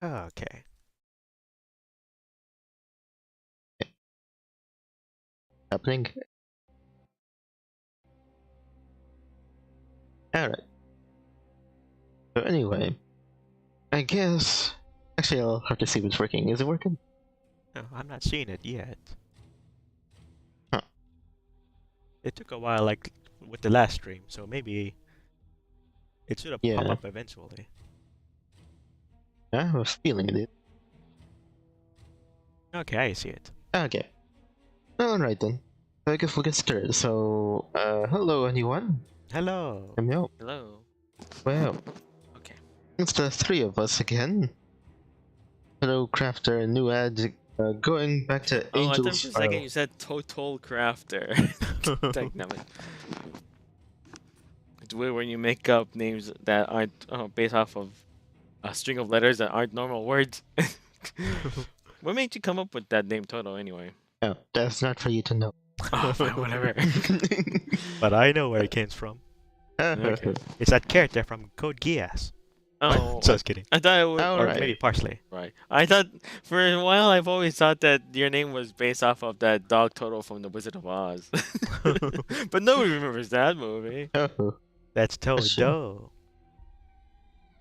Okay. Happening. Alright. So anyway, I guess actually I'll have to see if it's working. Is it working? No, I'm not seeing it yet. Huh. It took a while, like with the last stream, so maybe it should have pop Yeah. up eventually. I was feeling it. Okay, I see it. Okay. Alright then. I guess we'll get started. So, hello anyone. Hello. I'm out. Hello. Well, Okay. it's the three of us again. Hello, Crafter, new ad, going back to Oh, I thought Angel's for a second File. you said Total Crafter. Dynamic. It's weird when you make up names that aren't based off of a string of letters that aren't normal words. What made you come up with that name Toto anyway? Oh, that's not for you to know. Oh, fine, whatever. But I know where it came from. Okay. It's that character from Code Geass. Oh, Just kidding. I thought it was Oh, Or right. maybe partially. right. I thought for a while I've always thought that your name was based off of that dog Toto from The Wizard of Oz. But nobody remembers that movie. Oh. That's That's true. Todoh.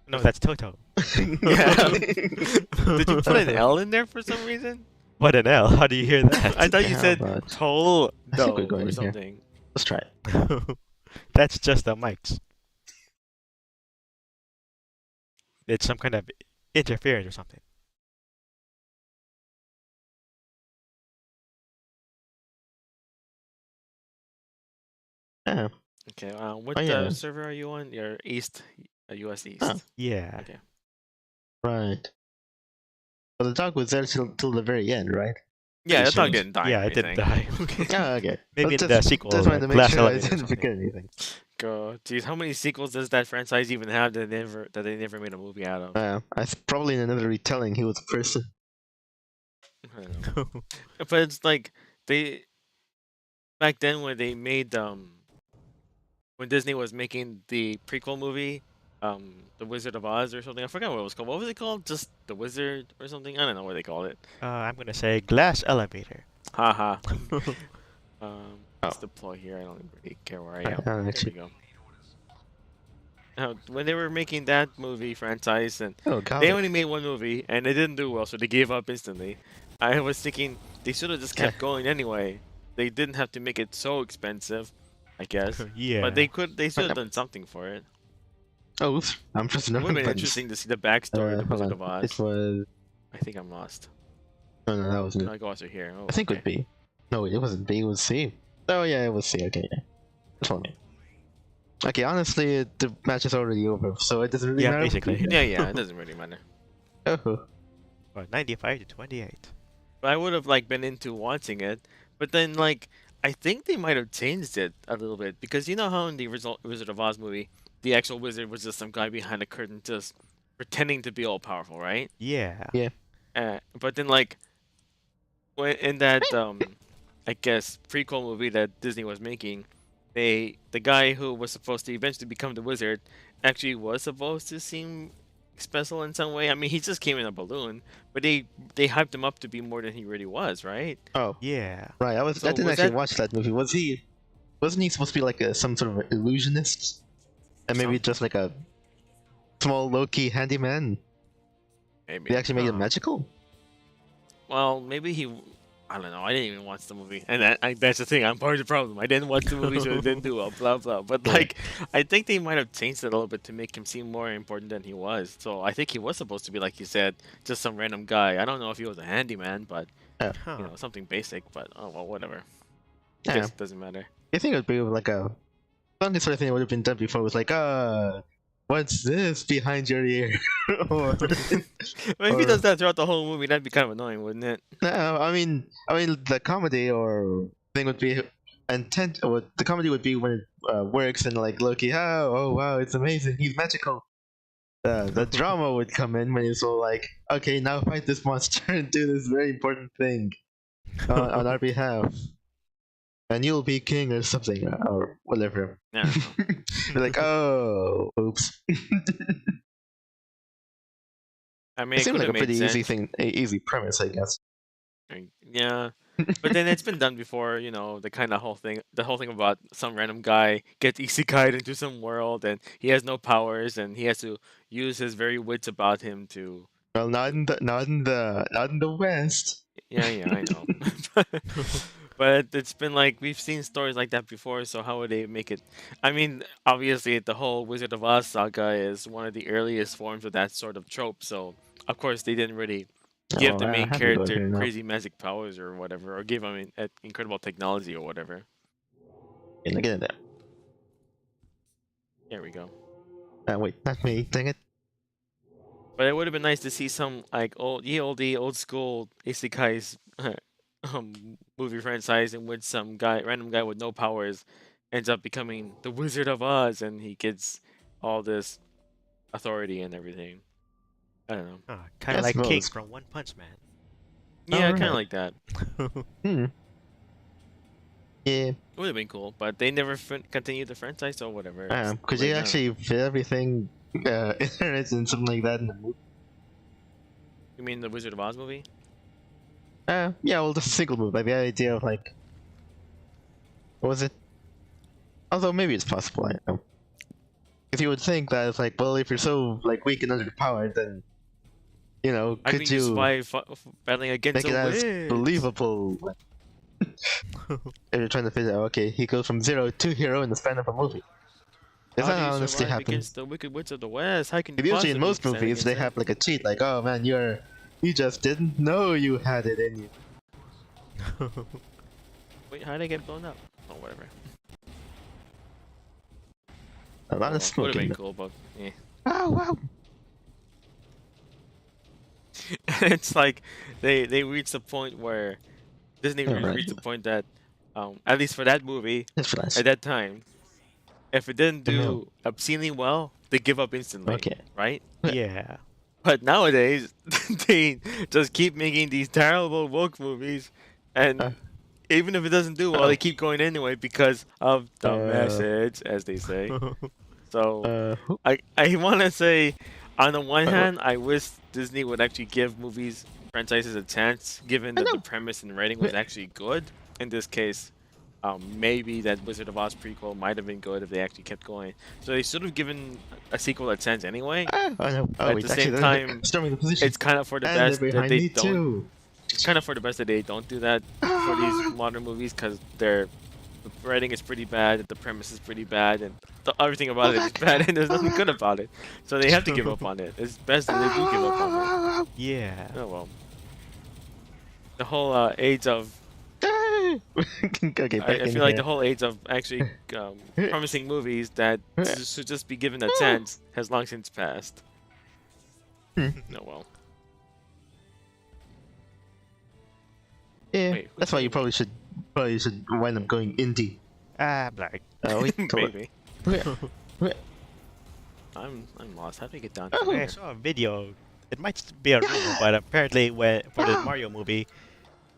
No, that's Toto. Yeah. Did you put an L in there for some reason? What an L. How do you hear that? I thought you How said about- Toll I think we're going or in here. something. Let's try it. That's just the mics. It's some kind of interference or something. Yeah. Okay, what Oh, yeah. server are you on? Your East, US East. Oh. Yeah. Okay. Right. Well, the dog was there till the very end, right? Yeah, that sure. dog didn't die. Yeah, or it didn't anything. die. Okay. Oh, okay. Maybe Well, in the sequel, Just wanted to make Glass sure I Elevator or didn't something. forget anything. God, geez, how many sequels does that franchise even have that they never made a movie out of? Probably in another retelling, he was a person. I don't know. But it's like they back then when they made when Disney was making the prequel movie, The Wizard of Oz or something. I forgot what it was called. What was it called? Just The Wizard or something? I don't know what they called it. I'm gonna say Glass Elevator. Haha. Let's Oh. deploy here. I don't really care where I I am. don't There actually- we go. When they were making that movie franchise, and Oh, God. they only made one movie, and it didn't do well, so they gave up instantly. I was thinking they should have just kept going anyway. They didn't have to make it so expensive, I guess. Yeah. But they should have done something for it. Oh, oops. I'm pressing It the would have wrong been buttons. interesting to see the backstory of the Hold Wizard on. of Oz. It was... I think I'm lost. No, that wasn't Can it. I go through here? Oh, I think it okay. would be. No, it wasn't B, it was C. Oh, yeah, it was C. Okay, yeah. That's one. Okay, honestly, the match is already over, so it doesn't really Yeah, matter. basically. Yeah, it doesn't really matter. Oh. Well, 95 to 28. But I would have been into watching it, but then I think they might have changed it a little bit because you know how in the original Wizard of Oz movie, the actual wizard was just some guy behind a curtain just pretending to be all powerful, right? Yeah. But then when in that I guess prequel movie that Disney was making, the guy who was supposed to eventually become the wizard actually was supposed to seem special in some way. I mean, he just came in a balloon, but they hyped him up to be more than he really was, right? Oh, Yeah. right. I So didn't was actually that- watch that movie. Wasn't he supposed to be like some sort of illusionist? And maybe Some- just like a small low-key handyman? Maybe. They actually made it Huh. magical? Well, maybe he. I don't know. I didn't even watch the movie, and that's the thing. I'm part of the problem. I didn't watch the movie, so it didn't do well. Blah blah. But Yeah. I think they might have changed it a little bit to make him seem more important than he was. So I think he was supposed to be, like you said, just some random guy. I don't know if he was a handyman, but Huh. you know, something basic. But oh well, whatever. Yeah. Guess it doesn't matter. I think it would be like a... Something sort of thing that would have been done before was like, what's this behind your ear? Or... Well, if he does that throughout the whole movie, that'd be kind of annoying, wouldn't it? No, I mean, the comedy or thing would be intent. Or the comedy would be when it works and like Loki, oh wow, it's amazing, he's magical. The drama would come in when it's all like, okay, now fight this monster and do this very important thing on our behalf, and you'll be king or something or whatever. Yeah. They're like, oh, oops. I mean, It it seems could like have a made pretty easy sense. thing, easy premise, I guess. Yeah. But then it's been done before, you know, the whole thing about some random guy gets isekai'd into some world and he has no powers and he has to use his very wits about him to. Well, not in the West. Yeah, I know. But it's been like we've seen stories like that before, so how would they make it? I mean, obviously the whole Wizard of Oz saga is one of the earliest forms of that sort of trope, so of course they didn't really Oh, give well, the I main have to go character here now. crazy magic powers or whatever, or give him incredible technology or whatever. Yeah, look at that. There we go. Wait, not me. Dang it. But it would have been nice to see some like old school isekai's movie franchise in which some random guy with no powers, ends up becoming the Wizard of Oz, and he gets all this authority and everything. I don't know. Kind I of like Cake suppose. from One Punch Man. Yeah, kind of Alright. like that. Hmm. Yeah. It would have been cool, but they never continued the franchise or whatever. It's Could late you now. actually fit everything internet and something like that in the movie? You mean the Wizard of Oz movie? Yeah, well, just a single move. Like the idea of like, what was it? Although maybe it's possible. I don't know. If you would think that it's like, well, if you're so like weak and underpowered, then you know, I could mean, you you survive battling against make it a as witch. believable? If you're trying to figure out, okay, he goes from 0 to hero in the span of a movie. Is How that do you honestly survive happens? against the Wicked Witch of the West? How can you Usually possibly in most stand movies, they against have that? like a cheat, like, oh man, you just didn't know you had it in you. Wait, how did I get blown up? Oh, whatever. A lot of Would have smoking. been cool, but eh. Oh wow! It's like they reached a point where Disney Alright. reached a point that, at least for that movie Just flash. at that time, if it didn't No. do obscenely well, they give up instantly. Okay. Right? Yeah. But nowadays, they just keep making these terrible woke movies, and Uh. even if it doesn't do well, Oh. they keep going anyway because of the Uh. message, as they say. So Who- I want to say, on the one Uh, hand, I wish Disney would actually give movies franchises a chance, given that the know. premise and writing was actually good. In this case, maybe that Wizard of Oz prequel might have been good if they actually kept going. So they should have given a sequel a chance anyway. I know. Oh, At wait, the actually, same they're time, storming the position. It's kind of for the And best they're that behind they me don't. too. It's kind of for the best that they don't do that for these modern movies because the writing is pretty bad, the premise is pretty bad, and everything about it is bad, and there's nothing good about it. So they have to give up on it. It's best that they do give up on it. Yeah. Oh well. The whole age of Okay, back I in feel like here. the whole age of actually promising movies that should just be given a chance has long since passed. Hmm. Oh well. Yeah, Wait, who's that's why you saying probably should wind up going indie. Black. Wait, Maybe. wait. I'm lost. How do I get down? Oh. I saw a video. It might be a rumor, but apparently, for the Mario movie,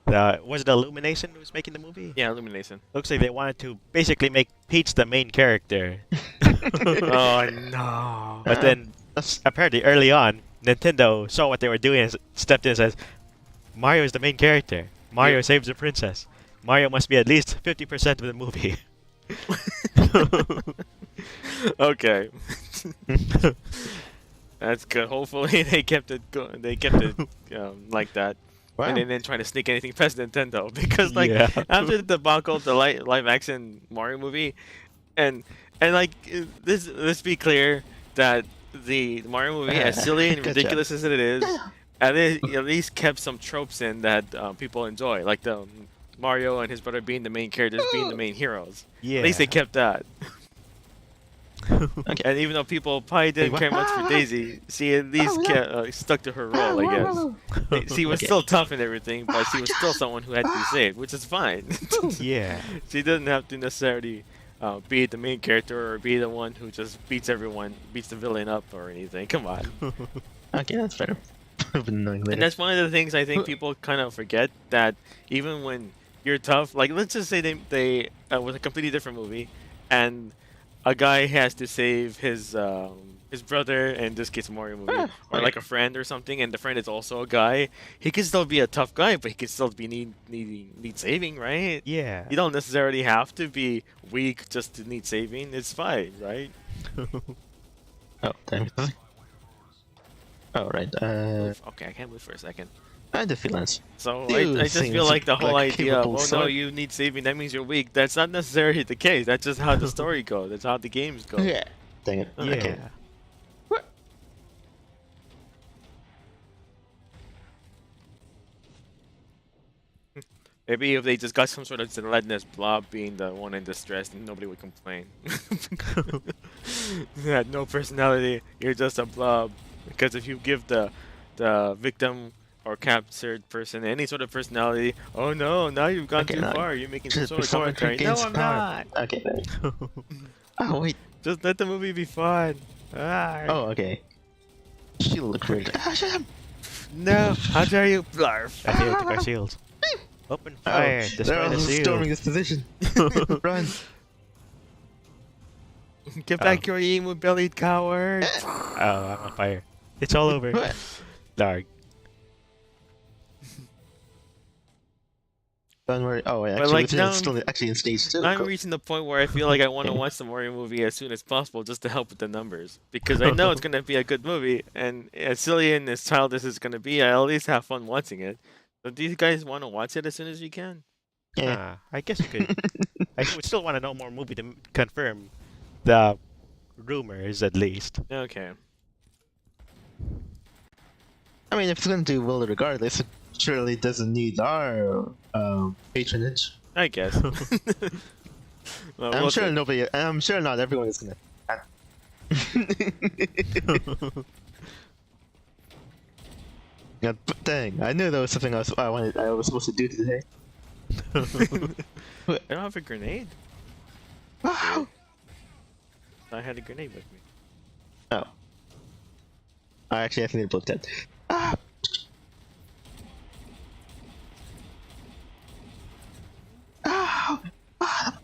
was it Illumination who was making the movie? Yeah, Illumination. Looks like they wanted to basically make Peach the main character. Oh no. But then, That's apparently, early on, Nintendo saw what they were doing and stepped in and says, Mario is the main character. Mario Yeah. saves the princess. Mario must be at least 50% of the movie. Okay. That's good. Hopefully they kept it going. They kept it like that. wow. And they didn't try to sneak anything past Nintendo because like Yeah. after the debacle of the live action Mario movie, and like this, let's be clear that the Mario movie, as silly and Good job. ridiculous as it is, at least kept some tropes in that people enjoy, like the Mario and his brother being the main characters, being the main heroes. Yeah. At least they kept that. Okay. And even though people probably didn't Wait, care what? much for Daisy, she at least stuck to her role, I guess. She was Okay. still tough and everything, but she was still someone who had to be saved, which is fine. Yeah. She doesn't have to necessarily be the main character or be the one who just beats the villain up or anything. Come on. Okay, that's better. I've been knowing later. And that's one of the things I think people kind of forget, that even when you're tough, like let's just say they was a completely different movie, and a guy has to save his brother, in this case Mario movie, or okay. like a friend or something, and the friend is also a guy. He can still be a tough guy, but he can still be need saving, right? Yeah. You don't necessarily have to be weak just to need saving. It's fine, right? Oh, damn it. Oh, right. Move. Okay, I can't move for a second. And the freelance. So You I just seem feel like the whole like a idea of, capable oh no, sword. you need saving, that means you're weak. That's not necessarily the case. That's just how the story goes. That's how the games go. Yeah. Dang it. Yeah. Okay. Maybe if they just got some sort of gelatinous blob being the one in distress, then nobody would complain. You had no personality. You're just a blob. Because if you give the victim or captured person any sort of personality, oh no, now you've gone Okay, too now- far. You're making some Just sort of before commentary. No, gains I'm power. not. Okay. Oh, wait. Just let the movie be fun. Ah, Oh, okay. She looked weird. Ah, shut up. no, how dare you, blarf. I think I took our shields. Open fire. Oh, Destroy they're the all shield. storming this position. Run. Get back your emu-bellied coward. Oh, I'm on fire. It's all over. What? Dark. Don't worry. Oh, wait, But, actually, like, it's now- still actually in stage 2. I'm Cool. reaching the point where I feel like I want to watch the Mario movie as soon as possible just to help with the numbers. Because I know it's going to be a good movie, and as silly and as childish as it's going to be, I at least have fun watching it. So do you guys want to watch it as soon as you can? Yeah. I guess you could. I would still want to know more movie to confirm the rumors at least. Okay. I mean, if it's going to do well regardless, it surely doesn't need our patronage. I guess. Well, I'm we'll sure see. nobody. I'm sure not everyone is gonna. Yeah, but dang! I knew there was something else I wanted. I was supposed to do today. I don't have a grenade. Wow! I had a grenade with me. Oh. I actually have to need a blood cut. Ah! Ow! Ah!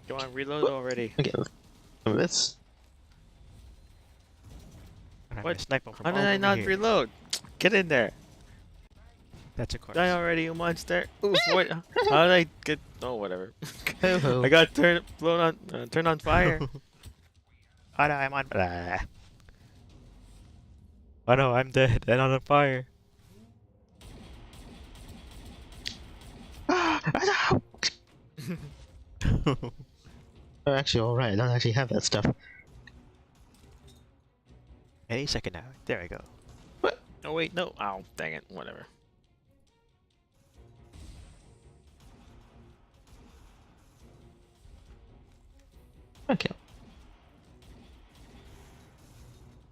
Go on, reload already. Okay, let's do this. I'm What? gonna snipe him from How all did I over not here. reload? Get in there. That's a course. Die already, you monster. Oof, what? How did I get... Oh, whatever. Ho-ho. I got turned on fire. Oh no, I'm on. Blah. Oh no, I'm dead and on fire. Ah! Ah! Oh, actually, alright. I don't actually have that stuff. Any second now. There we go. Oh, wait, no. Ow, dang it. Whatever. Okay.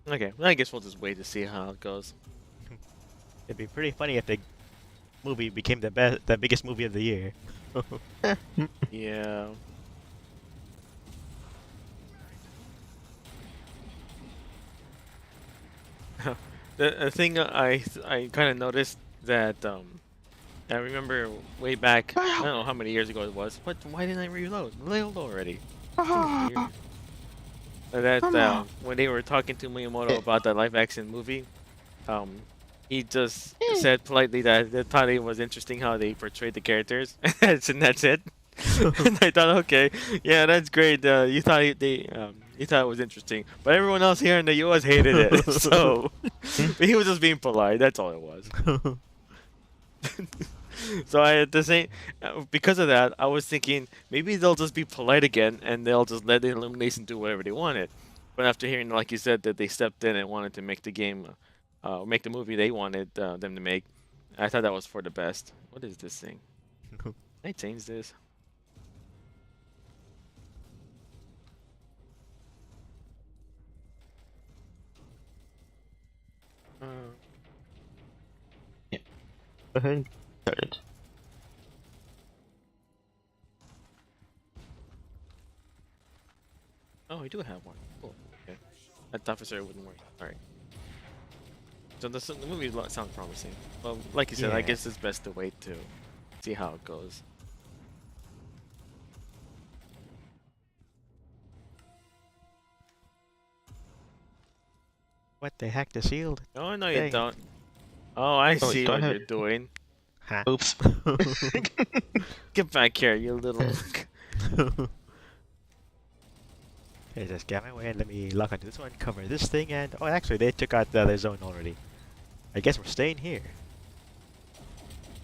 Okay, well, I guess we'll just wait to see how it goes. It'd be pretty funny if the movie became the biggest movie of the year. Yeah. The thing I kind of noticed that I remember way back, I don't know how many years ago it was. What? Why didn't I reload? Reload already. Ah! Weird. That Come on. when they were talking to Miyamoto about the live action movie, he just said politely that they thought it was interesting how they portrayed the characters, and that's it. And I thought, okay, yeah, that's great. You thought you thought it was interesting, but everyone else here in the U.S. hated it. So he was just being polite. That's all it was. So I at the same because of that, I was thinking maybe they'll just be polite again and they'll just let the Illumination do whatever they wanted. But after hearing, like you said, that they stepped in and wanted to make the game, make the movie they wanted them to make, I thought that was for the best. What is this thing? Can I change this? Go ahead and start it. Oh, we do have one. Cool. Okay. I thought for sure it wouldn't work. All right. So the movie sounds promising. Well, like you said, I Yeah. guess it's best to wait to see how it goes. What? They hacked the shield? No, no, you Dang it. don't. Oh, I Oh, see do I what have- you're doing. Huh? Oops. Get back here, you little. Okay, just get my way and let me lock onto this one, cover this thing, and oh, actually, they took out the other zone already. I guess we're staying here.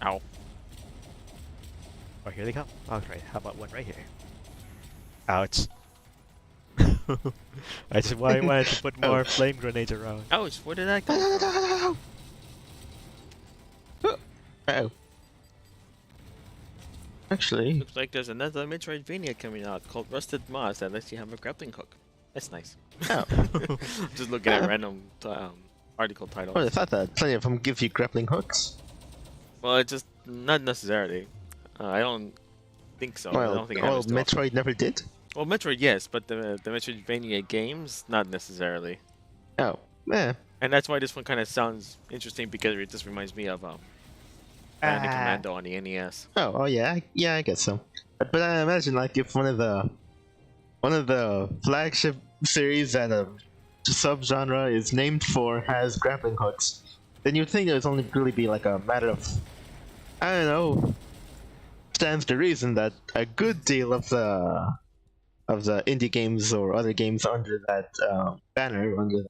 Ow. Oh, here they come. Oh, right. How about one right here? Ouch. I just wanted to put more flame grenades around. Ouch, where did that come from? Oh. Actually, Looks like there's another Metroidvania coming out called Rusted Moss that lets you have a grappling hook. That's nice. oh. Just looking at random article titles. Well, I thought that plenty of them give you grappling hooks. Well, it's just not necessarily. I don't think so. I Well, don't think it happens too often. Metroid never did. Well, Metroid, yes, but the Metroidvania games, not necessarily. Oh, yeah. And that's why this one kind of sounds interesting because it just reminds me of Bandit Commando on the NES. Oh, yeah, I guess so. But I imagine like if one of the flagship series that a subgenre is named for has grappling hooks, then you'd think it would only really be like a matter of, I don't know. Stands to reason that a good deal of the indie games or other games under that banner, under the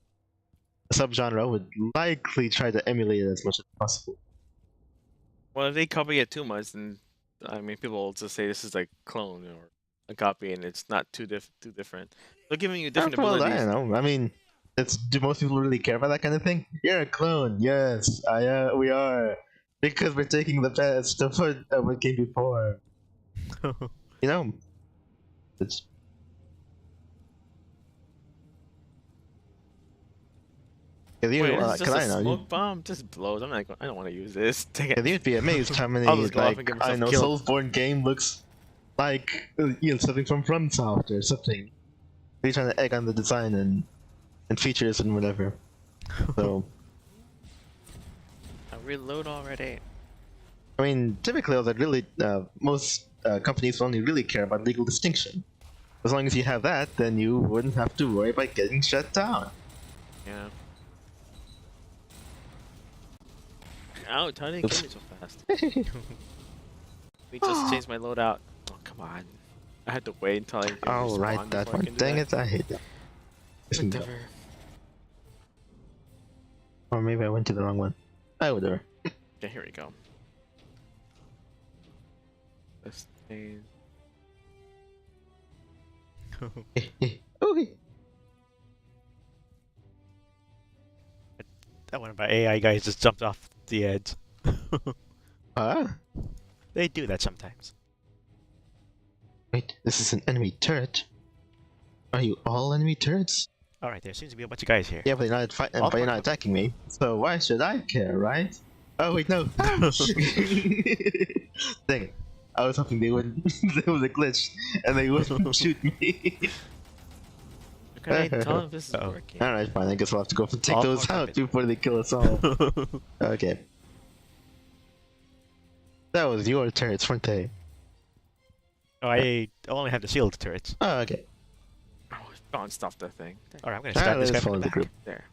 subgenre, would likely try to emulate it as much as possible. Well, if they copy it too much, then I mean, people will just say this is like clone or a copy, and it's not too different. They're giving you different Well, abilities. I don't know. I mean, do most people really care about that kind of thing? You're a clone. Yes, we are. Because we're taking the best of what came before. You know? It's... Wait, it's just can a I know? smoke bomb? Just blows. I don't want to use this. Take it. You'd be amazed how many I'll just go off and like get myself I know killed. Soulsborne game looks like something from FromSoft or something. They're trying to egg on the design and features and whatever. So I reload already. I mean, typically, most companies only really care about legal distinction. As long as you have that, then you wouldn't have to worry about getting shut down. Yeah. Ouch, how did it kill me so fast? We just changed my loadout. Oh, come on. I had to wait until I can Oh, respawn right, that before I one. can do Dang that. it, I hate that. Whatever. Or maybe I went to the wrong one. Oh, whatever. Okay, here we go. Let's change. Okay. That one of my AI guys just jumped off the edge. They do that sometimes. Wait, this is an enemy turret. Are you all enemy turrets? Alright, there seems to be a bunch of guys here. Yeah, but you're not attacking me. So why should I care, right? Oh wait, no. Dang it. I was hoping they wouldn't. There was a glitch, and they wouldn't shoot me. Can I tell if this is Uh-oh. working? Alright, fine. I guess we'll have to go take All those for out habit. before they kill us all. Okay. That was your turrets, weren't they? Oh, I only have the shield turrets. Oh, okay. Oh, it bounced off the thing. Alright, I'm gonna stab this Let's guy follow from the the group. There.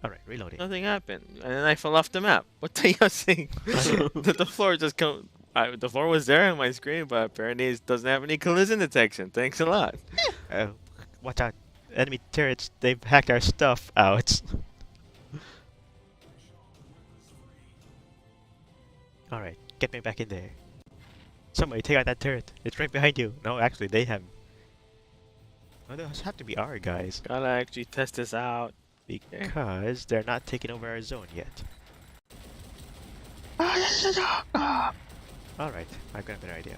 Alright, reloading. Nothing happened, and then I fell off the map. What the hell saying? The floor just come. The floor was there on my screen, but apparently it doesn't have any collision detection. Thanks a lot. Watch out. Enemy turrets, they've hacked our stuff out. Alright, get me back in there. Somebody take out that turret. It's right behind you. No, actually, they have. Oh, those have to be our guys. Gotta actually test this out. Because they're not taking over our zone yet. Alright, I've got a better idea.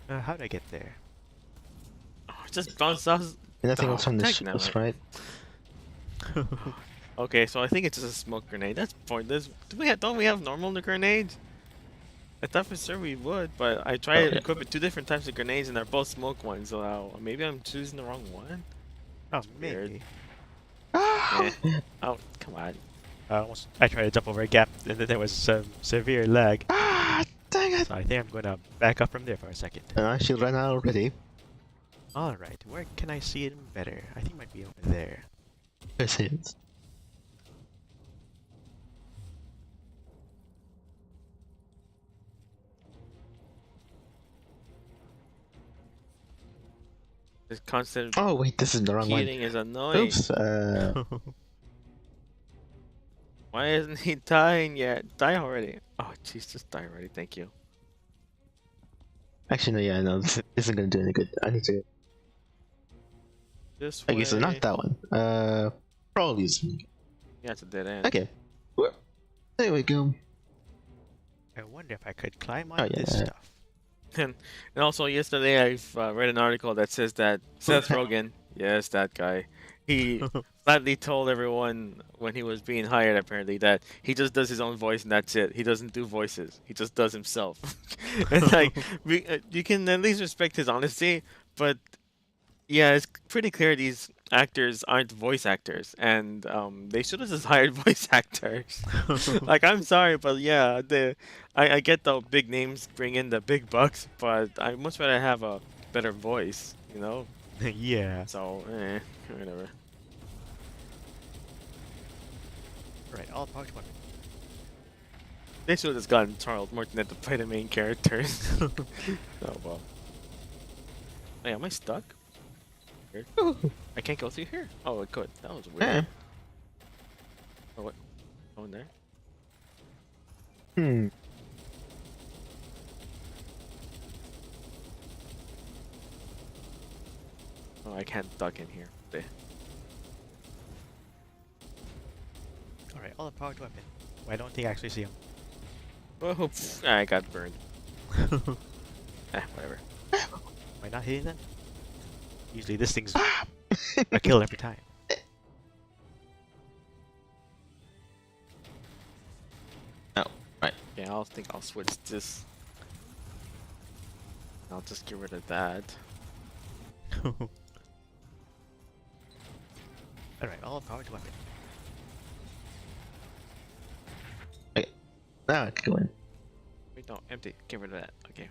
How do I get there? Oh, it just bounced off. Nothing Oh, else on the heck ships, no. right? Okay, so I think it's just a smoke grenade. That's pointless. Don't we have normal grenades? I thought for sure we would, but I tried Okay. equipping two different types of grenades and they're both smoke ones. So maybe I'm choosing the wrong one. Oh, weird. maybe. Eh. Oh, come on. I tried to jump over a gap and then there was some severe lag. Dang it! So I think I'm gonna back up from there for a second. She'll run out already. Alright, where can I see it better? I think it might be over there. Yes, it is. This constant Oh wait, this is the wrong one. heating is annoying. Oops. Why isn't he dying yet? Die already. Oh, jeez, just die already. Thank you. Actually, no. Yeah, no. This isn't gonna do any good. I need to. This Okay, way. so not that one. Probably this one. Yeah, it's a dead end. Okay. Well, there we go. I wonder if I could climb on Oh, yeah. this stuff. And also yesterday I've read an article that says that Seth Rogen, yes, that guy, he flatly told everyone when he was being hired apparently that he just does his own voice and that's it. He doesn't do voices. He just does himself. It's like you can at least respect his honesty, but yeah, it's pretty clear these actors aren't voice actors, and they should have just hired voice actors. Like, I'm sorry, but yeah, I get the big names bring in the big bucks, but I much rather have a better voice, you know? Yeah. So, whatever. Right, all powered weapon. They should have just gotten Charles Martinet to play the main characters. Oh, well. Hey, am I stuck? Weird. I can't go through here? Oh, it could. That was weird. Yeah. Oh, what? Go in there? Hmm. Oh, I can't duck in here. There. Alright, all powered weapon. Why don't they actually see him? Oh, pff, I got burned. Whatever. Am I not hitting them? Usually this thing's a kill every time. Oh, right. Yeah, I'll switch this. I'll just get rid of that. Alright, all powered weapon. Now I can go in. Wait, no, empty. Get rid of that. Okay.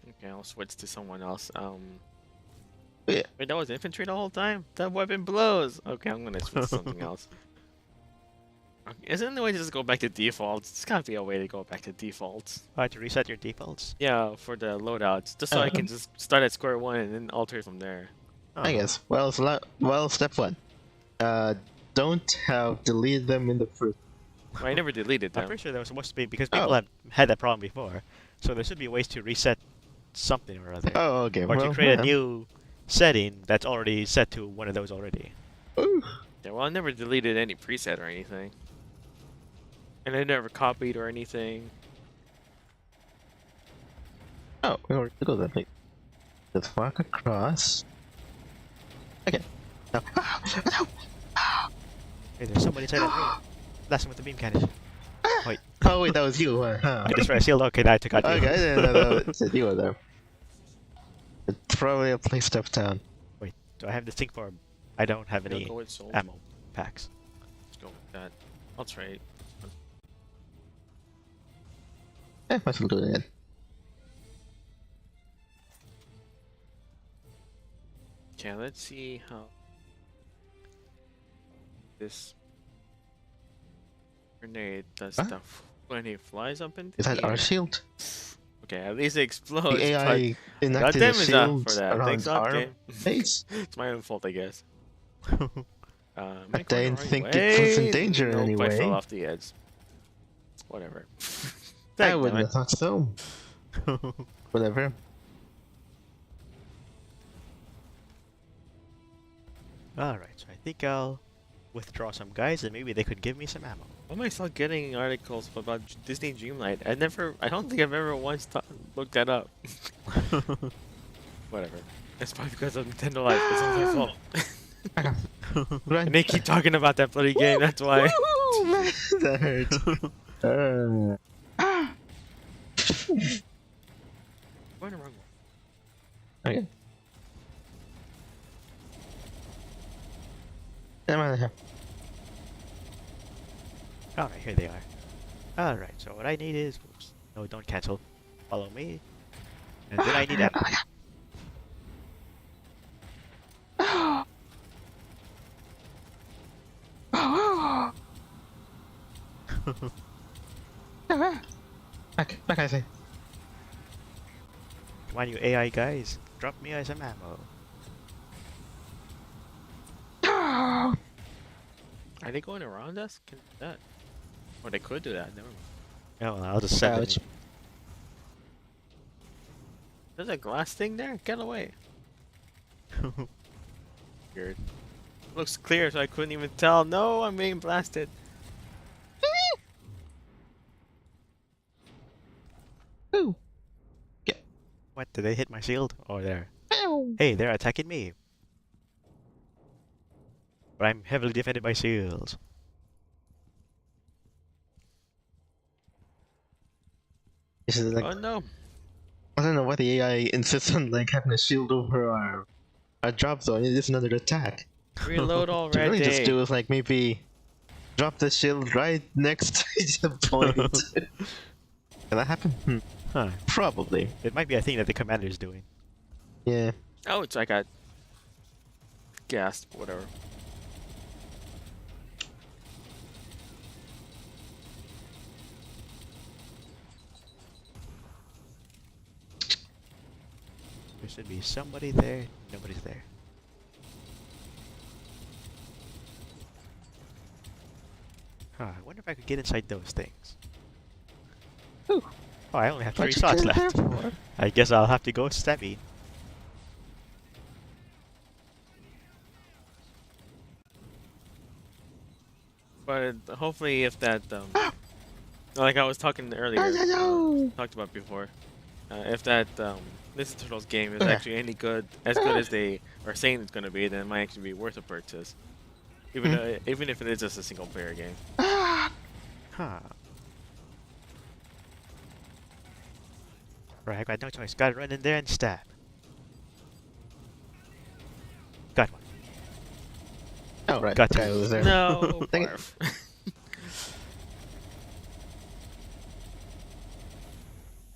Okay, I'll switch to someone else. Yeah. Wait, that was infantry the whole time? That weapon blows! Okay, I'm gonna switch to something else. Okay, isn't there a way to just go back to defaults? There's gotta be a way to go back to defaults. To reset your defaults? Yeah, for the loadouts. Just so I can just start at square one and then alter it from there. I guess. Well, step one. Don't have deleted them in the first. Well, I never deleted I'm them. pretty sure there was supposed to be, because people have had that problem before, so there should be ways to reset something or other. Oh, okay. Or to create a new setting that's already set to one of those already. Ooh. Yeah, well, I never deleted any preset or anything. And I never copied or anything. Oh, we already go that way. Let's walk across. Okay. No. No. Hey, there's somebody inside that room. Blast him with the beam cannon. Wait. Oh wait, that was you. Huh? I just sealed. Okay, now I took out you. Okay, I didn't know that you were there. It's probably a place step down. Wait, do I have this thing for... I don't have I'll any go with soul. ammo packs. Let's go with that. I'll trade. Eh, might as well do it again. Okay, let's see how this grenade does Huh? stuff when it flies up into Is that the our air. shield? Okay, at least it explodes. The AI enacted goddamn a is shield for that. around Thanks, our game. face. It's my own fault, I guess. Am I going the didn't right think way? it was in danger Nope, I anyway. fell off the edge. Whatever. I Dang, wouldn't damn have thought so. Whatever. Alright, so I think I'll withdraw some guys and maybe they could give me some ammo. Why am I still getting articles about Disney Dreamlight? I don't think I've ever once looked that up. Whatever. It's probably because of Nintendo Life. It's all my fault. Run. And they keep talking about that bloody game, that's why. Woo, man, that hurts. Going the wrong way. Okay. Come on here. Alright, here they are. Alright, so what I need is... Oops. No, don't cancel. Follow me. And then I need ammo. Back, I say. Come on, you AI guys. Drop me some ammo. Are they going around us? Can do that? Or they could do that. Never mind. Oh, well, I'll just send them Ouch. There's a glass thing there. Get away. in. Weird. Looks clear, so I couldn't even tell. No, I'm being blasted. Ooh. What? Did they hit my shield? Oh, there. Ow. Hey, they're attacking me. But I'm heavily defended by shields. This is like, Oh no. I don't know why the AI insists on like having a shield over our drop zone. It is another attack. Reload What you really already. just do is like maybe drop the shield right next to the point. Can that happen? Huh. Probably. It might be a thing that the commander's doing. Yeah. Ouch, I got gassed. Whatever. There should be somebody there. Nobody's there. Huh, I wonder if I could get inside those things. Ooh. Oh, I only have 3 What'd you shots get there left. for? I guess I'll have to go stabby. But hopefully, if that like I was talking earlier, talked about before, if that this Turtles game is Okay. actually any good, as good as they are saying it's going to be, then it might actually be worth a purchase. Even even if it is just a single player game. Huh. Right, I got no choice. Gotta run in there and stab. Got one. Oh right. Got the guy you. who was there. No, Dang it. barf.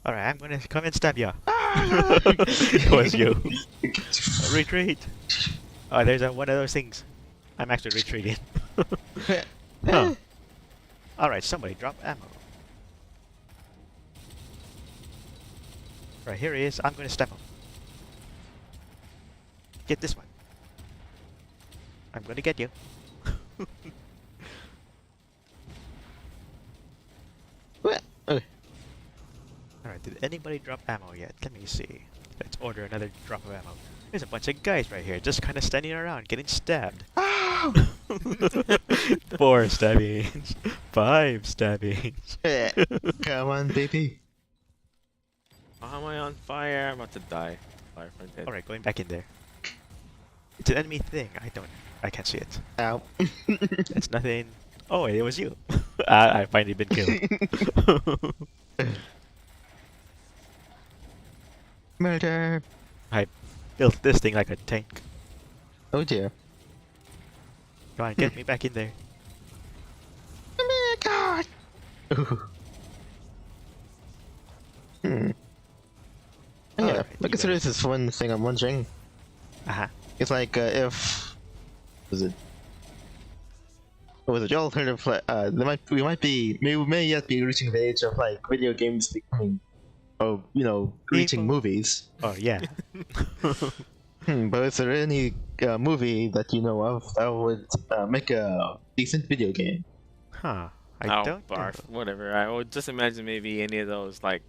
Alright, I'm gonna come and stab ya. It was you. Retreat. Oh, there's one of those things. I'm actually retreating. Huh. Alright, somebody drop ammo. Right, here he is. I'm gonna stab him. Get this one. I'm gonna get you. What? Okay. Alright, did anybody drop ammo yet? Let me see. Let's order another drop of ammo. There's a bunch of guys right here, just kind of standing around, getting stabbed. 4 stabbings. 5 stabbings. Come on, baby. How am I on fire? I'm about to die. Fire from dead. Alright, going back in there. It's an enemy thing. I can't see it. Ow. It's nothing. Oh, it was you. I finally been killed. Murder. I built this thing like a tank. Oh dear. Come on, get me back in there. Oh my god. Ooh. Hmm. Oh, yeah, Alright, look you at this is one thing I'm wondering. Uh-huh. It's like if was it? What was it? The alternative? We may yet be reaching the age of like video games becoming, oh, reaching People. movies. Oh, yeah. But is there any movie that you know of that would make a decent video game? Huh. I Oh, don't barf. know. Whatever. I would just imagine maybe any of those like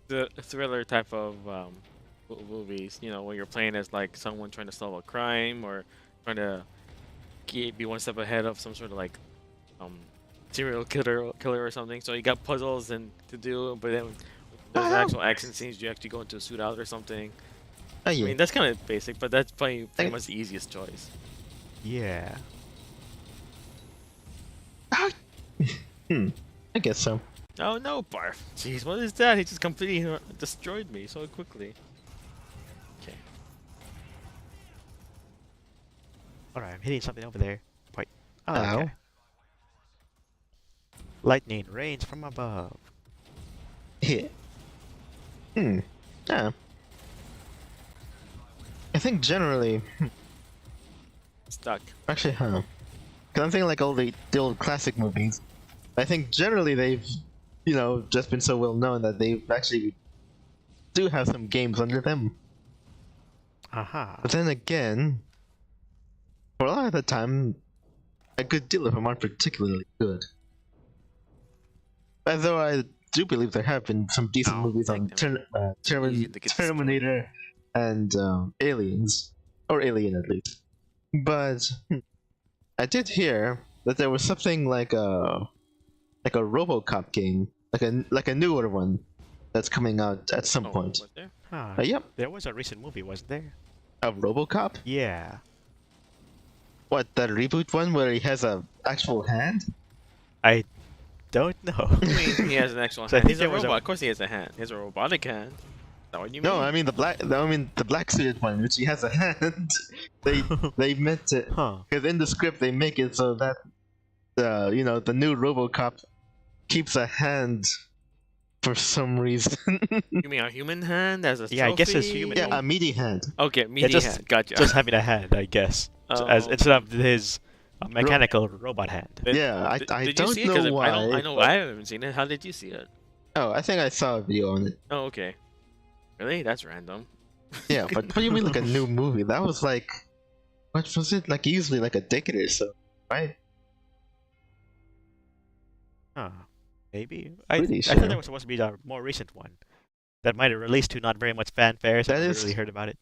the thriller type of movies. You know, where you're playing as like someone trying to solve a crime or trying to be one step ahead of some sort of like serial killer or something. So you got puzzles and to do, but then there's actual action scenes. You actually go into a shootout or something. Oh I yeah. mean, that's kind of basic, but that's pretty much the easiest choice. Yeah. I guess so. Oh no, barf! Jeez, what is that? He just completely destroyed me so quickly. Okay. Alright, I'm hitting something over there. Wait. Oh, Ow. okay. Lightning rains from above. Yeah. Yeah. I think generally, Stuck. actually, Cause I'm thinking like all the old classic movies. I think generally they've, just been so well known that they've actually do have some games under them. Aha. But then again, for a lot of the time, a good deal of them aren't particularly good. Although I do believe there have been some decent Oh, movies on like them. Easy to get this Terminator and Aliens, or Alien at least. But I did hear that there was something like a RoboCop game, like a newer one that's coming out at some point. Was there? Huh. Yep, There was a recent movie, wasn't there? a RoboCop. Yeah. What, that reboot one where he has a actual hand? I don't know. I mean, he has an actual So I hand. think He's a there was a- robot. Of course, he has a hand. He has a robotic hand. Is that what you mean? No, I mean the black suited one, which he has a hand. they meant it Huh. because in the script they make it so that the new RoboCop keeps a hand for some reason. You mean a human hand as a Yeah, I guess it's trophy? human. Yeah, a meaty hand. Okay, meaty just- hand. Gotcha. Just having a hand, I guess. Oh, As instead of his mechanical robot hand. Did- Yeah, I did you don't see it? 'Cause know why. I know I haven't seen it. How did you see it? Oh, I think I saw a video on it. Oh, okay. Really? That's random. Yeah, but what do you mean like a new movie? That was like, what was it? Like easily like a decade or so, right? Huh. Maybe. Pretty I sure. thought there was supposed to be a more recent one that might have released to not very much fanfare, so I That haven't is- really heard about it.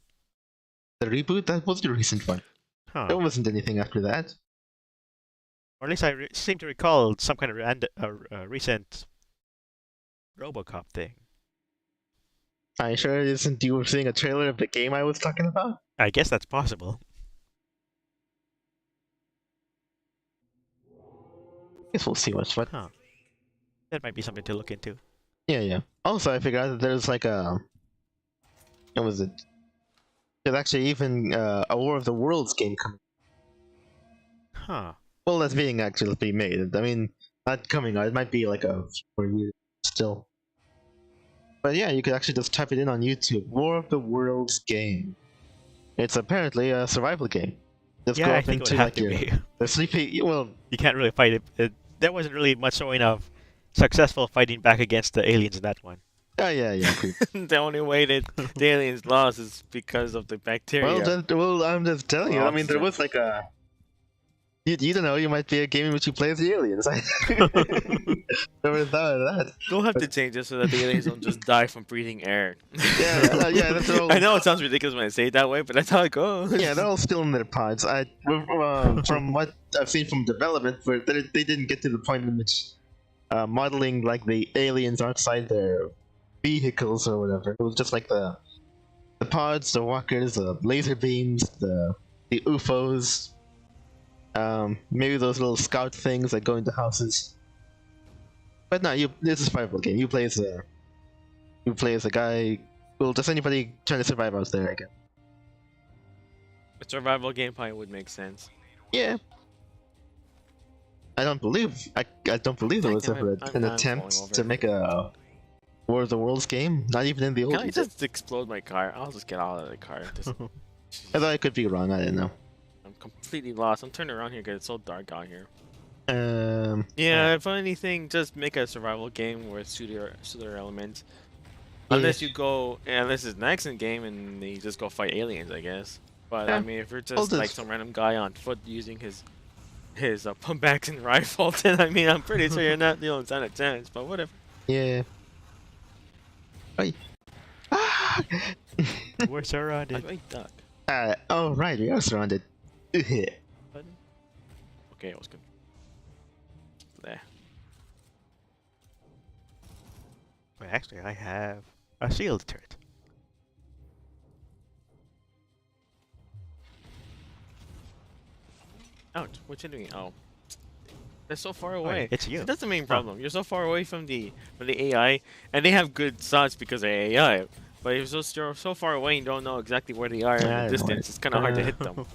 The reboot, that was the recent one. Huh. There wasn't anything after that. Or at least I seem to recall some kind of recent RoboCop thing. Are you sure it isn't you were seeing a trailer of the game I was talking about? I guess that's possible. Guess we'll see what's what. Huh. That might be something to look into. Yeah. Also, I figured out that there's like what was it? There's actually even a War of the Worlds game coming. Huh. Well, that's being actually made. I mean, not coming out. It might be like a few years still. But yeah, you could actually just type it in on YouTube. War of the Worlds game. It's apparently a survival game. Just Yeah, go I up think it into would have like to your be. the sleepy. Well, You can't really fight it. There wasn't really much showing of successful fighting back against the aliens in that one. yeah. The only way that the aliens lost is because of the bacteria. Well, I'm just telling you. I mean, there Awesome. was like a. You don't know. You might be a game in which you play as the aliens. I never thought of that. We'll have to change it so that the aliens don't just die from breathing air. Yeah. That's all. I know it sounds ridiculous when I say it that way, but that's how it goes. Yeah, they're all still in their pods. From what I've seen from development, where they didn't get to the point in which modeling like the aliens outside their vehicles or whatever. It was just like the pods, the walkers, the laser beams, the UFOs. Maybe those little scout things that go into houses. But no, it's a survival game. You play as a guy. Well, just anybody trying to survive out there, I guess. A survival game probably would make sense. Yeah. I don't believe there was Damn ever it, an I'm attempt falling over. to make a War of the Worlds game. Not even in the old. Can I just explode my car? I'll just get out of the car. Just, I thought I could be wrong. I didn't know. I'm completely lost. I'm turning around here because it's so dark out here. Um. Yeah, if anything, just make a survival game with shooter elements. Yeah. Unless it's an action game and you just go fight aliens, I guess. But Yeah, I mean, if you're I'll just like just- some random guy on foot using his pump action rifle, then I mean, I'm pretty sure you don't stand a chance. But whatever. Yeah. Oi. Ah! We're How surrounded. do I duck? Oh right, we are surrounded. Button? Okay, it was good. There. Well, actually, I have a shield turret. Ouch! What you doing? Oh, they're so far away. it's you. See, that's the main problem. You're so far away from the AI, and they have good shots because of AI. But if you're so far away and don't know exactly where they are in Yeah, I the know distance, it. it's kind of hard to hit them.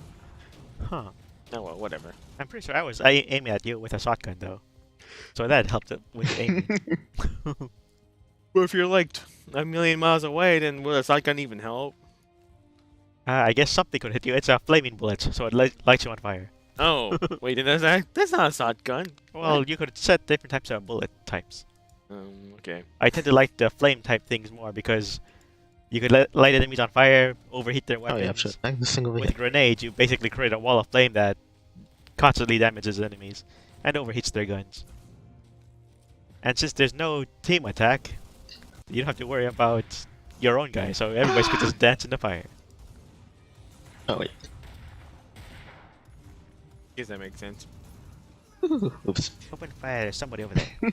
Huh. Oh well, whatever. I'm pretty sure I was aiming at you with a shotgun though, so that helped it with aiming. Well, if you're like a million miles away, then will a shotgun even help? I guess something could hit you. It's a flaming bullet, so it lights you on fire. Oh, wait, that's not a shotgun. Well, What? you could set different types of bullet types. Okay. I tend to like the flame type things more because you could light enemies on fire, overheat their Oh yeah, sure. weapons. Like this thing over With here. grenades, you basically create a wall of flame that constantly damages enemies and overheats their guns. And since there's no team attack, you don't have to worry about your own guy, so everybody could just dance in the fire. Oh wait. Guess that makes sense. Oops. Open fire, there's somebody over there.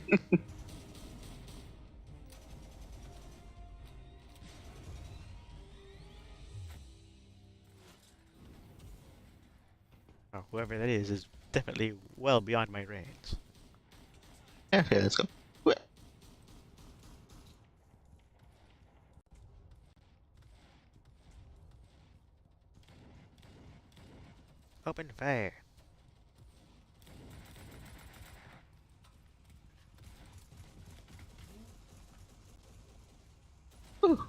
Oh, whoever that is definitely well beyond my range. Okay, let's go. Wait. Open fire. Ooh.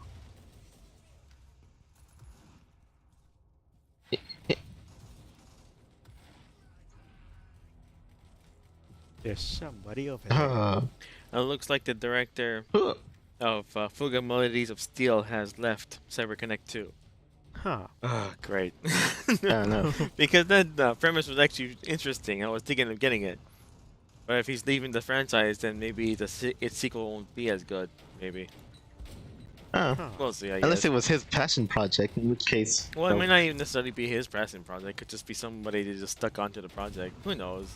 There's somebody over there. Uh, It looks like the director uh, of Fuga Melodies of Steel has left CyberConnect 2. Huh. Oh, great. I don't know. Because that premise was actually interesting. I was thinking of getting it. But if he's leaving the franchise, then maybe its sequel won't be as good. Maybe. Oh. Huh. We'll see, I Unless guess. it was his passion project, in which case. Well, it no. might not even necessarily be his passion project. It could just be somebody that just stuck onto the project. Who knows?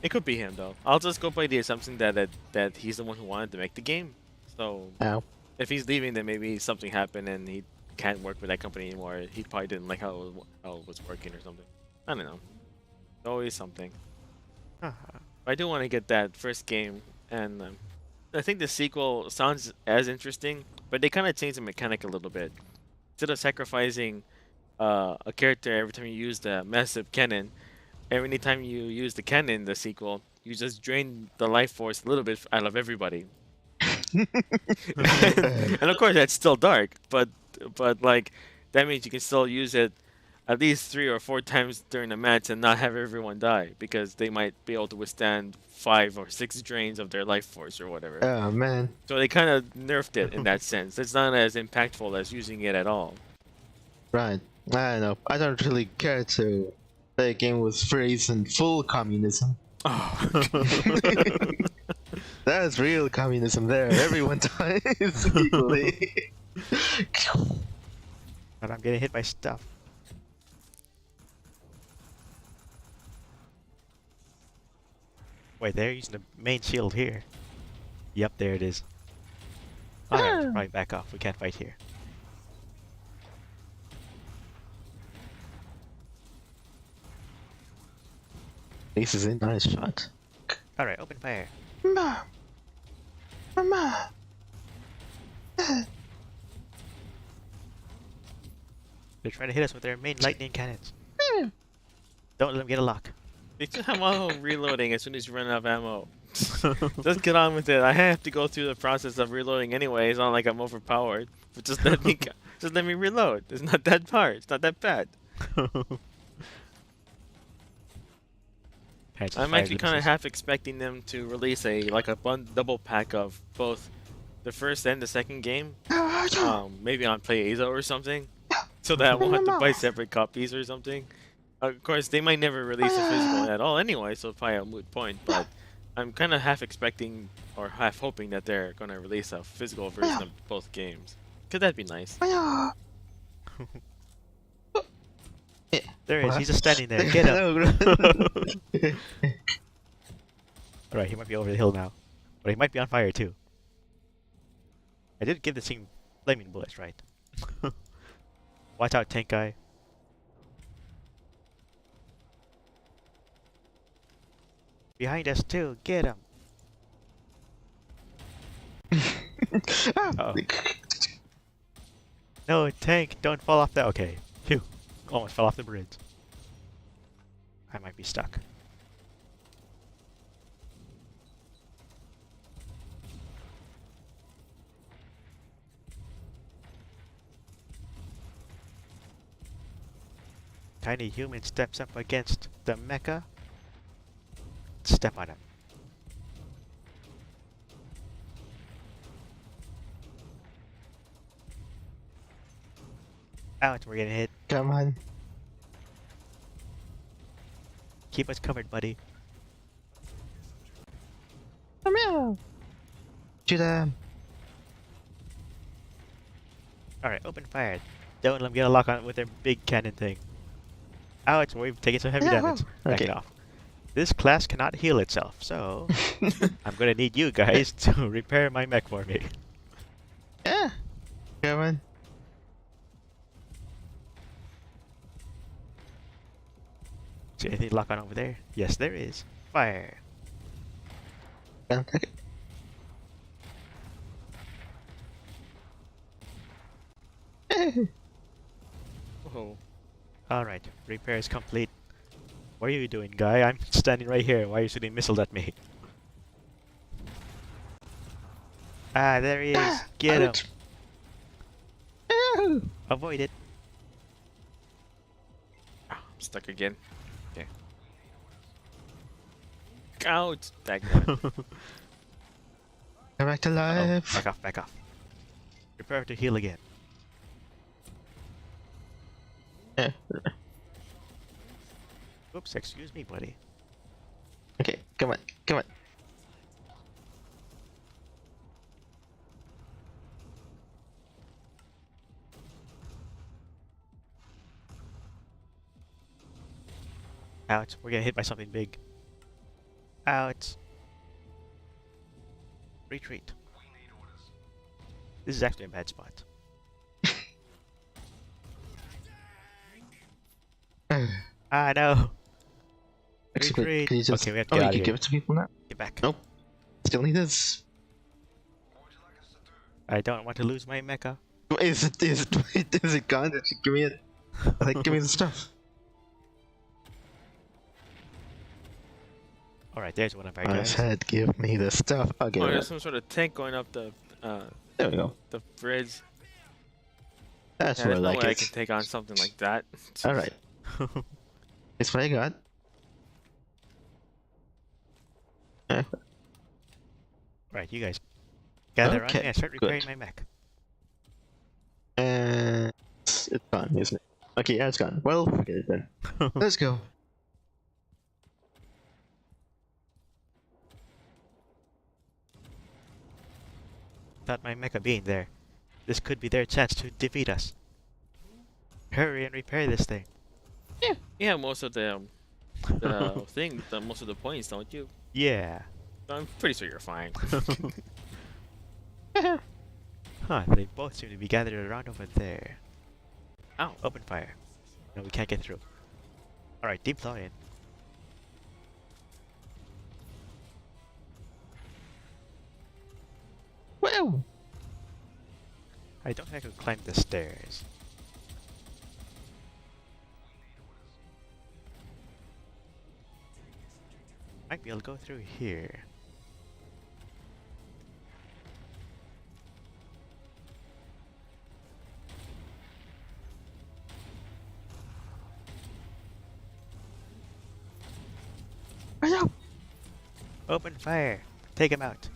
It could be him, though. I'll just go by the assumption that he's the one who wanted to make the game. So, Ow. if he's leaving, then maybe something happened and he can't work with that company anymore. He probably didn't like how it was working or something. I don't know. Always something. Huh. But I do want to get that first game, and I think the sequel sounds as interesting, but they kind of changed the mechanic a little bit. Instead of sacrificing a character every time you use the massive cannon, every time you use the cannon in the sequel, you just drain the life force a little bit out of everybody. And of course that's still dark, but like that means you can still use it at least 3 or 4 times during the match and not have everyone die because they might be able to withstand 5 or 6 drains of their life force or whatever. Oh man. So they kind of nerfed it in that sense. It's not as impactful as using it at all. Right. I don't know. I don't really care to play a game with freeze and full communism. Oh. That's real communism there. Everyone dies equally. But I'm getting hit by stuff. Wait, they're using the main shield here. Yep, there it is. Alright, right, back off. We can't fight here. This is a nice shot. Alright, open fire. Mama. Mama. They're trying to hit us with their main lightning cannons. Don't let them get a lock. They still have auto reloading as soon as you run out of ammo. Just get on with it. I have to go through the process of reloading anyway. It's not like I'm overpowered. But just let me just let me reload. It's not that hard. It's not that bad. I'm actually kind of half expecting them to release a double pack of both the first and the second game. Maybe on Play Asia or something, so that I won't have to buy separate copies or something. Of course, they might never release a physical at all anyway, so it's probably a moot point. But I'm kind of half expecting or half hoping that they're gonna release a physical version of both games. Could that be nice? There he is. He's just standing there. Get him. Alright, he might be over the hill now. But he might be on fire too. I did give this thing flaming bullets, right? Watch out, tank guy. Behind us too. Get him. Uh-oh. No, tank, don't fall off that. Okay. Phew. Almost fell off the bridge. I might be stuck. tiny human steps up against the mecha, step on him. Ouch, we're getting hit. Come on. Keep us covered, buddy. Come here. Shoot them. Alright, open fire. Don't let them get a lock on it with their big cannon thing. Ouch, we've taken some heavy damage. Back it Okay. off. This class cannot heal itself, so I'm gonna need you guys to repair my mech for me. Yeah. Come on. Is there anything lock on over there? Yes, there is. Fire. Yeah, okay. Oh. Alright, repair is complete. What are you doing, guy? I'm standing right here. Why are you shooting missiles at me? Ah, there he is. Get him. Ouch. Avoid it. Ah, I'm stuck again. Okay. Ouch! Back. Come back to life. Back off, back off. Prepare to heal again. Yeah. Oops, excuse me, buddy. Okay, come on, come on. Ouch, we're getting hit by something big. Ouch. Retreat. This is actually a bad spot. Ah, no. Actually, Retreat. can you just... Okay, we have to oh, get you out can of give here. it to people now? Get back. Nope. Still need this. I don't want to lose my mecha. Is it gone? Did you give me it? Like, give me the stuff. Alright, there's one of our I guys. said, give me the stuff. Okay. Oh, there's some sort of tank going up the There we go. bridge. That's Yeah, what I there's no like way I it. can take on something like that. Alright. It's what I got. Right, you guys gather Okay, on me and start repairing good. my mech. And it's gone, isn't it? Okay, yeah, it's gone. Well, forget it then. Let's go. Without my mecha being there, this could be their chance to defeat us. Hurry and repair this thing. Yeah, most of the thing, most of the points, don't you? Yeah. I'm pretty sure you're fine. Huh, they both seem to be gathered around over there. Ow. Open fire. No, we can't get through. Alright, deploying. Well, I don't think I could climb the stairs. Might be able to go through here. Open fire! Take him out.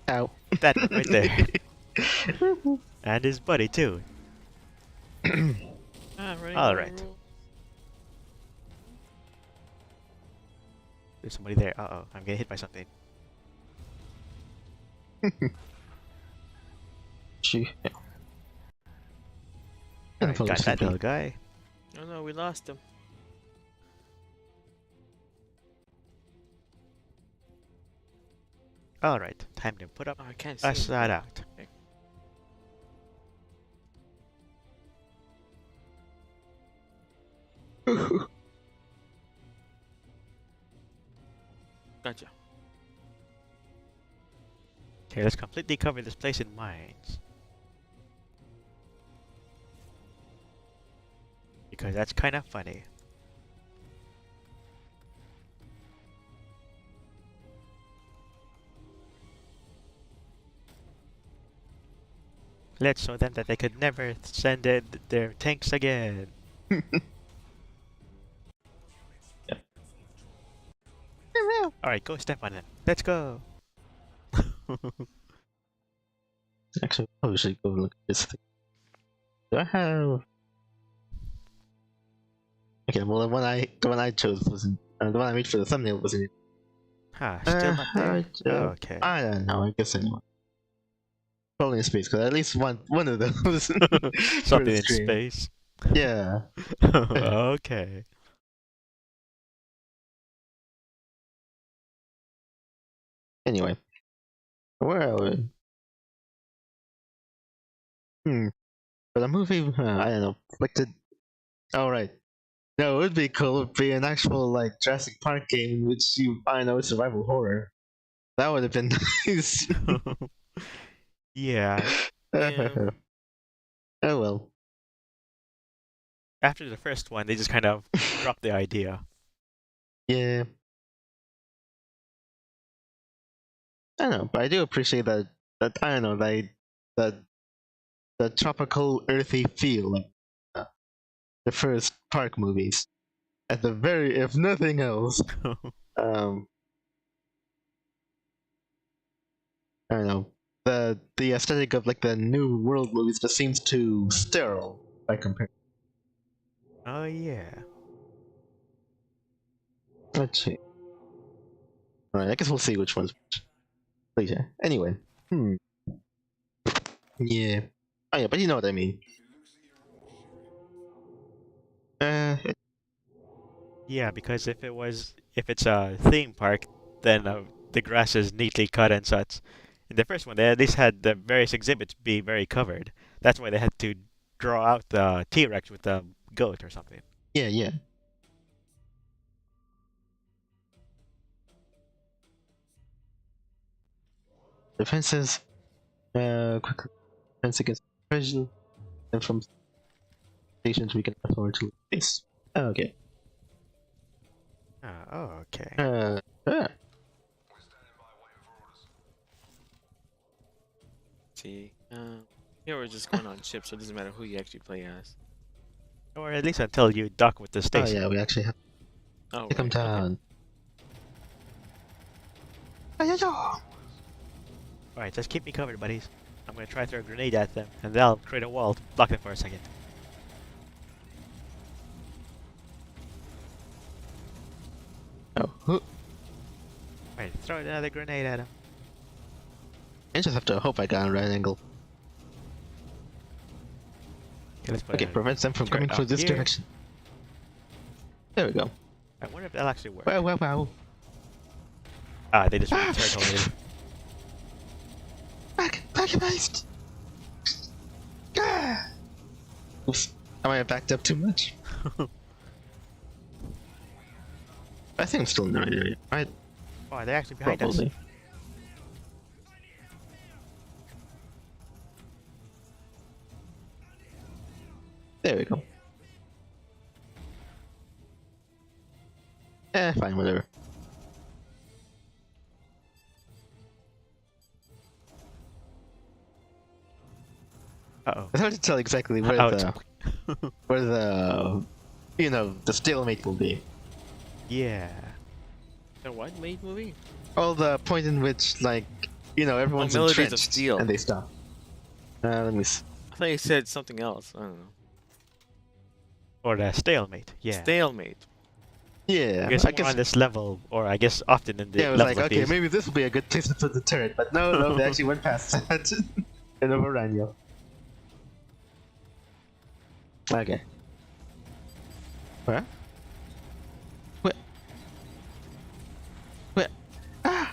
ow. That one right there. And his buddy too. Alright. There's somebody there. Uh-oh, I'm getting hit by something. She. Yeah. Alright, got that little guy. Oh no, we lost him. Alright, time to put up Oh, I can't see a him. side out. Okay. Gotcha. Okay, let's completely cover this place in mines. Because that's kind of funny. Let's show them that they could never send their tanks again. Alright, go step on it. Let's go! Actually, probably should go look at this thing. Do I have? Okay, well the one I chose wasn't. The one I made for the thumbnail wasn't. Still not there? Alright, Okay. I don't know. I guess anyway. Probably in space, because at least one of those. for Something the in stream. space. Yeah. Okay. Anyway, where are we? But a movie, I don't know, like the. Oh right. No, it would be cool. It would be an actual like Jurassic Park game in which you, I don't know, survival horror. That would have been nice. Yeah. Yeah. Oh well. After the first one, they just kind of dropped the idea. Yeah. I don't know, but I do appreciate that. That I don't know, that the tropical, earthy feel of the first Park movies. At the very, if nothing else, um, I don't know. The aesthetic of like the New World movies just seems too sterile by comparison. Oh yeah. Let's see. Alright, I guess we'll see which one's which later. Anyway. Yeah. Oh yeah, but you know what I mean. Uh, Yeah, because if it's a theme park, then the grass is neatly cut and such. In the first one, they at least had the various exhibits be very covered. That's why they had to draw out the T-Rex with the goat or something. yeah, yeah. Defenses. Quick defense against pressure. And from stations we can afford to this. Okay. Oh, okay. See, here we're just going on ships, so it doesn't matter who you actually play as. Or at least until you dock with the Oh station. yeah, we actually have Oh, to come right, okay. down. Alright, just keep me covered, buddies. I'm gonna try to throw a grenade at them, and they'll create a wall to block them for a second. Oh, Alright, throw another grenade at him. I just have to hope I got a right angle. Okay, let's put Okay, a prevents them from turret coming from up this here. direction. There we go. I wonder if that'll actually work. Wow. Ah, they just went turret already. Back based. Oops. I might have backed up too much. I think I'm still in the right area, right? Oh, they're actually behind us. Probably. There we go. Fine, whatever. Uh-oh. It's hard to tell exactly where where the stalemate will be. Yeah. The what made movie? Oh, the point in which everyone's Melodies of entrenched Steel. and they stop. Let me see. I thought you said something else. I don't know. Or the stalemate, yeah. Stalemate. Yeah, I guess more on this level, or I guess often in the yeah, it was level like, of okay, these. maybe this will be a good place to put the turret, but no, they actually went past that and overran you. Okay. Where? Where? Ah!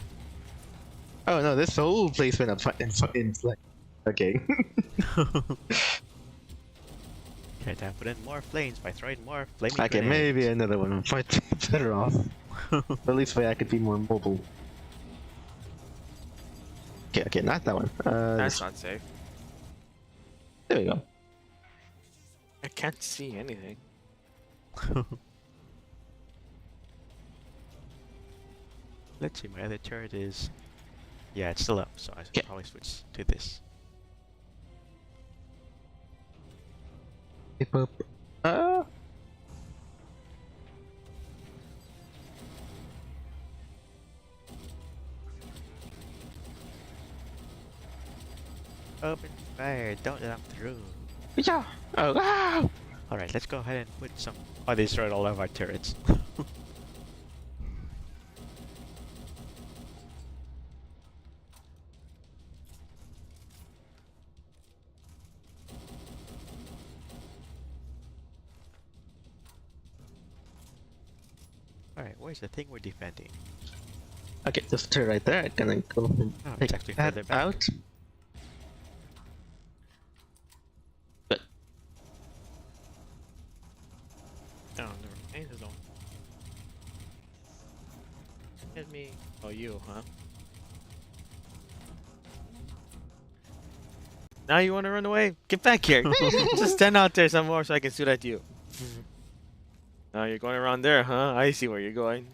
Oh no, this whole place went up in flame. Okay. Okay, time to put in more flames by throwing more flaming Okay, grenades. maybe another one might be better off. But at least way I could be more mobile. Okay, not that one. That's not safe. There we go. I can't see anything. Let's see, my other turret is... Yeah, it's still up, so I should Okay. probably switch to this. Hip up. Open fire. Don't let them through. Yeah. Oh, wow. Alright, let's go ahead and put some... Oh, they destroyed all of our turrets. Alright, where's the thing we're defending? Okay, just turn right there. I'm gonna go and Oh, take it's actually that further back. out. But Oh, never mind. There's no. Hit me. Oh, you, huh? Now you want to run away? Get back here! Just stand out there some more so I can shoot at you. Now you're going around there, huh? I see where you're going.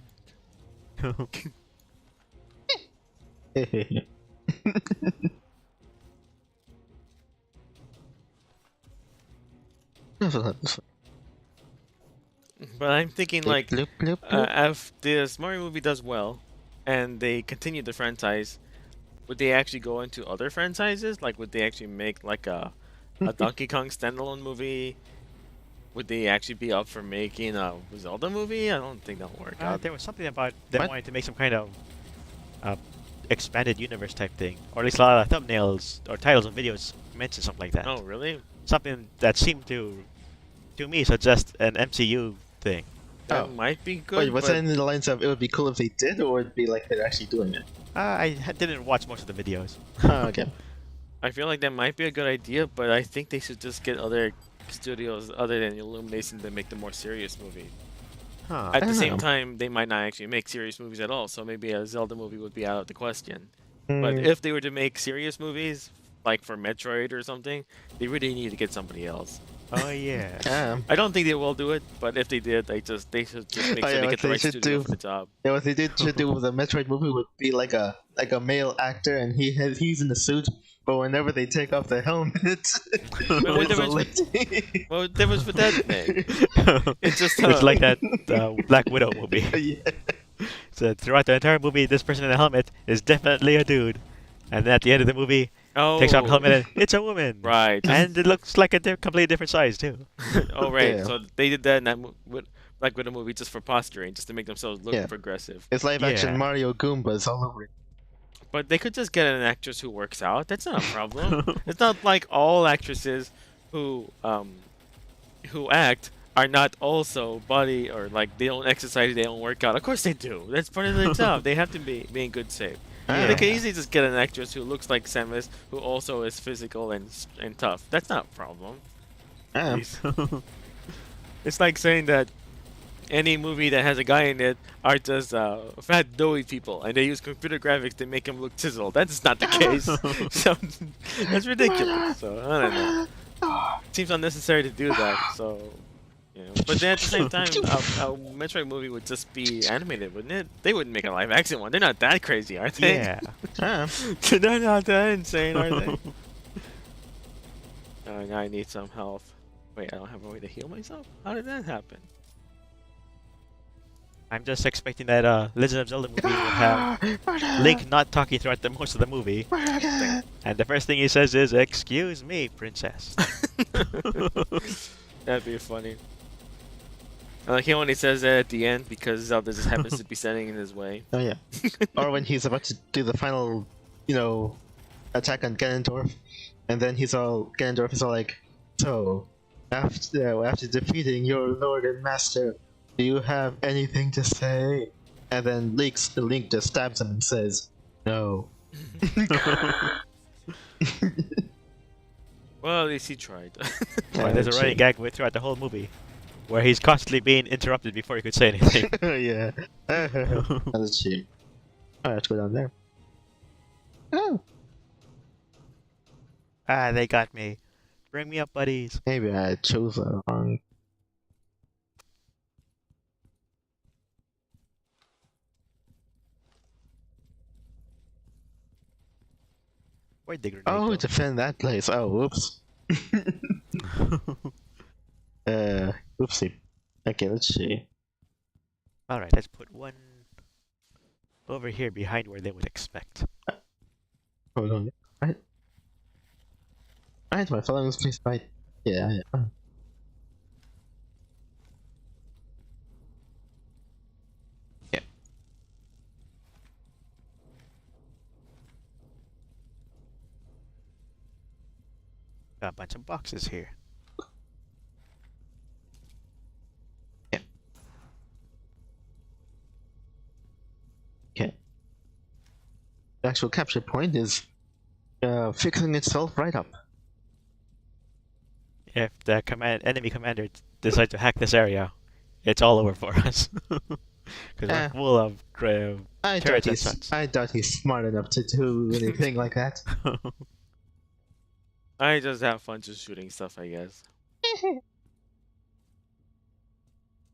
But I'm thinking like, bloop, bloop, bloop. if this Mario movie does well, and they continue the franchise, would they actually go into other franchises? Like, would they actually make like a Donkey Kong standalone movie? Would they actually be up for making a Zelda movie? I don't think that'll work out. There was something about them What? wanting to make some kind of uh, expanded universe type thing, or at least a lot of thumbnails or titles of videos mention something like that. Oh, really? Something that seemed to me, suggest an MCU thing. That Oh. might be good. Wait, was but that in the lines of it would be cool if they did, or it'd be like they're actually doing it? Didn't watch most of the videos. Oh, okay. I feel like that might be a good idea, but I think they should just get other studios other than Illumination to make the more serious movie. Huh. At the don't same know. time, they might not actually make serious movies at all, so maybe a Zelda movie would be out of the question. But Hmm. if they were to make serious movies, like for Metroid or something, they really need to get somebody else. Oh yeah. Yeah. I don't think they will do it, but if they did, they should just make Oh, sure yeah, they what get the they right should studio do- for the job. Yeah, what they should do with the Metroid movie would be like a male actor, and he's in the suit, but whenever they take off the helmet, what it's a difference lady. Well, what difference would that make? It's just It's like that Black Widow movie. Yeah. So throughout the entire movie, this person in the helmet is definitely a dude, and then at the end of the movie, Oh, takes off the helmet and it's a woman. right. And it looks like a completely different size too. Oh, right. Yeah. So they did that in that Black Widow movie just for posturing, just to make themselves look Yeah. progressive. It's live action Yeah. Mario Goombas all over it. But they could just get an actress who works out. That's not a problem. It's not like all actresses who act are not also body or like they don't exercise, they don't work out. Of course they do. That's part of their job. They have to be in good shape. They could Yeah. easily just get an actress who looks like Samus, who also is physical and tough. That's not a problem. Yeah. It's like saying that any movie that has a guy in it are just fat, doughy people, and they use computer graphics to make him look chiseled. That's not the case. So that's ridiculous. So I don't know. Seems unnecessary to do that. So, you know. But then at the same time, a Metroid movie would just be animated, wouldn't it? They wouldn't make a live action one. They're not that crazy, are they? Yeah. Yeah. They're not that insane, are they? Now I need some health. Wait, I don't have a way to heal myself? How did that happen? I'm just expecting that Legend of Zelda movie would have Link not talking throughout most of the movie, and the first thing he says is, "Excuse me, princess." That'd be funny. I like him when he says that at the end because Zelda just happens to be standing in his way. Oh yeah. Or when he's about to do the final, attack on Ganondorf, and then Ganondorf is all like, "So, after defeating your lord and master, do you have anything to say?" And then Link just stabs him and says, "No." Well, at least he tried. Or there's a running gag throughout the whole movie, where he's constantly being interrupted before he could say anything. Yeah. That's cheap. Alright, let's go down there. Oh, Ah, they got me. Bring me up, buddies. maybe I chose the wrong. Where'd the grenade Oh, go? defend that place. Oh, whoops. Oopsie. Okay, let's see. Alright, let's put one over here behind where they would expect. Hold on. Right. Right, my following is placed right. Yeah, yeah. Yeah. Got a bunch of boxes here. Yeah. Okay. The actual capture point is fixing itself right up. If the enemy commander decides to hack this area, it's all over for us. Because we're full of turrets and such. I doubt he's smart enough to do anything like that. I just have fun just shooting stuff, I guess.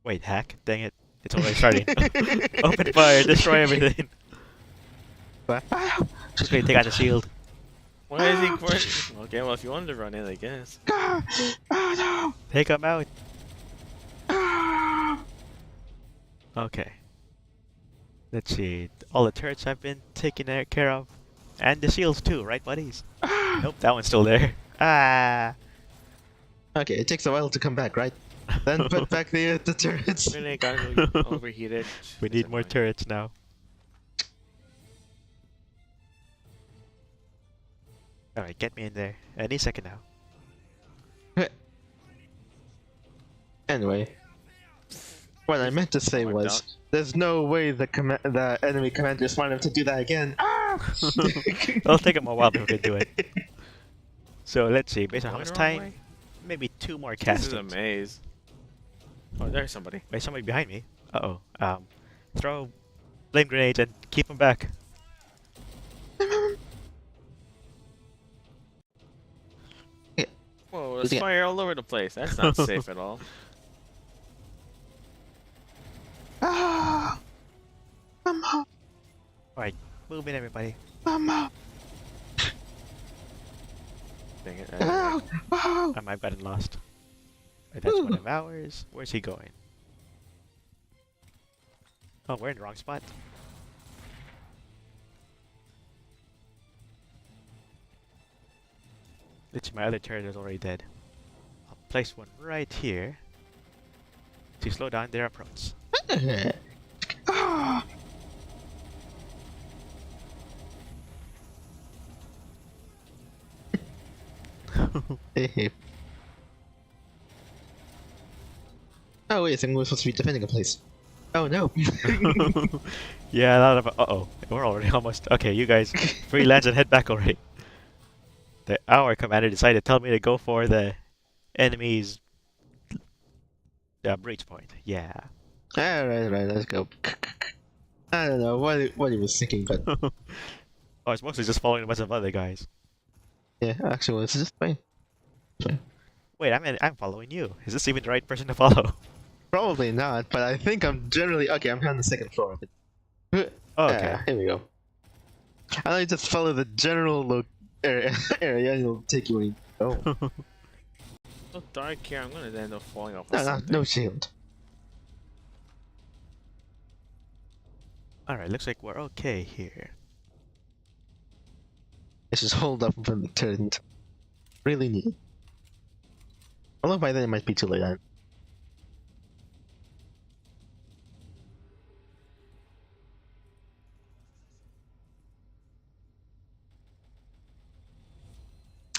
Wait, hack? Dang it. It's already starting. Open fire, destroy everything. Just gonna take out the shield. Why is he running? Okay, well, if you wanted to run in, I guess. Take him out. Okay. Let's see. All the turrets have been taken care of. And the shields too, right buddies? Nope, that one's still there. Ah! Okay, it takes a while to come back, right? Then put back the turrets. Really got overheated. We need more turrets now. Alright, get me in there. Any second now. Anyway, what I meant to say was, there's no way the enemy commander is smart enough to do that again. It'll take him a while before we can do it. So let's see, based on how much time, maybe 2 more castings. This is a maze. Oh, there's somebody. Wait, somebody behind me. Uh-oh. Throw flame grenades and keep them back. Whoa, there's fire all over the place. That's not safe at all. Alright, move in everybody. Dang it. I might have gotten lost. Wait, that's one of ours. Where's he going? Oh, we're in the wrong spot. It's my other turret is already dead. I'll place one right here to slow down their approach. Oh wait, I think we're supposed to be defending a place. Oh no. Yeah, a lot of. Uh-oh, we're already almost. Okay, you guys, freelance and head back already. Our commander decided to tell me to go for the enemy's breach point. Yeah. Alright, let's go. I don't know what he was thinking, but Oh, it's mostly just following a bunch of other guys. yeah, actually, it's just fine. Wait, I'm following you. Is this even the right person to follow? Probably not, but I think I'm generally okay. I'm on the second floor. Oh, okay. Here we go. I like just follow the general area, and it'll take you where you go. So dark here, I'm gonna end up falling off. No shield. Alright, looks like we're okay here. Let's just hold up from the turret. Really need. Although by then it might be too late.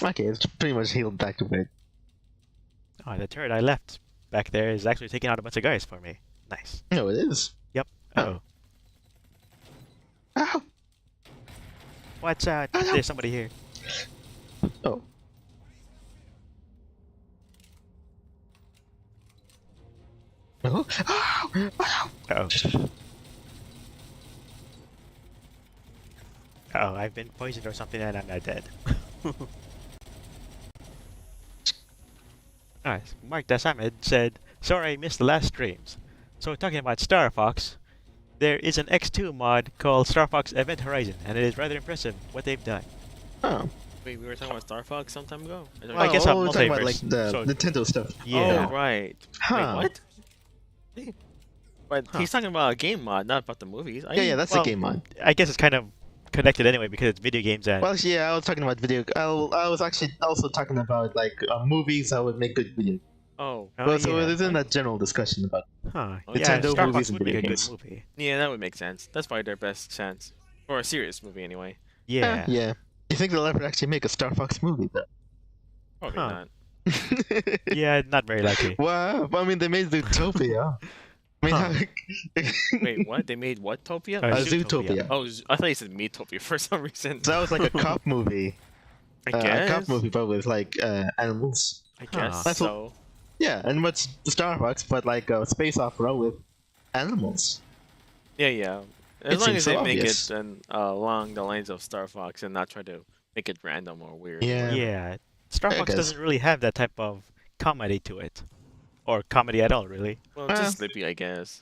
Okay, it's pretty much healed back to bed. Oh, the turret I left back there is actually taking out a bunch of guys for me. Nice. No, it is. Yep. Uh-oh. Ow! Watch out! There's somebody here. Oh. Oh! Oh! Uh-oh. Uh-oh, I've been poisoned or something and I'm not dead. Alright, Mark Dasamed said, sorry I missed the last streams. So talking about Star Fox, there is an X2 mod called Star Fox Event Horizon, and it is rather impressive what they've done. Oh. Wait, we were talking about Star Fox some time ago? Well, I guess I'm we're talking about multiverse, like the so- Nintendo stuff. Yeah. Oh, right. Huh. Wait, what? But he's talking about a game mod, not about the movies. Yeah, that's Well, a game mod. I guess it's kind of connected anyway because it's video games and. Well, yeah, I was talking about video. I was actually also talking about like movies that would make good video. Oh, Well, so yeah. it is in that general discussion about. Huh. Oh, Yeah, Nintendo Star movies Fox and would be a video good games. movie. yeah, that would make sense. That's probably their best chance for a serious movie, anyway. Yeah. Yeah. You think they'll ever actually make a Star Fox movie though? Probably Huh. not. Yeah, not very likely. Wow. I mean, they made Zootopia. I mean, Huh. Wait, what? They made what Topia? Zootopia. Oh, I thought you said Meatopia for some reason. So that was like a cop movie. I A guess. cop movie, but with like animals. I guess Huh. That's what- so. Yeah, and what's the Star Fox but like a space opera with animals? Yeah, yeah. As It long seems as so they make obvious. it along the lines of Star Fox and not try to make it random or weird. Yeah. Yeah. Star I Fox guess. doesn't really have that type of comedy to it. Or comedy at all, really. Well, Well, just Slippy, I guess.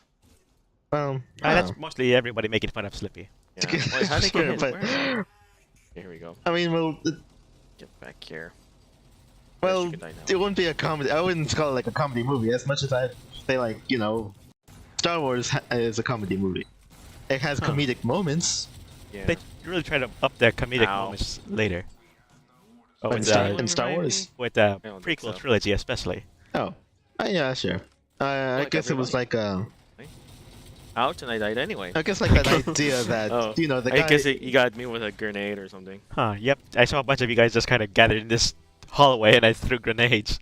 That's mostly everybody making fun of Slippy. Yeah. Wait, how they Sure, get hit? but- Where? Okay, here we go. I mean, well, Get back here. well, You can die now. it wouldn't be a comedy. I wouldn't call it like a comedy movie as much as I'd say like Star Wars is a comedy movie. It has Huh. comedic moments. Yeah. They really try to up their comedic Ow. moments later. Oh, in with Star, the in Star Wars. with the I don't think prequel so. trilogy especially. Oh, yeah, sure. I Like guess it was like Ouch, and I died anyway. I guess like that idea that Oh, the I guy. guess you got me with a grenade or something. Huh, yep. I saw a bunch of you guys just kind of gathered in this hallway and I threw grenades.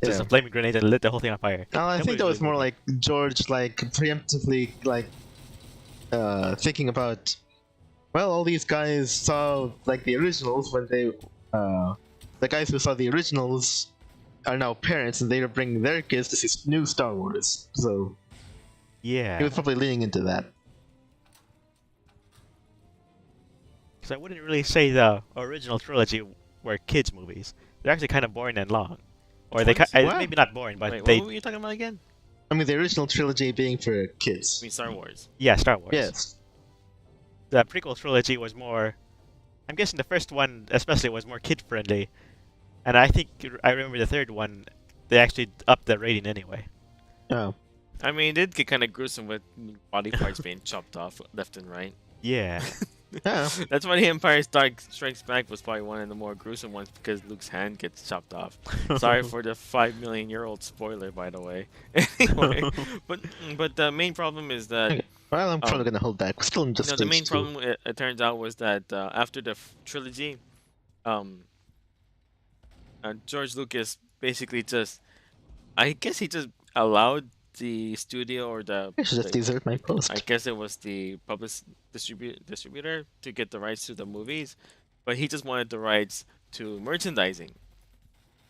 Just Yeah. a flaming grenade and lit the whole thing on fire. No, I think Nobody's that was really more moving. like George like preemptively like thinking about well all these guys saw like the originals when they the guys who saw the originals are now parents and they're bringing their kids to see new Star Wars. So Yeah. he was probably leaning into that. Because I wouldn't really say the original trilogy were kids' movies. They're actually kind of boring and long. Or Which they ones? What? maybe not boring, but Wait, they what were you talking about again? I mean the original trilogy being for I kids. mean Star Wars. yeah, Star Wars. Yes. The prequel trilogy was more. I'm guessing the first one especially was more kid friendly, and I think I remember the third one. They actually upped the rating anyway. Oh. I mean, it did get kind of gruesome with body parts being chopped off left and right. Yeah. Yeah. That's why the Empire Strikes Back was probably one of the more gruesome ones because Luke's hand gets chopped off. Sorry for the 5 million-year-old spoiler, by the way. Anyway, but the main problem is that Okay. Well, I'm probably Um, gonna hold back. We're still in just the stage main 2. problem it turns out was that after the trilogy, George Lucas basically just, I guess he just allowed the studio or I should just desert my post. I guess it was the distributor to get the rights to the movies, but he just wanted the rights to merchandising.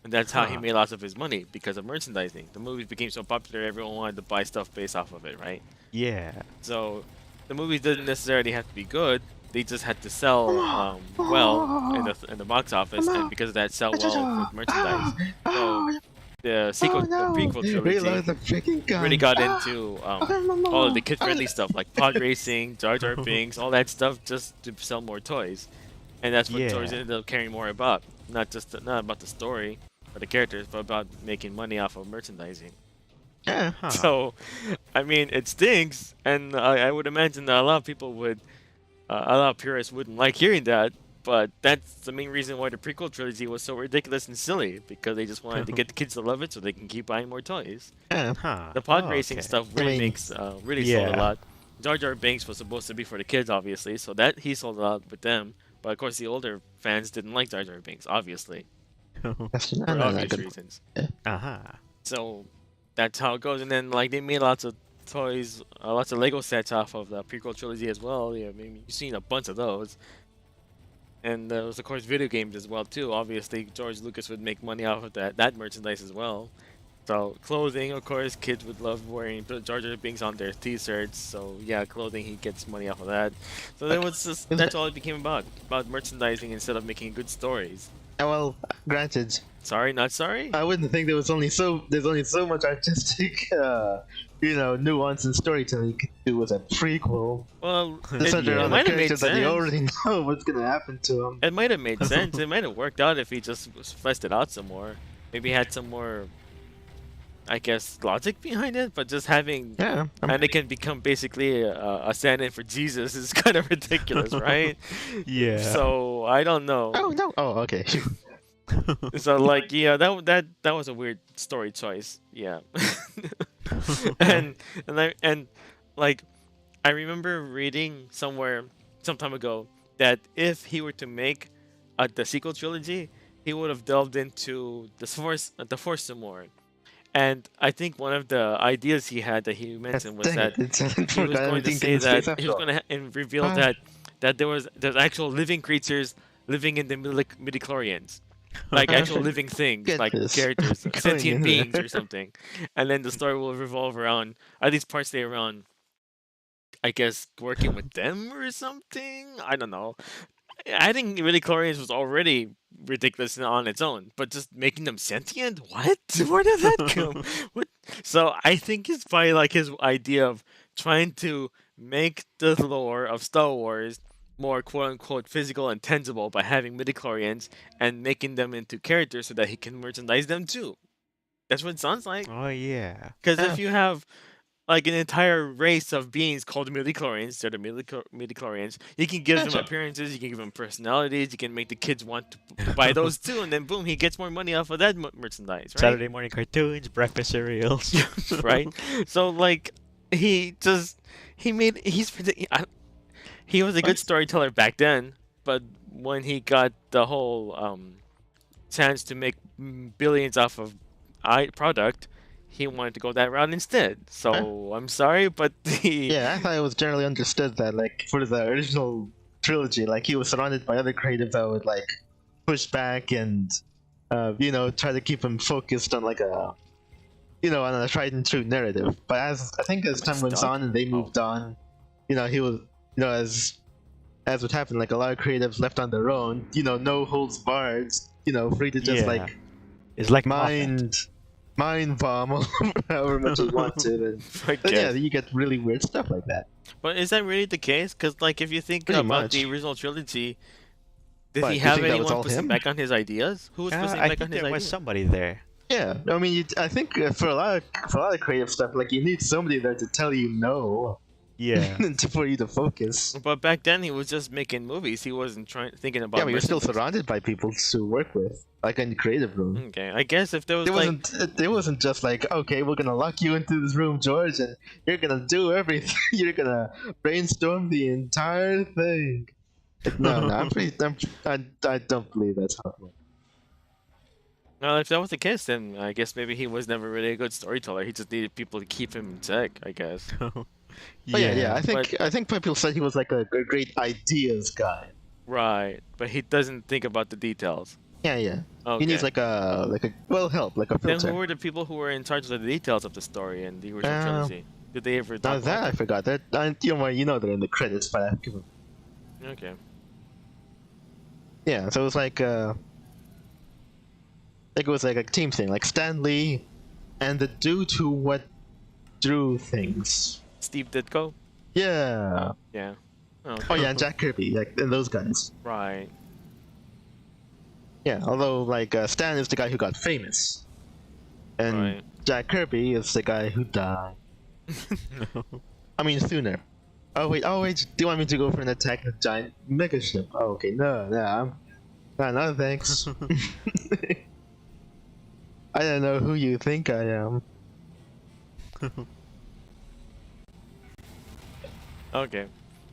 And that's how he Huh. made lots of his money, because of merchandising. The movies became so popular, everyone wanted to buy stuff based off of it, right? Yeah. So the movies didn't necessarily have to be good. They just had to sell well in the box office, and because of that, sell well with merchandise. So the prequel Reload trilogy the freaking gun. really got into all of the kid-friendly stuff like pod racing, Jar Jar Binks, all that stuff, just to sell more toys. And that's what Yeah. toys ended up caring more about, not about the story or the characters, but about making money off of merchandising. Yeah. Huh. So, I mean, it stinks, and I would imagine that a lot of people would, a lot of purists wouldn't like hearing that. But that's the main reason why the prequel trilogy was so ridiculous and silly, because they just wanted to get the kids to love it so they can keep buying more toys. Yeah. Huh. The pod Oh, racing okay. stuff really mean, really sold a yeah. lot. Jar Jar Binks was supposed to be for the kids, obviously, so that he sold a lot with them. But of course, the older fans didn't like Jar Jar Binks, obviously, That's for not obvious good. reasons. Uh-huh. So that's how it goes. And then like they made lots of toys, lots of Lego sets off of the prequel trilogy as well. Yeah, I mean you've seen a bunch of those. And there was of course video games as well too. Obviously George Lucas would make money off of that merchandise as well. So clothing, of course, kids would love wearing Jar Jar Binks on their T-shirts. So yeah, clothing, he gets money off of that. So then was just that's all it became about merchandising instead of making good stories. Well, granted, Sorry, not sorry. I wouldn't think there's only so much artistic, nuance and storytelling you could do with a prequel. Well, To center on the might have made characters that you sense. already know what's gonna happen to them. It might have made sense. It might have worked out if he just fleshed it out some more. Maybe had some more I guess, logic behind it, but just having Yeah. Anakin become basically a stand-in for Jesus is kind of ridiculous, right? Yeah. So I don't know. Oh no. Oh, okay. So like, yeah, that was a weird story choice. Yeah, and and like I remember reading somewhere some time ago that if he were to make the sequel trilogy, he would have delved into the Force some more. And I think one of the ideas he had that he Yes, mentioned was dang that it! It's he was forgot going to everything in say the that space he after was all. going to and reveal Ah, that there's actual living creatures living in the midichlorians, like actual living things, get like this characters, going sentient in there. beings or something. And then the story will revolve around, at least partially around, I guess, working with them or something. I don't know. I think midichlorians was already ridiculous on its own, but just making them sentient? What? Where did that come? What? So I think it's probably like his idea of trying to make the lore of Star Wars more quote unquote physical and tangible by having midichlorians and making them into characters so that he can merchandise them too. That's what it sounds like. Oh yeah. Because Yeah. if you have like an entire race of beings called midichlorians, they're the midichlorians, you can give them Gotcha. appearances, you can give them personalities, you can make the kids want to buy those too, and then boom, he gets more money off of that merchandise, right? Saturday morning cartoons, breakfast cereals. Right. So like he just he was a good What? storyteller back then, but when he got the whole chance to make billions off of product, he wanted to go that route instead. So I'm sorry, but the Yeah, I thought it was generally understood that, like, for the original trilogy, like, he was surrounded by other creatives that would, like, push back and, try to keep him focused on, like, on a tried and true narrative. But I think as time went stuck? on and they moved on, he was, as would happen, like, a lot of creatives left on their own, no holds barred, free to just, Yeah. like, It's like Moffat. mind bomb however much you want to. And I then, yeah, guess. you get really weird stuff like that. But is that really the case? Because like if you think Pretty about much. the original trilogy, did What, he you have think that was anyone all pushing him? back on his ideas? Who was pushing I back think on his there was ideas? somebody there. Yeah, I mean, I think for a lot of creative stuff, like, you need somebody there to tell you no, Yeah. for you to focus. But back then he was just making movies. He wasn't thinking about. Yeah, but you're still merchandise. surrounded by people to work with, like in the creative room. Okay, I guess if there was It wasn't just like, okay, we're gonna lock you into this room, George, and you're gonna do everything. You're gonna brainstorm the entire thing. No, I don't believe that's how it works. well, if that was the case, then I guess maybe he was never really a good storyteller. He just needed people to keep him in check, I guess. But yeah, but- I think people said he was like a great ideas guy. Right, but he doesn't think about the details. Yeah. Okay. He needs like a help, like a Then filter. who were the people who were in charge of the details of the story and the original trilogy? Did they ever Now talk that I about forgot that, they're in the credits, but I give them. that? Okay. Yeah, so it was like it was like a team thing, like Stan Lee and the dude who drew things. Steve Ditko? Yeah. Yeah. Oh yeah, and Jack Kirby, like, and those guys. Right. Yeah, although like Stan is the guy who got famous, and Right. Jack Kirby is the guy who died. I mean sooner. Oh wait, do you want me to go for an attack with a giant mega ship? Oh okay, no, no thanks. I don't know who you think I am. Okay.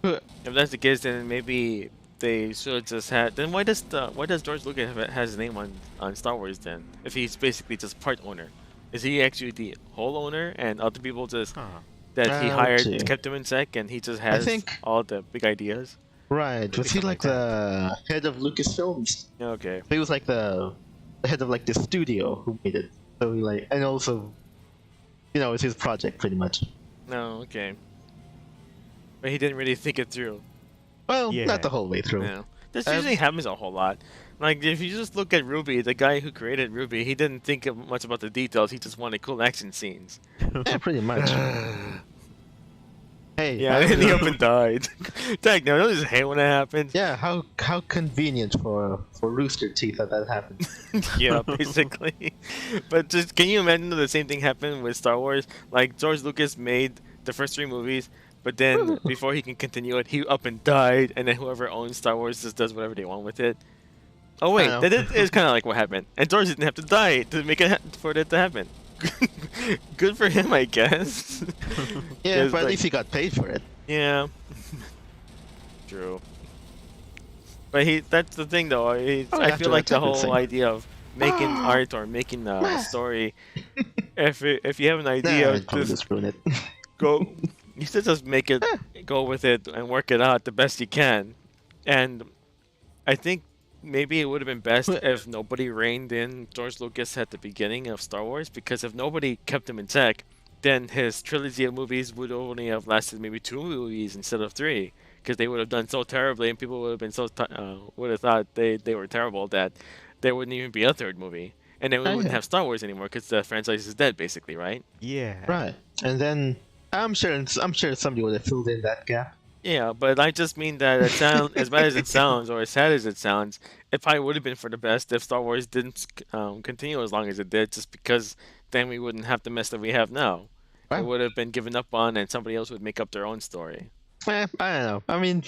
Huh. If that's the case, then maybe they should just had. Then why does George Lucas has his name on Star Wars then? If he's basically just part owner, is he actually the whole owner and other people just Huh. that he Let's hired see. kept him in sec and he just has think- all the big ideas? Right, was he something like like the head of Lucasfilms? Okay. He was like the head of like the studio who made it. So he like, and also, it's his project pretty much. No. Okay. But he didn't really think it through. Well, Yeah. not the whole way through. No. This Um, usually happens a whole lot. Like if you just look at Ruby, the guy who created Ruby, he didn't think much about the details. He just wanted cool action scenes. Yeah, pretty much. Hey, Yeah, I and don't he know. up and died. Dang, no, I just hate when that happens. Yeah, how convenient for Rooster Teeth that happened. Yeah, basically. But just can you imagine the same thing happened with Star Wars? Like George Lucas made the first three movies, but then Woo. before he can continue it, he up and died, and then whoever owns Star Wars just does whatever they want with it. Oh I wait, know. that is kind of like what happened, and George didn't have to die to make it for that to happen. Good for him, I guess. Yeah, 'Cause, but at like, least he got paid for it. yeah, true. But that's the thing though. Oh, I feel after like that the type of whole thing. idea of making art or making a story, if you have an Nah, idea, I'd probably just just ruin it. go. You should just make it, Eh, go with it, and work it out the best you can. And I think maybe it would have been best but- if nobody reined in George Lucas at the beginning of Star Wars, because if nobody kept him in check, then his trilogy of movies would only have lasted maybe two movies instead of three, because they would have done so terribly, and people would have been would have thought they were terrible that there wouldn't even be a third movie, and then we oh, wouldn't yeah, have Star Wars anymore because the franchise is dead, basically, right? Yeah. right. And then I'm sure somebody would have filled in that gap. Yeah, but I just mean that it sound as bad as it sounds, or as sad as it sounds, it probably would have been for the best if Star Wars didn't continue as long as it did, just because then we wouldn't have the mess that we have now. It Wow. would have been given up on, and somebody else would make up their own story. I don't know. I mean,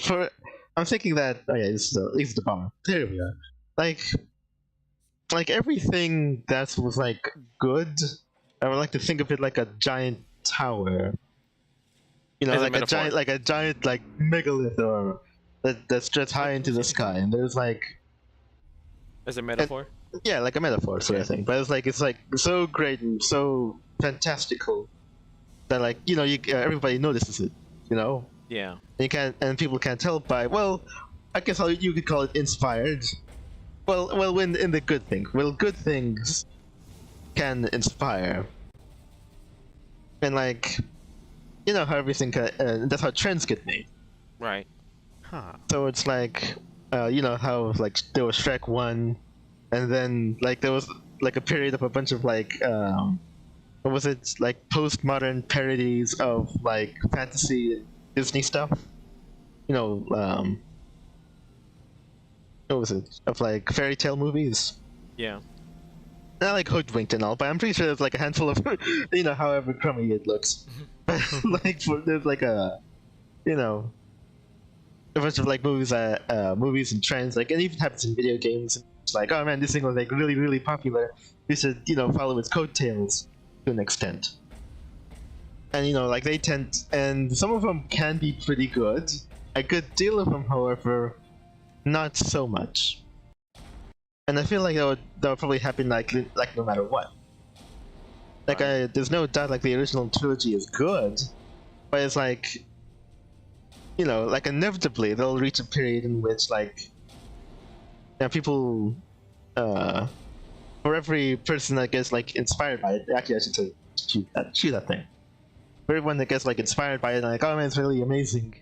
I'm thinking that. Oh yeah, this is the bummer. There we are. Like everything that was like good. I would like to think of it like a giant tower. You know, As a like a metaphor. giant like megalith or that stretches high into the sky, and there's like As a metaphor? yeah, like a metaphor sort of thing. But it's like so great and so fantastical that like everybody notices it. You know, Yeah. and people can't tell by well, I guess you could call it inspired. Well, when in the good thing, well, good things can inspire, and like how everything that's how trends get made. Right. Huh. So it's like how like there was Shrek 1, and then like there was like a period of a bunch of like what was it, like postmodern parodies of like fantasy and Disney stuff. What was it, of like fairy tale movies. Yeah. Not like Hoodwinked and all, but I'm pretty sure there's like a handful of however crummy it looks. But like there's like a bunch of like movies and trends, like it even happens in video games. It's like, oh man, this thing was like really, really popular. We should, follow its coattails to an extent. And like they tend, and some of them can be pretty good. A good deal of them, however, not so much. And I feel like that would probably happen like no matter what. Like there's no doubt like the original trilogy is good, but it's like like inevitably they'll reach a period in which like people for every person that gets like inspired by it, actually I should say shoot that thing. For everyone that gets like inspired by it, and like, oh man, it's really amazing,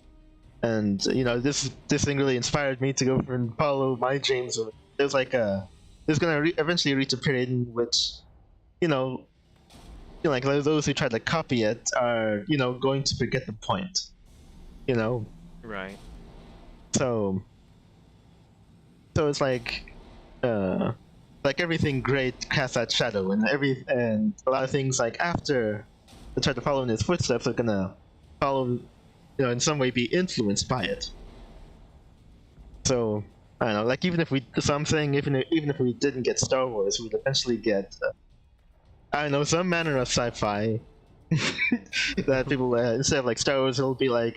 and this thing really inspired me to go for and follow my dreams. There's like there's gonna eventually reach a period in which like those who try to copy it are going to forget the point. Right. So it's like everything great casts that shadow, and a lot of things like after they try to follow in his footsteps are gonna follow, in some way be influenced by it. So I don't know, like even if we didn't get Star Wars, we'd eventually get I don't know, some manner of sci-fi that people instead of like Star Wars, it'll be like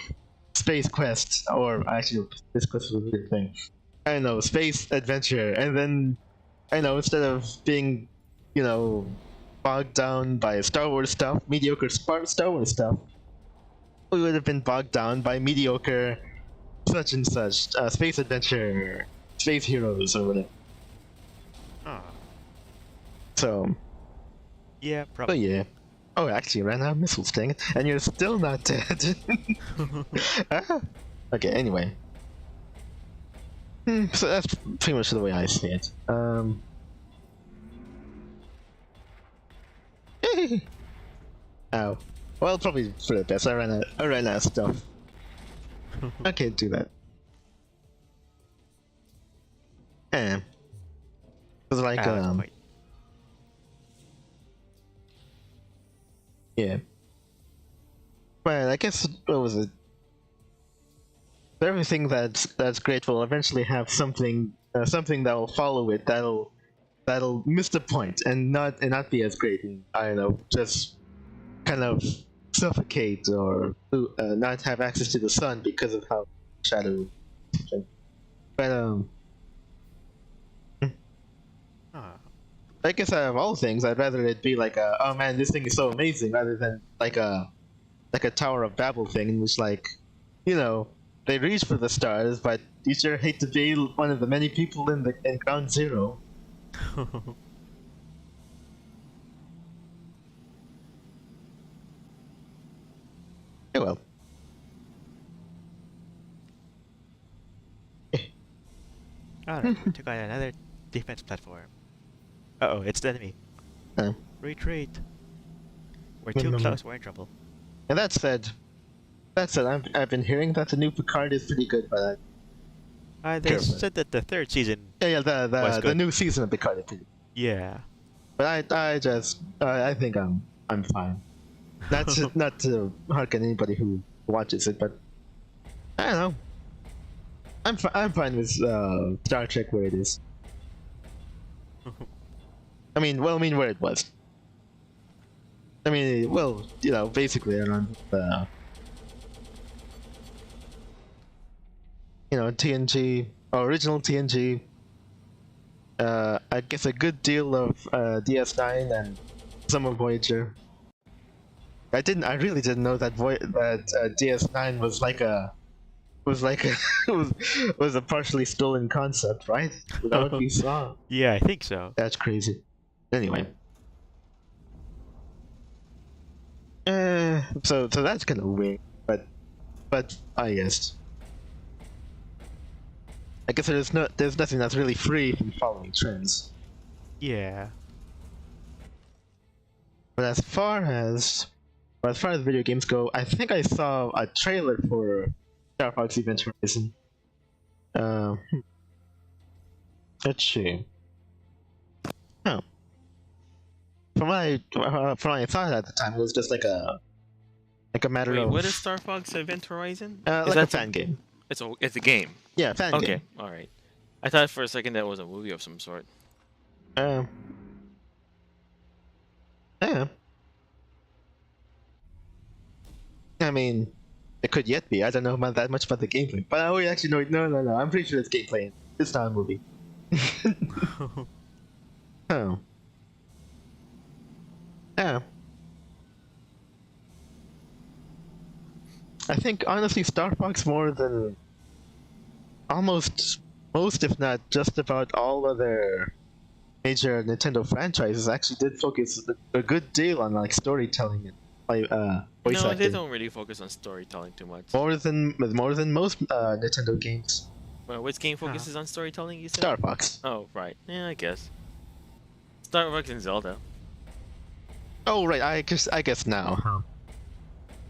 Space Quest, or actually Space Quest was a good thing. I don't know, space adventure, and then instead of being bogged down by Star Wars stuff, mediocre Star Wars stuff, we would have been bogged down by mediocre such and such space adventure, space heroes, or whatever. Huh. So Yeah, probably. yeah. Oh, actually, ran out of missiles, dang it. And you're still not dead. Ah. Okay, anyway. So that's pretty much the way I see it. Ow. Well, probably for the best. I ran out of stuff. I can't do that. Yeah. It's like Quite. yeah. Well, I guess what was it? Everything that's great will eventually have something something that will follow it that'll miss the point and not be as great, and I don't know, just kind of suffocate or not have access to the sun because of how shadow. But Ah. I guess out of all things, I'd rather it be like a, oh man, this thing is so amazing, rather than like a Tower of Babel thing in which, like, you know, they reach for the stars, but you sure hate to be one of the many people in Ground Zero. Yeah, well. Alright, took out another defense platform. Uh-oh, it's the enemy. Retreat. We're too close, we're in trouble. And that said, I've been hearing that the new Picard is pretty good, but They Careful. said that the third season... yeah, Was the good. new season of Picard is pretty. Yeah. But I think I'm fine. Not to harken anybody who watches it, but I don't know. I'm fine with Star Trek where it is. I mean, where it was. I mean, well, you know, basically around you know, TNG, original TNG. I guess a good deal of DS9 and some of Voyager. I really didn't know that DS9 was like a was a partially stolen concept, right? Without what we saw. Yeah, I think so. That's crazy. Anyway. So that's kind of weird, but I guess there's nothing that's really free from following trends. Yeah. But as far as video games go, I think I saw a trailer for Star Fox Event Horizon. Let's see. Oh. From what I thought at the time, it was just like a matter Wait, of what is Star Fox Event Horizon? like that a fan game. It's a game. Yeah, fan Okay, game. all right. I thought for a second that was a movie of some sort. Yeah. I mean, it could yet be. I don't know about that much about the gameplay. But oh, actually, no. I'm pretty sure it's gameplay. It's not a movie. Oh. Yeah. I think honestly, Star Fox more than almost most, if not just about all other major Nintendo franchises, actually did focus a good deal on like storytelling and voice No, acting. they don't really focus on storytelling too much. More than most Nintendo games. Well, which game focuses on storytelling, you said? Star Fox. Oh, right. Yeah, I guess. Star Fox and Zelda. Oh right, I guess now.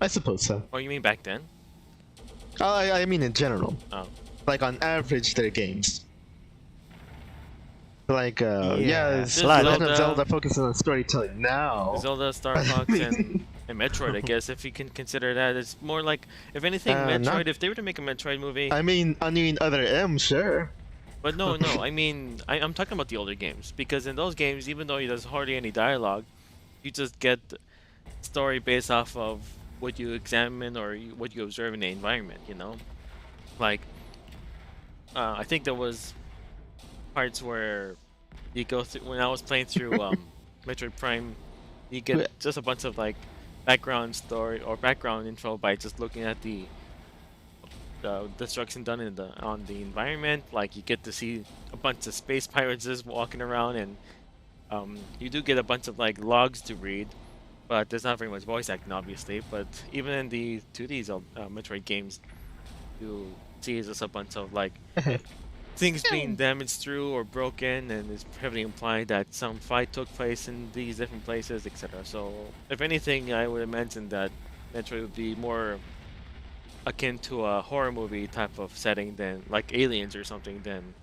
I suppose so. Oh, you mean back then? I mean in general. Oh. Like on average, their games. Like Yeah, it's Zelda- Legend of Zelda focuses on storytelling now. Zelda, Star Fox, and Metroid, I guess, if you can consider that. It's more like, if anything, not- Metroid, if they were to make a Metroid movie... I mean other M, sure. But no, I mean, I'm talking about the older games. Because in those games, even though there's hardly any dialogue, you just get story based off of what you examine or what you observe in the environment, you know? Like, I think there was parts where you go through, when I was playing through Metroid Prime, you get just a bunch of like background story or background info by just looking at the destruction done on the environment. Like you get to see a bunch of space pirates just walking around, and you do get a bunch of like logs to read, but there's not very much voice acting, obviously. But even in the 2D Metroid games, you see just a bunch of like things being damaged through or broken, and it's heavily implied that some fight took place in these different places, etc. So, if anything, I would imagine that Metroid would be more akin to a horror movie type of setting than like Aliens or something than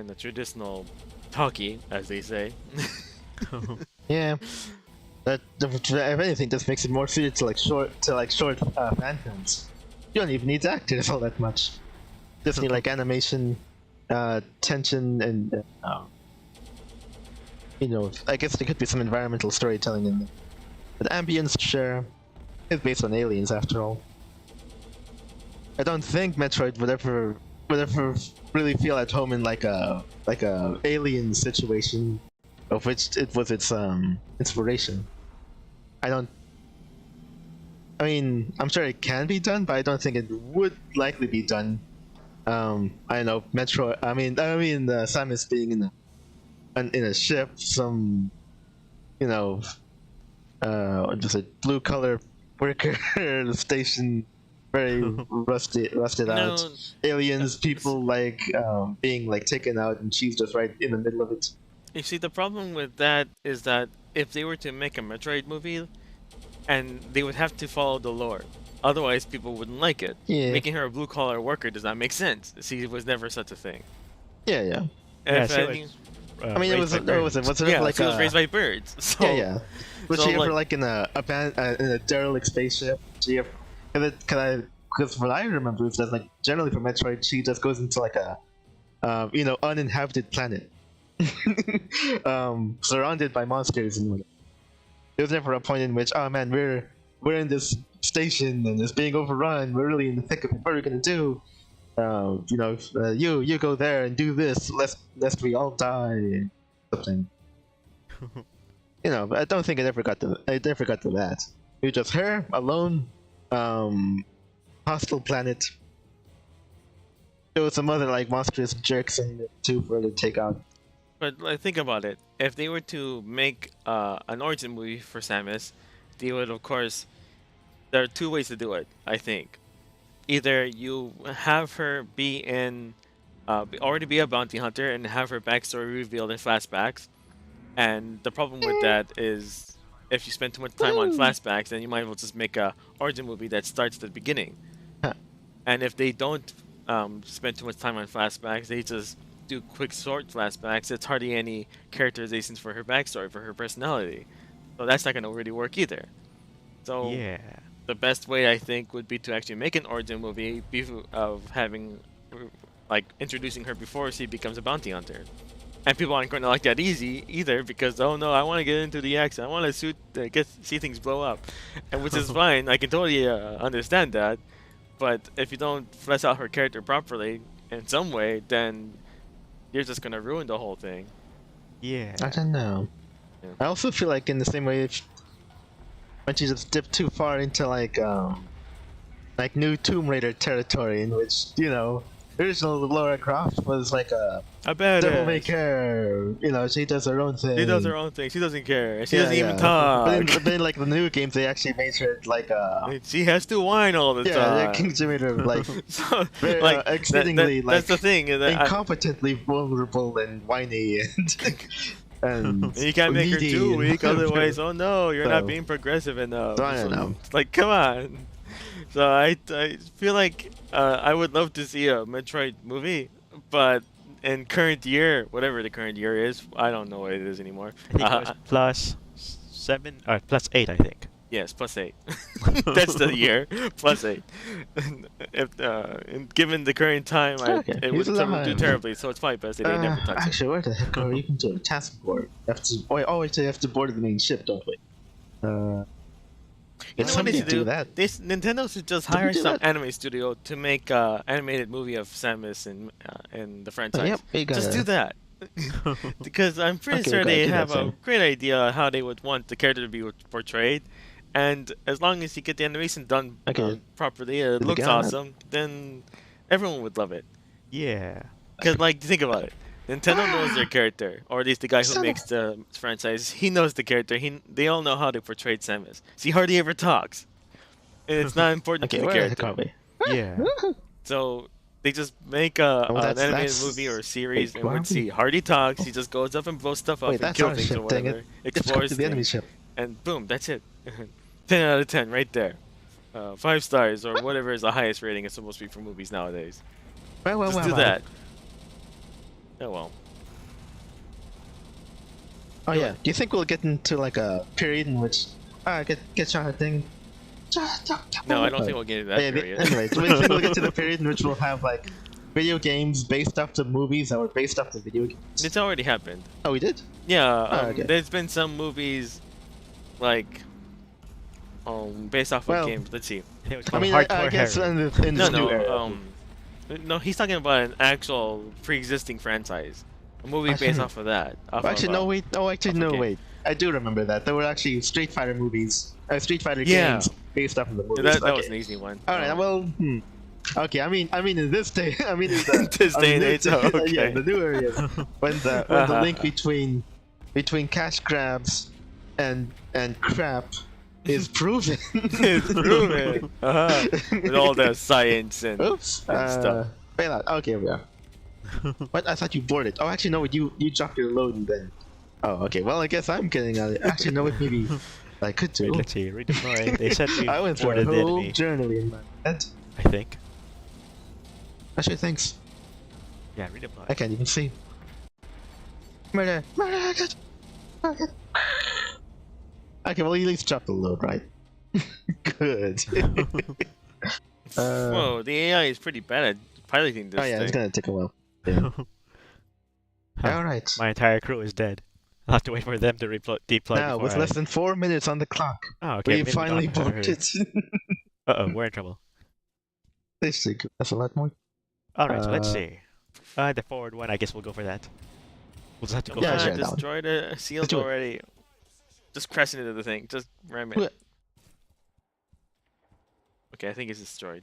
the traditional talkie, as they say. Yeah. If anything, this makes it more suited to short fan films. You don't even need actors all that much. Just need like animation, tension, and I guess there could be some environmental storytelling in there. But ambience, sure, is based on aliens after all. I don't think Metroid would ever really feel at home in like a alien situation, of which it was its inspiration. I mean, I'm sure it can be done, but I don't think it would likely be done. I don't know, Metro. Samus being in a ship, some, just a blue color worker station, very rusted out. No, Aliens, people like being like taken out, and she's just right in the middle of it. you see, the problem with that is that if they were to make a Metroid movie, and they would have to follow the lore, otherwise people wouldn't like it. Yeah. Making her a blue collar worker does not make sense. See, it was never such a thing. Yeah, yeah. And Yeah, if she any- I mean, it was yeah, like she was a, raised by birds. So, yeah, yeah. Was so, she ever like- like in a derelict spaceship? She ever? Because what I remember is that like generally for Metroid, she just goes into like a uninhabited planet, surrounded by monsters and whatnot. There was never a point in which, oh man, we're in this station and it's being overrun. We're really in the thick of it. What are we gonna do? You go there and do this, lest we all die. Something. But I don't think it ever got to that. It was just her alone, hostile planet. There was some other like monstrous jerks in it too for her to take out. But like, think about it. If they were to make an origin movie for Samus, they would, of course. There are two ways to do it, I think. Either you have her be already be a bounty hunter and have her backstory revealed in flashbacks. And the problem with that is, if you spend too much time on flashbacks, then you might as well just make a origin movie that starts at the beginning. Huh. And if they don't spend too much time on flashbacks, they just do quick short flashbacks. It's hardly any characterizations for her backstory, for her personality. So that's not going to really work either. So Yeah. the best way, I think, would be to actually make an origin movie of having, like, introducing her before she becomes a bounty hunter. And people aren't going to like that easy either, because, oh no, I want to get into the action. I want to see things blow up, and which is fine. I can totally understand that. But if you don't flesh out her character properly in some way, then you're just going to ruin the whole thing. Yeah. I don't know. Yeah. I also feel like in the same way, when she just dipped too far into like new Tomb Raider territory, in which original Lara Croft was like a devil may care. She does her own thing. She does her own thing. She doesn't care. She Yeah, doesn't even yeah. talk. But then, like the new games, they actually made her like She has to whine all the yeah, time. they actually made her like So, very, like, exceedingly that's the thing. Is that incompetently vulnerable and whiny and you can't make her needy too and weak, whatever. otherwise, oh no, you're So- not being progressive enough. So I don't know. It's like, come on. So I feel like I would love to see a Metroid movie, but in current year, whatever the current year is, I don't know what it is anymore. I think it was plus 7 or plus 8, I think. Yes, +8. That's the year. +8. If given the current time, Okay, it would he's do alive. terribly. So it's probably best that they never touch it. Actually, where the heck are you can do a task board? You have to board the main ship, don't we? You Did know what they somebody should do do? that? Nintendo should just Did we hire do some that? anime studio to make animated movie of Samus and the franchise. Yep, we Just gotta- do that. Because I'm pretty Okay, sure we gotta they do that have a thing. great idea how they would want the character to be portrayed, and as long as you get the animation done Okay. properly, it Did we looks get on that? awesome, then everyone would love it. Yeah. Because, like, think about it. Nintendo knows their character, or at least the guy who Son of- makes the franchise. He knows the character. They all know how to portray Samus. He hardly ever talks, and it's not important Okay, to the where the heck character. are we? Yeah. So they just make Oh, an that's- animated that's- movie or a series wait, in why which are we- he hardly talks. He just goes up and blows stuff up Wait, and that's kills our things or ship, dang whatever. it. It's Explores to the enemy things, ship. and boom, that's it. 10 out of 10 right there. 5 stars or whatever is the highest rating it's supposed to be for movies nowadays. Well, Just do that. Oh well. Oh yeah. Do you think we'll get into like a period in which get shot at thing? No, I don't think we'll get into that period. Anyway, do you think we'll get to the period in which we'll have like video games based off the movies that were based off the video games? It's already happened. Oh, we did? Yeah, okay. There's been some movies like based off of games. Let's see. I mean, I guess in this new era. No, he's talking about an actual pre-existing franchise. A movie based off of that. Wait. Wait. I do remember that. There were actually Street Fighter movies, Street Fighter games based off of the movies. That was an easy one. All right. Well, okay. I mean, in this day, in the, this day and age. Okay. Yeah, the new areas when the link between cash grabs and crap is proven. It's proven. With all the science and, stuff. Wait, okay, yeah. What? I thought you boarded. Oh, actually, no. You dropped your load and then. Oh, okay. Well, I guess I'm getting out of it. Actually, no. It maybe I could do. Wait, let's see. Redeploy. They said we I went through a whole journey in my head. I think. Actually, thanks. Yeah, redeploy. I can't even see. Murder! Okay, well, you at least dropped the load, right? Good. Whoa, the AI is pretty bad at piloting this thing. It's gonna take a while. Yeah. Alright. My entire crew is dead. I'll have to wait for them to deploy. Now, with less than 4 minutes on the clock, okay, we finally boarded. We're in trouble. That's a lot more. Alright, so let's see. The forward one, I guess we'll go for that. We'll just have to go for that. Destroy the seals already. Just crashing into the thing. Just ram it. Okay, I think it's destroyed.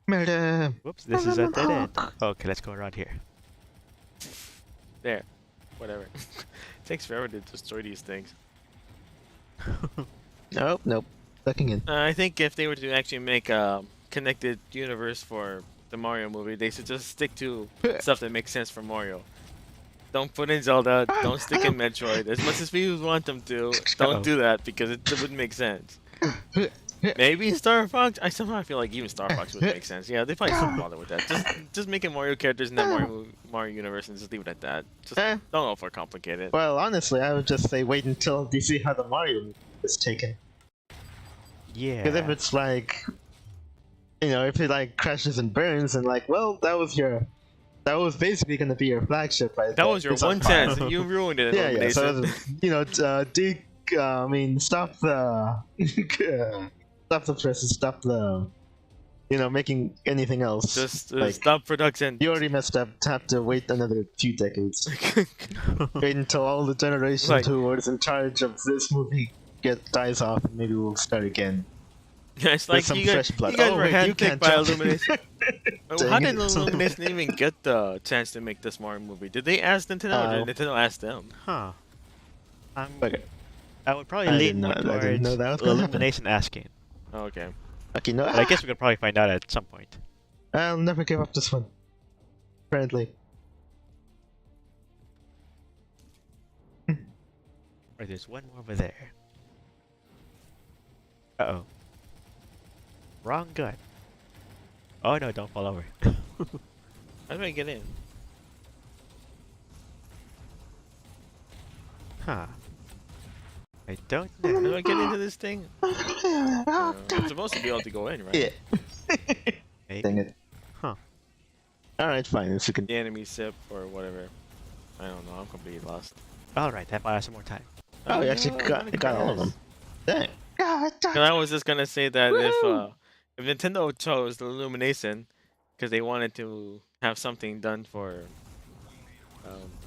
Murder! Whoops, this is a dead end. Okay, let's go around here. There. Whatever. Takes forever to destroy these things. Nope. Ducking in. I think if they were to actually make a connected universe for the Mario movie, they should just stick to stuff that makes sense for Mario. Don't put in Zelda, don't stick in Metroid. As much as people want them to, don't do that because it wouldn't make sense. Maybe Star Fox? I somehow feel like even Star Fox would make sense. Yeah, they probably shouldn't bother with that. Just make it Mario characters in that Mario universe and just leave it at that. Just don't overcomplicate it. Well, honestly, I would just say wait until you see how the Mario is taken. Yeah. Because if it's like, if it like crashes and burns and like, well, that was basically gonna be your flagship, right? That was your one chance, and you ruined it. Yeah. So stop the presses, stop the, making anything else. Just stop production. You already messed up. Have to wait another few decades. Wait until all the generation who was in charge of this movie dies off, and maybe we'll start again. Yeah, it's like some fresh blood. You guys were handpicked by Illumination. How did Illumination even get the chance to make this Mario movie? Did they ask Nintendo, or did Nintendo ask them? Huh. Okay. I would probably lean more towards Illumination asking. Oh, okay. Okay, no. But I guess we could probably find out at some point. I'll never give up this one. Apparently. Or there's one more over there. Uh-oh. Wrong gun. Oh no, don't fall over. How do I get in? Huh. I don't know. How do I get into this thing? I'm supposed to be able to go in, right? Yeah. Maybe. Dang it. Huh. Alright, fine. If you can. The enemy sip or whatever. I don't know. I'm completely lost. Alright, that buy us some more time. Oh, you actually got all of them. Dang. I was just gonna say that if Nintendo chose the Illumination because they wanted to have something done for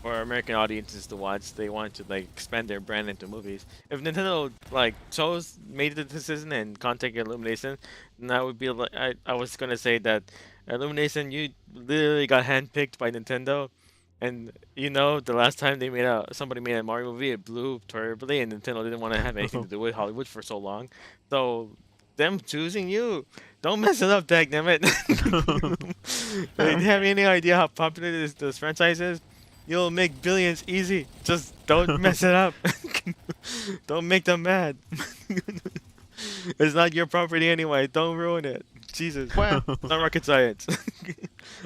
American audiences to watch, they wanted to like expand their brand into movies. If Nintendo made the decision and contacted Illumination, then I would be like, I was gonna say that Illumination, you literally got handpicked by Nintendo. And the last time somebody made a Mario movie, it blew terribly, and Nintendo didn't want to have anything to do with Hollywood for so long. So, them choosing you, don't mess it up, dagnammit. If you have any idea how popular this franchise is, you'll make billions easy. Just don't mess it up. Don't make them mad. It's not your property anyway. Don't ruin it. Jesus. Well, It's not rocket science.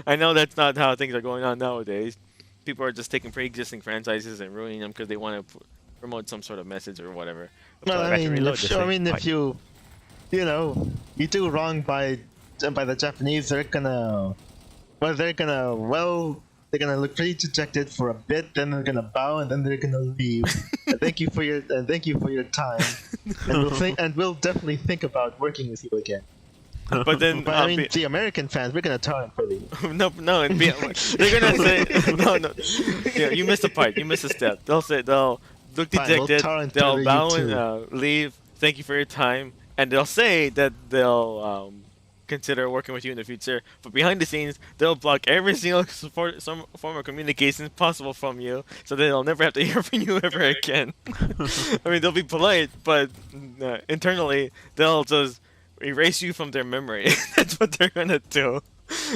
I know that's not how things are going on nowadays. People are just taking pre-existing franchises and ruining them because they want to promote some sort of message or whatever. well, So I I got to mean, reload this thing. if you know, you do wrong by the Japanese, they're gonna look pretty dejected for a bit, then they're gonna bow, and then they're gonna leave. Thank you for your time, and we'll definitely think about working with you again. But then, But I mean, the American fans, we're gonna torrent for you. no, they're gonna say no. Yeah, you missed a part. You missed a step. They'll look Fine, we'll dejected. torrent They'll through bow you and too. leave. Thank you for your time, and they'll say that they'll consider working with you in the future. But behind the scenes, they'll block every single some form of communication possible from you, so that they'll never have to hear from you ever again. I mean, they'll be polite, but internally, they'll just erase you from their memory. That's what they're gonna do.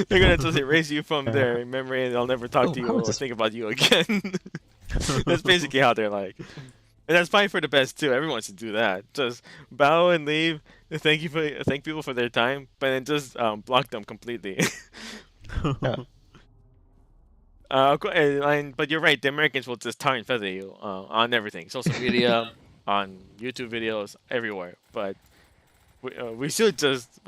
They're gonna just erase you from their memory, and they'll never talk Oh, to you how is or this- think about you again. That's basically how they're like, and that's probably for the best too. Everyone should do that. Just bow and leave. Thank people for their time, but then just block them completely. But you're right. The Americans will just tar and feather you on everything, social media, on YouTube videos, everywhere. But we should just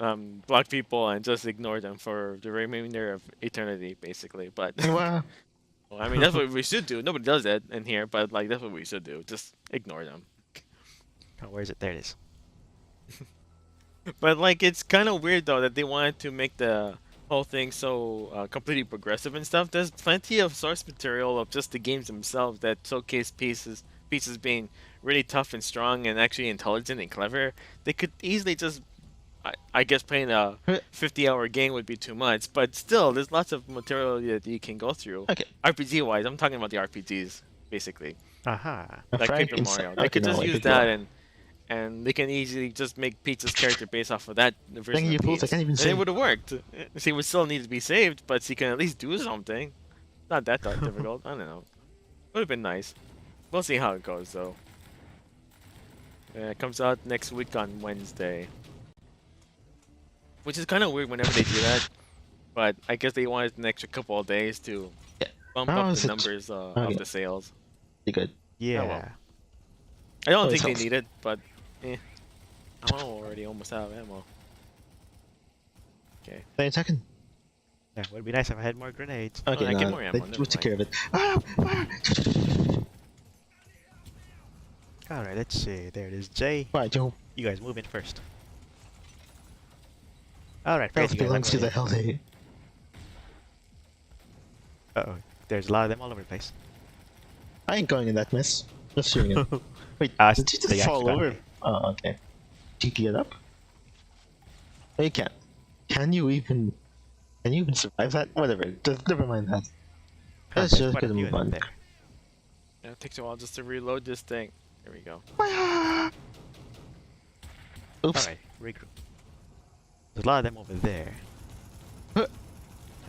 block people and just ignore them for the remainder of eternity, basically. But Well, I mean, that's what we should do. Nobody does that in here, but like that's what we should do. Just ignore them. Oh, where is it? There it is. But like, it's kind of weird though that they wanted to make the whole thing so completely progressive and stuff. There's plenty of source material of just the games themselves that showcase pieces being really tough and strong and actually intelligent and clever. They could easily just, I guess, playing a 50-hour game would be too much. But still, there's lots of material that you can go through. okay. RPG wise, I'm talking about the RPGs basically, Aha. like Frank Paper can Mario. say- They okay, could no, just like use Paper that Mario. and they can easily just make Peach's character based off of that version you of fools, I Peach. can't even And say- it would have worked. She would still need to be saved, but she can at least do something. Not that difficult. I don't know. Would have been nice. We'll see how it goes, though. It comes out next week on Wednesday. Which is kind of weird whenever they do that. But I guess they wanted an extra couple of days to Yeah. bump How up is the it- numbers okay. of the sales. You good? Yeah. well. I don't Oh, think they it's need it, but I'm already almost out of ammo. Okay. Wait a second. Yeah, would be nice if I had more grenades. Okay, I get no, more ammo, they never will take care mind. of it. Ah, Alright, let's see. There it is. Jay, right, Joe. you guys move in first. Alright, Health crazy guys. belongs to the healthy. Uh-oh. There's a lot of them all over the place. I ain't going in that mess. Just shooting it. Wait, Ah, did you they just fall actually got over? me. Oh, okay. Did you get up? No, you can't. Can you even survive that? Whatever. Just never mind that. Let's There's just quite a gonna few move of them on. there. Yeah, it takes a while just to reload this thing. There we go. Oops. Alright, regroup. There's a lot of them over there. How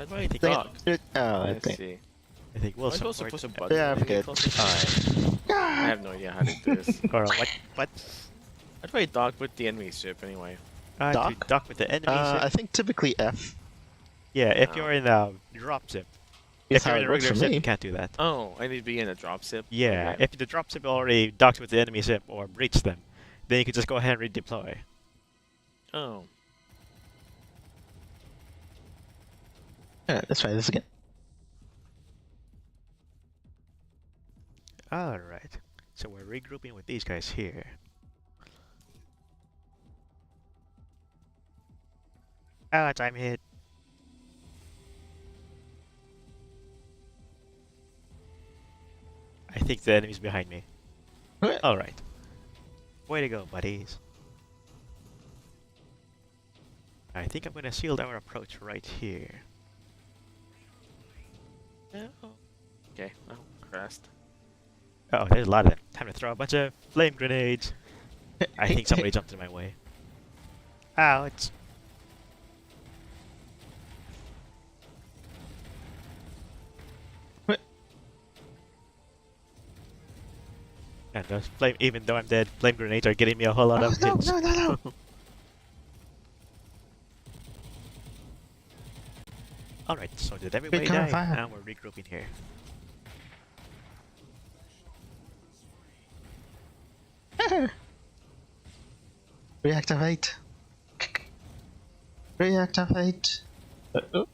do I think- talk? Oh, I Let's think. see. I think we'll Am I supposed to support. push a button? Yeah, I Maybe forget. close it? Alright. I have no idea how to do this. Or what? How do I dock with the enemy ship anyway? To Dock? dock with the enemy I ship. think typically F Yeah, if Oh. you're in a drop ship. is If how you're in it a works regular for ship, me. you can't do that. Oh, I need to be in a drop ship. Yeah, Okay. if the drop ship already docked with the enemy ship or breached them, then you can just go ahead and redeploy. Oh. Alright, let's try this again. Alright. So we're regrouping with these guys here. Ah, time hit. I think the enemy's behind me. Alright. Way to go, buddies. I think I'm gonna shield our approach right here. Yeah. Okay. Oh, crashed. Oh, there's a lot of them. Time to throw a bunch of flame grenades. I think somebody jumped in my way. Ouch. man, those flame. Even though I'm dead, flame grenades are getting me a whole lot of hits. No. All right, so did everybody come on, die? fire. Now we're regrouping here. Reactivate. Reactivate. Oh.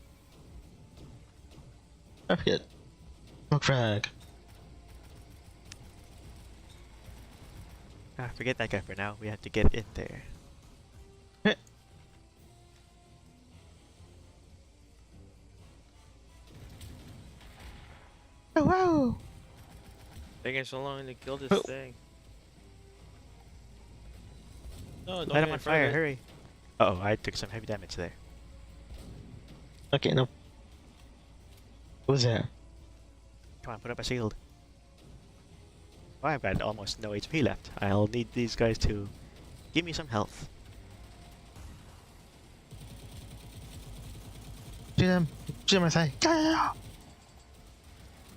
I forget. Smoke frag. Ah, forget that guy for now. We have to get in there. Oh wow! Taking so long to kill this Oh. thing. No, don't Light him get on in front of fire! it. Hurry! Uh oh, I took some heavy damage there. Okay, no. What was that? Come on, put up a shield. Oh, I've got almost no HP left. I'll need these guys to give me some health. Shoot him! Shoot him, I say! Yeah!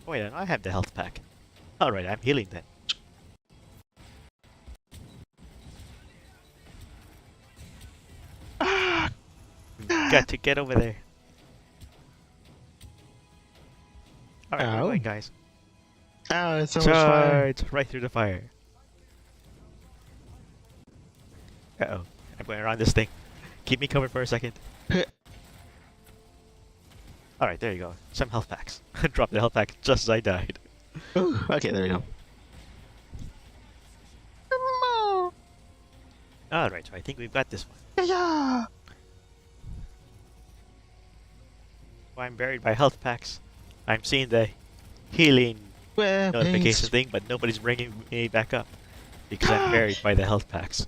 Wait, I have the health pack. Alright, I'm healing then. Got to get over there. Alright, we're Ow. going, guys. Ow, it's so much fire! Charge! Right through the fire. Uh-oh. I'm going around this thing. Keep me covered for a second. Alright, there you go. Some health packs. Drop the health pack just as I died. Ooh, okay, there we go. Alright, so I think we've got this one. Yeah! Oh, I'm buried by health packs. I'm seeing the healing notification thing, but nobody's bringing me back up. Because I'm buried by the health packs.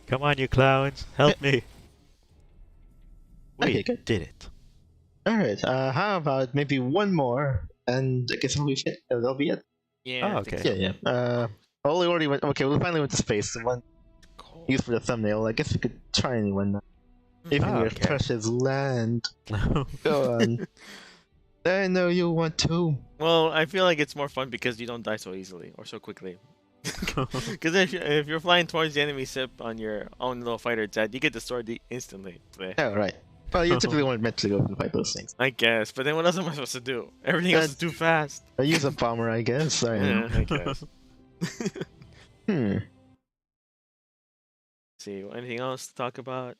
Come on, you clowns. Help me. We Okay, good. did it. Alright, how about maybe one more, and I guess that'll be it. Yeah. Oh, I think okay. Yeah. Well, we already went. Okay, we finally went to space. The one so. used for the thumbnail. I guess we could try anyone now. Even Oh, your okay. precious land. Go on. I know you want to. Well, I feel like it's more fun because you don't die so easily or so quickly. Because if you're flying towards the enemy ship on your own little fighter jet, you get destroyed instantly. Bleh. Oh, right. Well, you typically weren't meant to go and fight those things. I guess, but then what else am I supposed to do? Everything else is too fast. I use a bomber, I guess. I Yeah, I guess. See, anything else to talk about?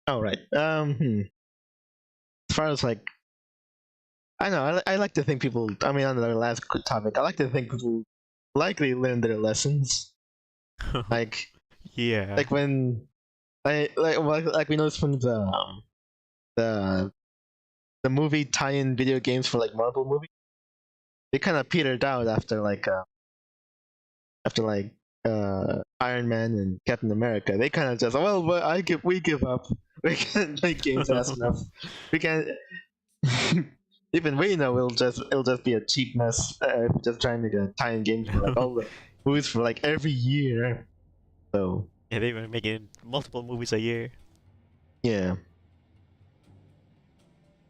All right. As far as like, I know. I like to think people. I mean, on the last topic, I like to think people likely learn their lessons. Like, yeah. like when, like we noticed from the movie tie-in video games for like Marvel movies, they kind of petered out after Iron Man and Captain America. They kind of just we give up. We can't make games fast enough. We can't. Even we know it'll just be a cheap mess. Just trying to get tie-in games for like all the movies for like every year. So Yeah, they were making multiple movies a year. yeah.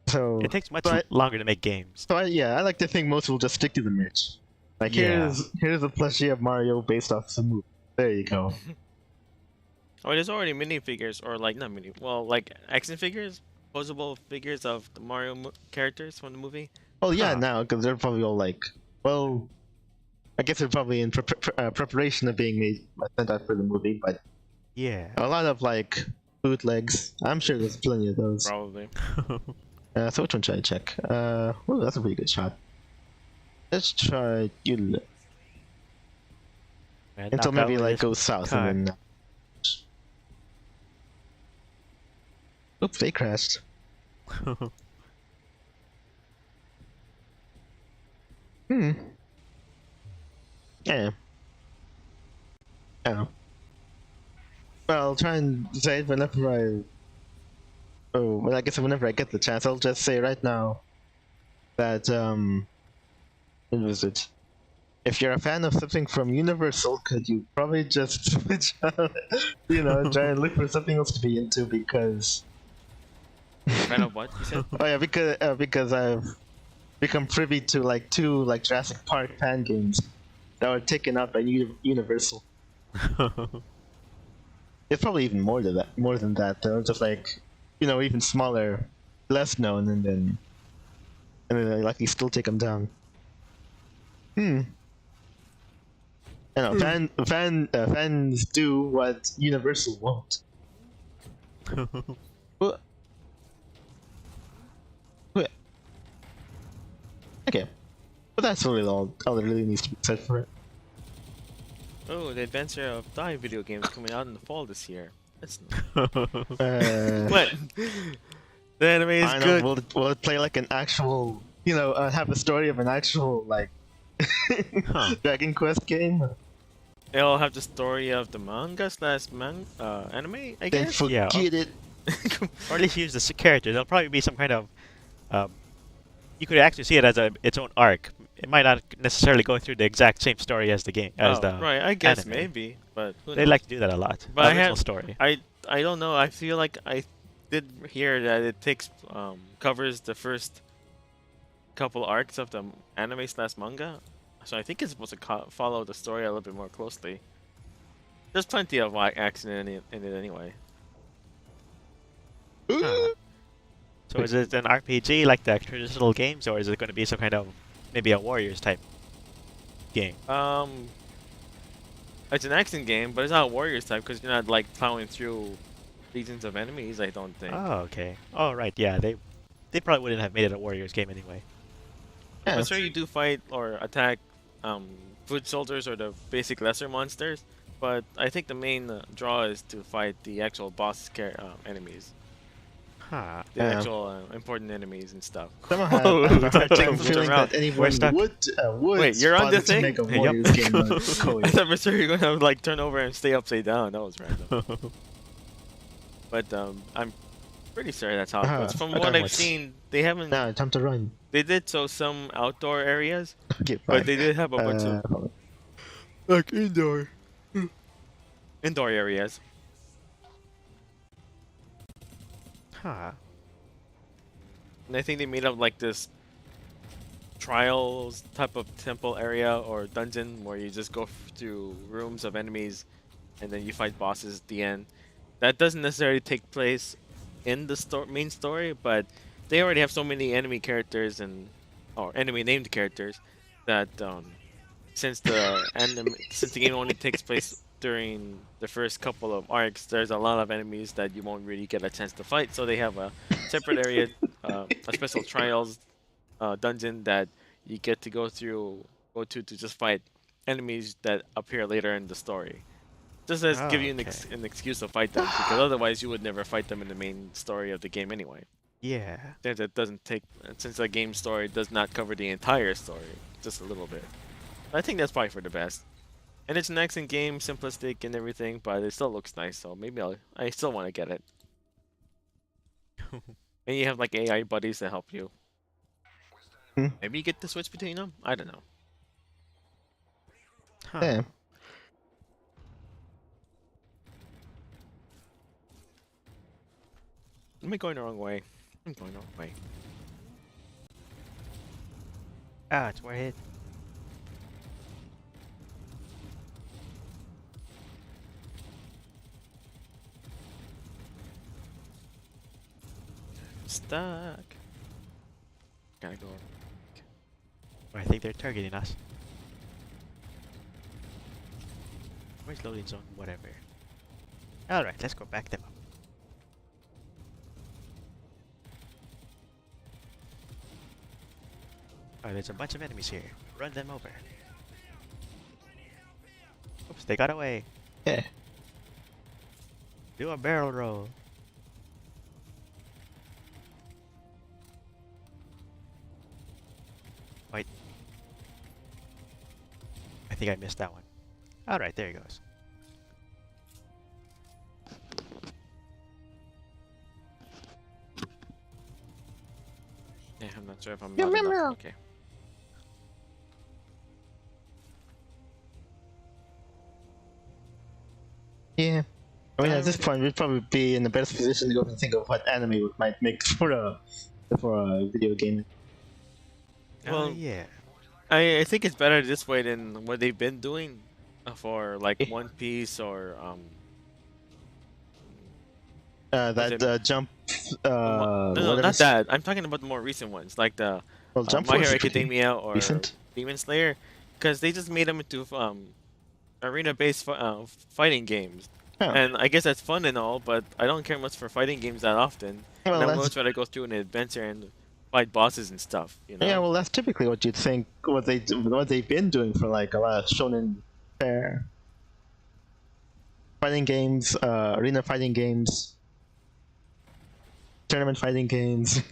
So It takes much but- longer to make games. So I like to think most will just stick to the merch. Like Yeah. here's a plushie of Mario based off some movie. There you go. Oh, there's already minifigures, or like not mini, well, like action figures, posable figures of the Mario characters from the movie. Well, yeah, Huh. now because they're probably all like, well, I guess they're probably in preparation of being made sent out for the movie, but Yeah. a lot of like bootlegs. I'm sure there's plenty of those. Probably. So which one should I check? Oh, that's a pretty good shot. Let's try you Man, until knock out maybe with like this goes south car. and then. Oops, they crashed. Yeah. Yeah. Well, I'll try and say it whenever I guess whenever I get the chance, I'll just say right now that, what was it? If you're a fan of something from Universal, could you probably just switch out, try and look for something else to be into because. Fan of what you said? Oh yeah, because become privy to like 2 like Jurassic Park fan games that were taken up by Universal. It's probably even more than that. More than that, though. Just like, even smaller, less known, and then they likely still take them down. Fans do what Universal won't. Well, well, okay, but that's really all that really needs to be said for it. Oh, the Adventure of Die video game is coming out in the fall this year. That's What? The anime is I know. good. Will it play like an actual, have a story of an actual like Dragon Quest game? It'll have the story of the manga slash anime, I Then guess. forget it. Or at least use the character. There'll probably be some kind of. You could actually see it as its own arc. It might not necessarily go through the exact same story as the game as the Right, I guess anime. maybe, but who They knows? like to do that a lot. But I Original have- story. I don't know. I feel like I did hear that it takes covers the first couple arcs of the anime slash manga, so I think it's supposed to follow the story a little bit more closely. There's plenty of action in it anyway. Huh. So is it an RPG like the traditional games, or is it going to be some kind of maybe a Warriors type game? It's an action game, but it's not a Warriors type because you're not like plowing through legions of enemies. I don't think. Oh, okay. Oh, right. Yeah, they probably wouldn't have made it a Warriors game anyway. Yeah, I'm sure you do fight or attack foot soldiers or the basic lesser monsters, but I think the main draw is to fight the actual boss enemies, Huh. the Yeah. actual important enemies and stuff. Somehow I have a hard time Moving feeling around. that anyone We're stuck. would Wait, you're on bother this to thing? make a Yep. Warriors game of I Koei. thought for sure you're gonna like turn over and stay upside down. That was random. But I'm pretty sure that's how it goes. From I what don't I've watch. seen, they haven't. Now, time to run. They did some outdoor areas, Okay, but fine. they did have a bunch of Hold on. like indoor areas. Huh. And I think they made up like this trials type of temple area or dungeon where you just go through rooms of enemies and then you fight bosses at the end. That doesn't necessarily take place in the main story, but they already have so many enemy characters or enemy named characters that since the game only takes place during the first couple of arcs, there's a lot of enemies that you won't really get a chance to fight. So they have a separate area, a special trials dungeon that you get to go to just fight enemies that appear later in the story. Just as give you okay. an excuse to fight them, because otherwise you would never fight them in the main story of the game anyway. Yeah. That doesn't take, since the game story does not cover the entire story, just a little bit. I think that's probably for the best. And it's an action game, simplistic and everything, but it still looks nice, so maybe I still want to get it. And you have like AI buddies that help you. Hmm. Maybe you get to switch between them? I don't know. Huh. Yeah. Am I going the wrong way? I'm going the wrong way. Ah, it's where I hit. Stuck. Gotta go. I think they're targeting us. Where's loading zone? Whatever. Alright, let's go back them up. Oh, there's a bunch of enemies here. Run them over. Oops, they got away. Yeah. Do a barrel roll. Wait. I think I missed that one. Alright, there he goes. Yeah, I'm not sure if I'm Yeah, loud enough. meow. Okay. Yeah. I mean, at this point, we'd probably be in the best position to go and think of what anime might make for a video game. Well, Yeah. I think it's better this way than what they've been doing for like One Piece or was That it jump, no, whatever. not that. I'm talking about the more recent ones, like the Well, Jump My Force Hero is pretty Academia or recent. Demon Slayer, because they just made them into arena-based fighting games. Oh, And I guess that's fun and all, but I don't care much for fighting games that often. And well, I'm that's much rather go through an adventure and fight bosses and stuff, you yeah. know? Well, that's typically what you'd think. What they've been doing for like a lot of shonen uh, fighting games, arena fighting games, tournament fighting games,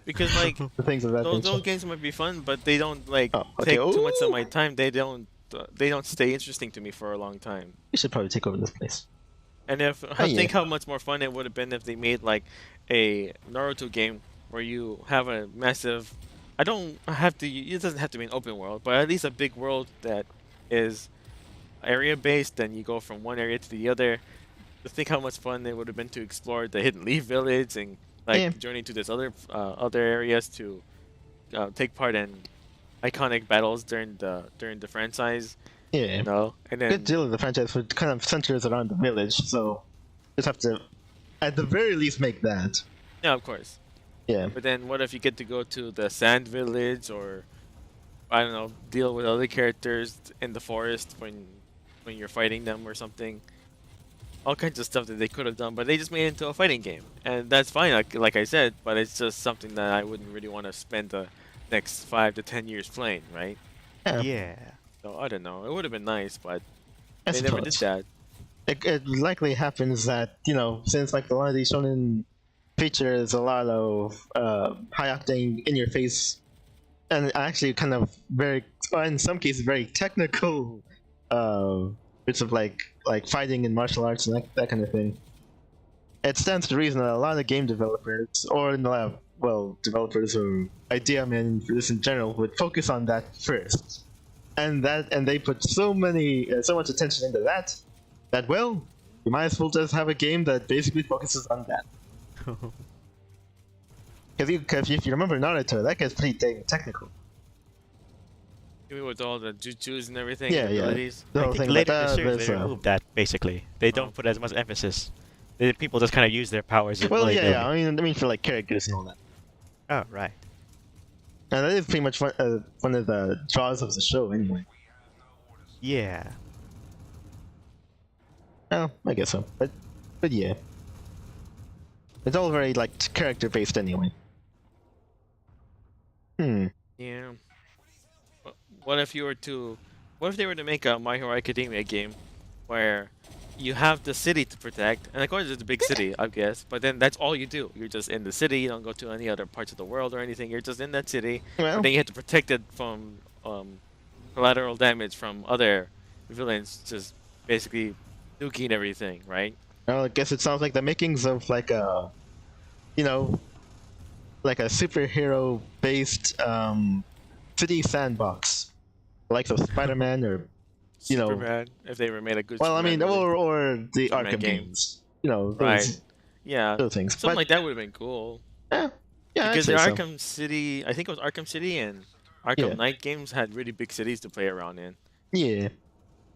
Because like the things of that those nature. games might be fun, but they don't like Oh, okay. take too much of Ooh, my time. They don't stay interesting to me for a long time. we should probably take over this place. And if Oh I yeah. think how much more fun it would have been if they made like a Naruto game where you have a massive. I don't have to. It doesn't have to be an open world, but at least a big world that is area based. Then you go from one area to the other. To think how much fun it would have been to explore the Hidden Leaf Village and Yeah. like journey to this other areas to take part in iconic battles during the franchise. Yeah. You know, and Good then deal of the franchise would kind of centers around the village, so just have to, at the very least, make that. yeah, of course. Yeah. But then what if you get to go to the Sand Village or I don't know, deal with other characters in the forest when you're fighting them or something? All kinds of stuff that they could have done, but they just made it into a fighting game, and that's fine. Like I said, but it's just something that I wouldn't really want to spend the next 5 to 10 years playing, right? Yeah. Yeah. So I don't know. It would have been nice, but I they never did suppose. that. It likely happens that, since like a lot of these shonen features a lot of high octane in your face and actually kind of very, well, in some cases, very technical bits of like fighting and martial arts and that kind of thing. It stands to reason that a lot of game developers, or in the lab, well, developers or idea men for this in general, would focus on that first, and they put so much attention into that well, you might as well just have a game that basically focuses on that. Because if you remember Naruto, that gets pretty dang technical. Even with all the jutsus and everything, Yeah, and yeah. abilities. The I whole think thing about later in the that series is, they removed that basically. They Oh. don't put as much emphasis. People just kind of use their powers. well, willy-nilly. yeah. I mean for like characters and all that. Oh right. And that is pretty much one of the draws of the show, anyway. Yeah. Oh, I guess so. But yeah, it's all very like character based anyway. Yeah. What if you were to, what if they were to make a My Hero Academia game where you have the city to protect, and of course it's a big city, I guess, but then that's all you do. You're just in the city. You don't go to any other parts of the world or anything. You're just in that city, Well, and then you have to protect it from collateral damage from other villains, just basically nuking everything, right? I guess it sounds like the makings of like a, you know, like a superhero based city sandbox, like of Spider-Man or you know, Superman, if they ever made a good. well, I Superman mean, movie. or the Superman Arkham game. games, those, Right. Yeah, those things. something But like that would have been cool. yeah, I'd Because say the so. Arkham City, I think it was Arkham City and Arkham Yeah. Knight games had really big cities to play around in. Yeah,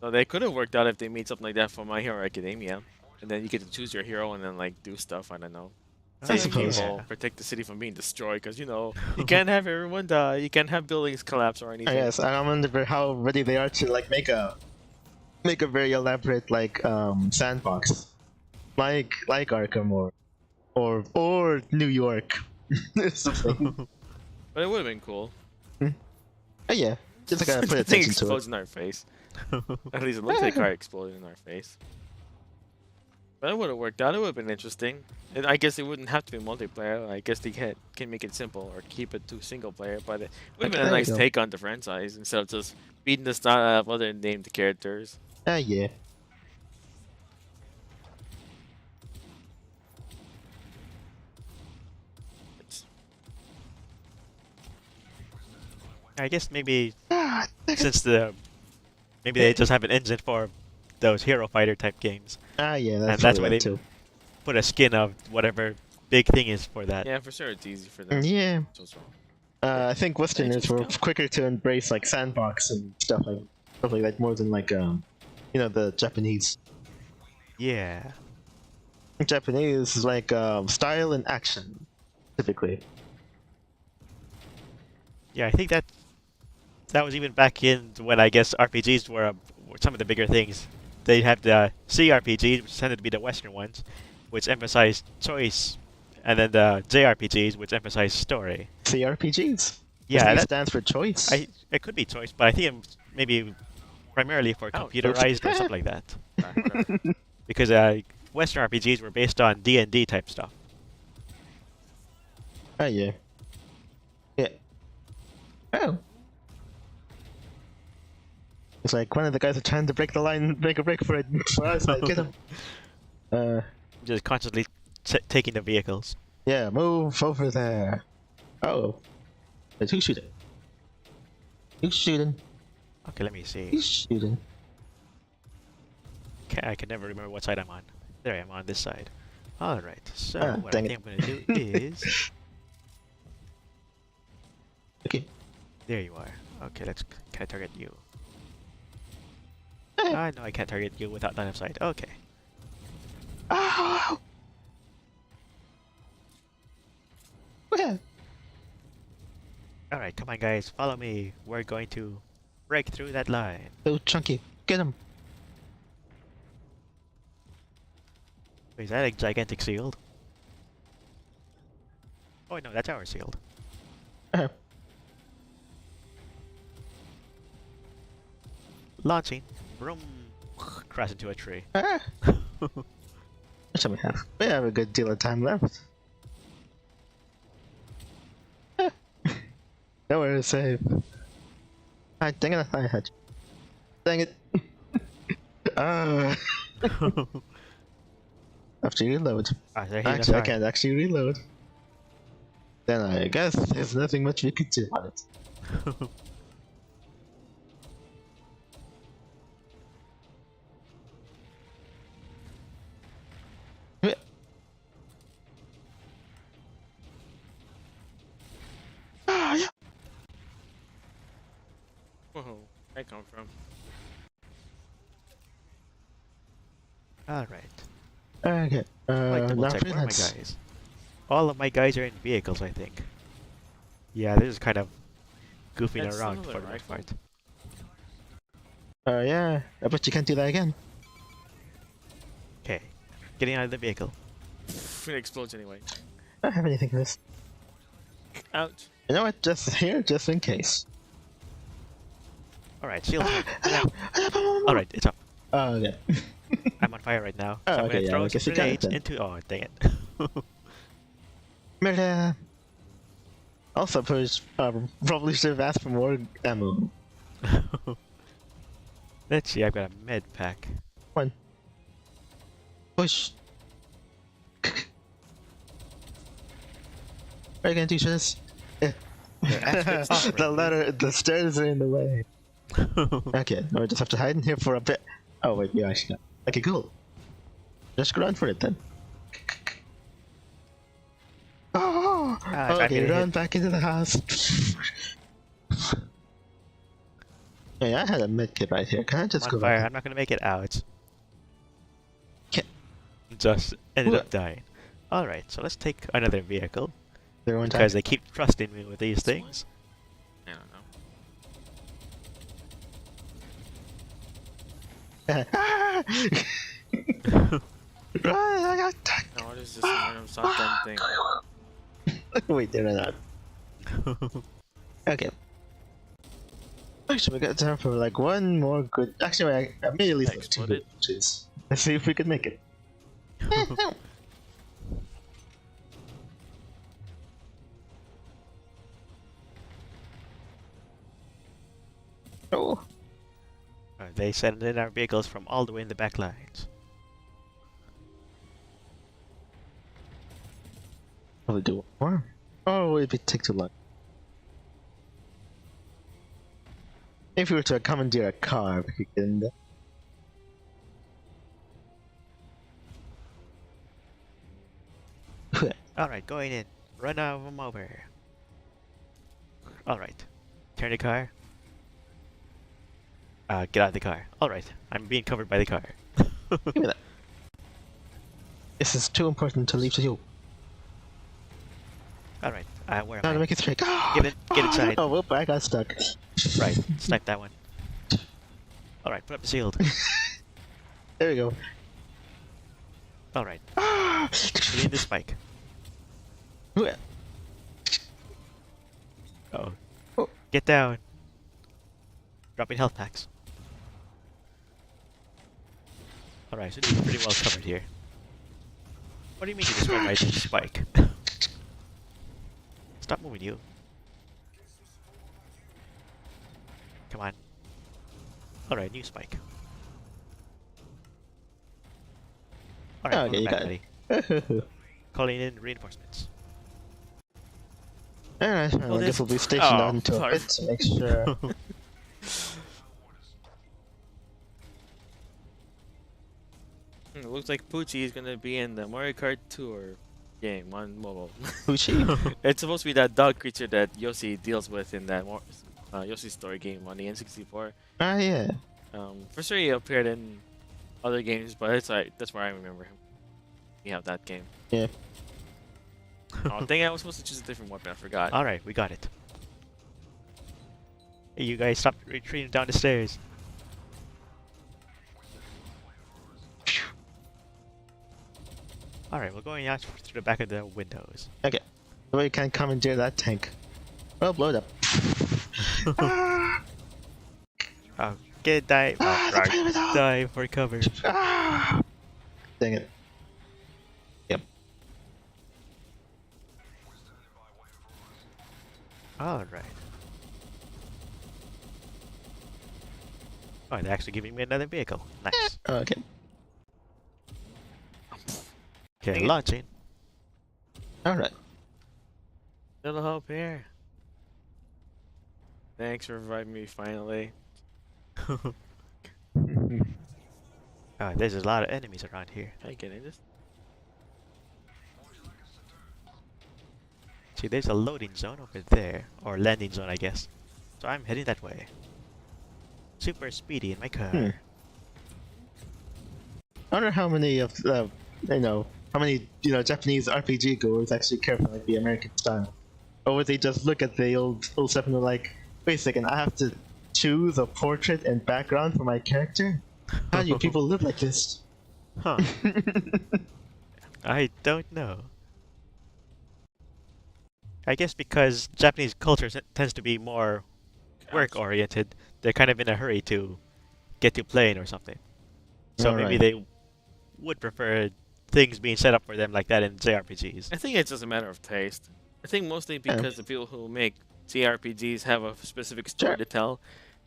So they could have worked out if they made something like that for My Hero Academia. And then you get to choose your hero and then like do stuff, I don't know. I Save suppose. people, protect the city from being destroyed, because you know, you can't have everyone die, you can't have buildings collapse or I anything. guess I wonder how ready they are to like make a very elaborate like sandbox, like Arkham or New York. Something. But it would have been cool. Oh, yeah, just like The put thing attention to explodes it. in our face. At least it looks like a car exploded in our face. But it would have worked out. It would have been interesting. And I guess it wouldn't have to be multiplayer. I guess they can make it simple or keep it to single player. But it would have been a There you nice go. take on the franchise instead of just beating the style out of other named characters. Yeah. It's- I guess maybe Ah, since maybe they just have an engine for those hero fighter type games. yeah, And that's that's probably why right, they too. put a skin of whatever big thing is for that. Yeah, for sure, it's easy for them. Yeah, So. I think Westerners just were go? quicker to embrace like sandbox and stuff like that more than like the Japanese. Yeah. Japanese is like style and action typically. Yeah, I think that was even back in when I guess RPGs were some of the bigger things. They had the CRPGs, which tended to be the Western ones, which emphasized choice, and then the JRPGs, which emphasized story. CRPGs. The Yeah, C that stands for choice. it could be choice, but I think it's maybe primarily for Ouch. computerized or something like that. Background. Because Western RPGs were based on D&D type stuff. Oh yeah. Yeah. Oh. It's like one of the guys are trying to break the line, break a break for it. For us, like, get him. Just constantly taking the vehicles. Yeah, move over there. Oh. Wait, who's shooting? Who's shooting? Okay, let me see. Who's shooting? I can never remember what side I'm on. There I am on this side. Alright, so Ah, what I dang think it. I'm going to do is... Okay. There you are. Okay, can I target you? Ah, No, I can't target you without line of sight. Okay. oh! Where? Alright, come on guys, follow me. We're going to break through that line. Oh, Chunky, get him. Wait, is that a gigantic shield? Oh no, that's our shield. Uh, Launching. Vroom. Crash into a tree. ah. What shall we have? We have a good deal of time left. Ah. Nowhere to save. Ah, dang it, I had you. Dang it. Ah. After you reload. There he Actually, I can't actually reload. Then I guess there's nothing much we could do on it. Ah, yeah. Whoa, I come from. Alright. Okay. Like double Now check. Where are my freelance. guys? All of my guys are in vehicles, I think. Yeah, this is kind of goofing That's around another for the most rifle. part. Yeah. I bet you can't do that again. Okay. Getting out of the vehicle. It explodes anyway. I don't have anything for this. Ouch. You know what? Just here, just in case. Alright, shield. Oh, Alright, it's up. okay. I'm on fire right now. Oh, So I'm okay, gonna yeah, throw I some guess you got it grenades then. into. Oh, dang it. Murder. Also, probably should have asked for more ammo. Let's see, I've got a med pack. One. Push. What are you gonna do, Shiz? Yeah. The stairs are in the way. Okay, now we just have to hide in here for a bit. Oh wait, yeah, I should. Okay, cool. Just run for it then. Oh, I'm okay, gonna run hit. back into the house. Hey, I had a medkit right here. Can I just I'm go on fire. back? I'm not gonna make it out. Can't. Just ended What? up dying. Alright, so let's take another vehicle. They're one Because time. they keep trusting me with these things. I don't know. Run, I got attacked. No, what is this random shotgun thing? Wait, they're not. Okay. Actually, we got time for like one more good. Actually, I immediately That thought two exploded? good matches. Let's see if we can make it. Oh, They send in our vehicles from all the way in the back lines. probably do one more. Oh, it'd take too long. If we were to commandeer a car, we could get in there. Alright, going in. Run them over. Alright. Turn the car. Get out of the car. Alright. I'm being covered by the car. Give me that. This is too important to leave to you. Alright. Where am Now I? to make it straight. Get inside. Oh, whoop, I got stuck. Right. Snipe that one. Alright, put up the shield. There we go. Alright. We need the spike. Oh. Oh. Get down. Dropping health packs. Alright, so we're pretty well covered here. What do you mean you destroyed my spike? Stop moving, you. Come on. Alright, new spike. Alright, Okay, you got it. Calling in reinforcements. Alright, I this- guess we'll be stationed Oh, out into a sorry. bit to make sure. It looks like Poochie is gonna be in the Mario Kart Tour game on mobile. Poochie? It's supposed to be that dog creature that Yoshi deals with in that Yoshi story game on the N64. Ah, yeah. For sure he appeared in other games, but it's like that's where I remember him. We have that game. Yeah. Oh dang! I was supposed to choose a different weapon. I forgot. Alright, we got it. Hey, you guys stop retreating down the stairs. Alright, we're going out through the back of the windows. Okay. The way you can commandeer that tank. Well, blow it up. Oh, get dive. Ah, the payload! Dive for cover. Ah! Dang it. Yep. Alright. Oh, they're actually giving me another vehicle. Nice. Okay. Okay, Dang it. launching. Alright. Little help here. Thanks for reviving me finally. Oh, there's a lot of enemies around here. Can I get in this? See, there's a loading zone over there. Or landing zone, I guess. So I'm heading that way. Super speedy in my car. I wonder how many of how many Japanese RPG goers actually care for like the American style, or would they just look at the old stuff and they're like, wait a second, I have to choose a portrait and background for my character? How do you people live like this? Huh. I don't know. I guess because Japanese culture tends to be more work-oriented, they're kind of in a hurry to get to playing or something. So maybe Alright. they would prefer things being set up for them like that in JRPGs. I think it's just a matter of taste. I think mostly because the people who make JRPGs have a specific story Sure. to tell,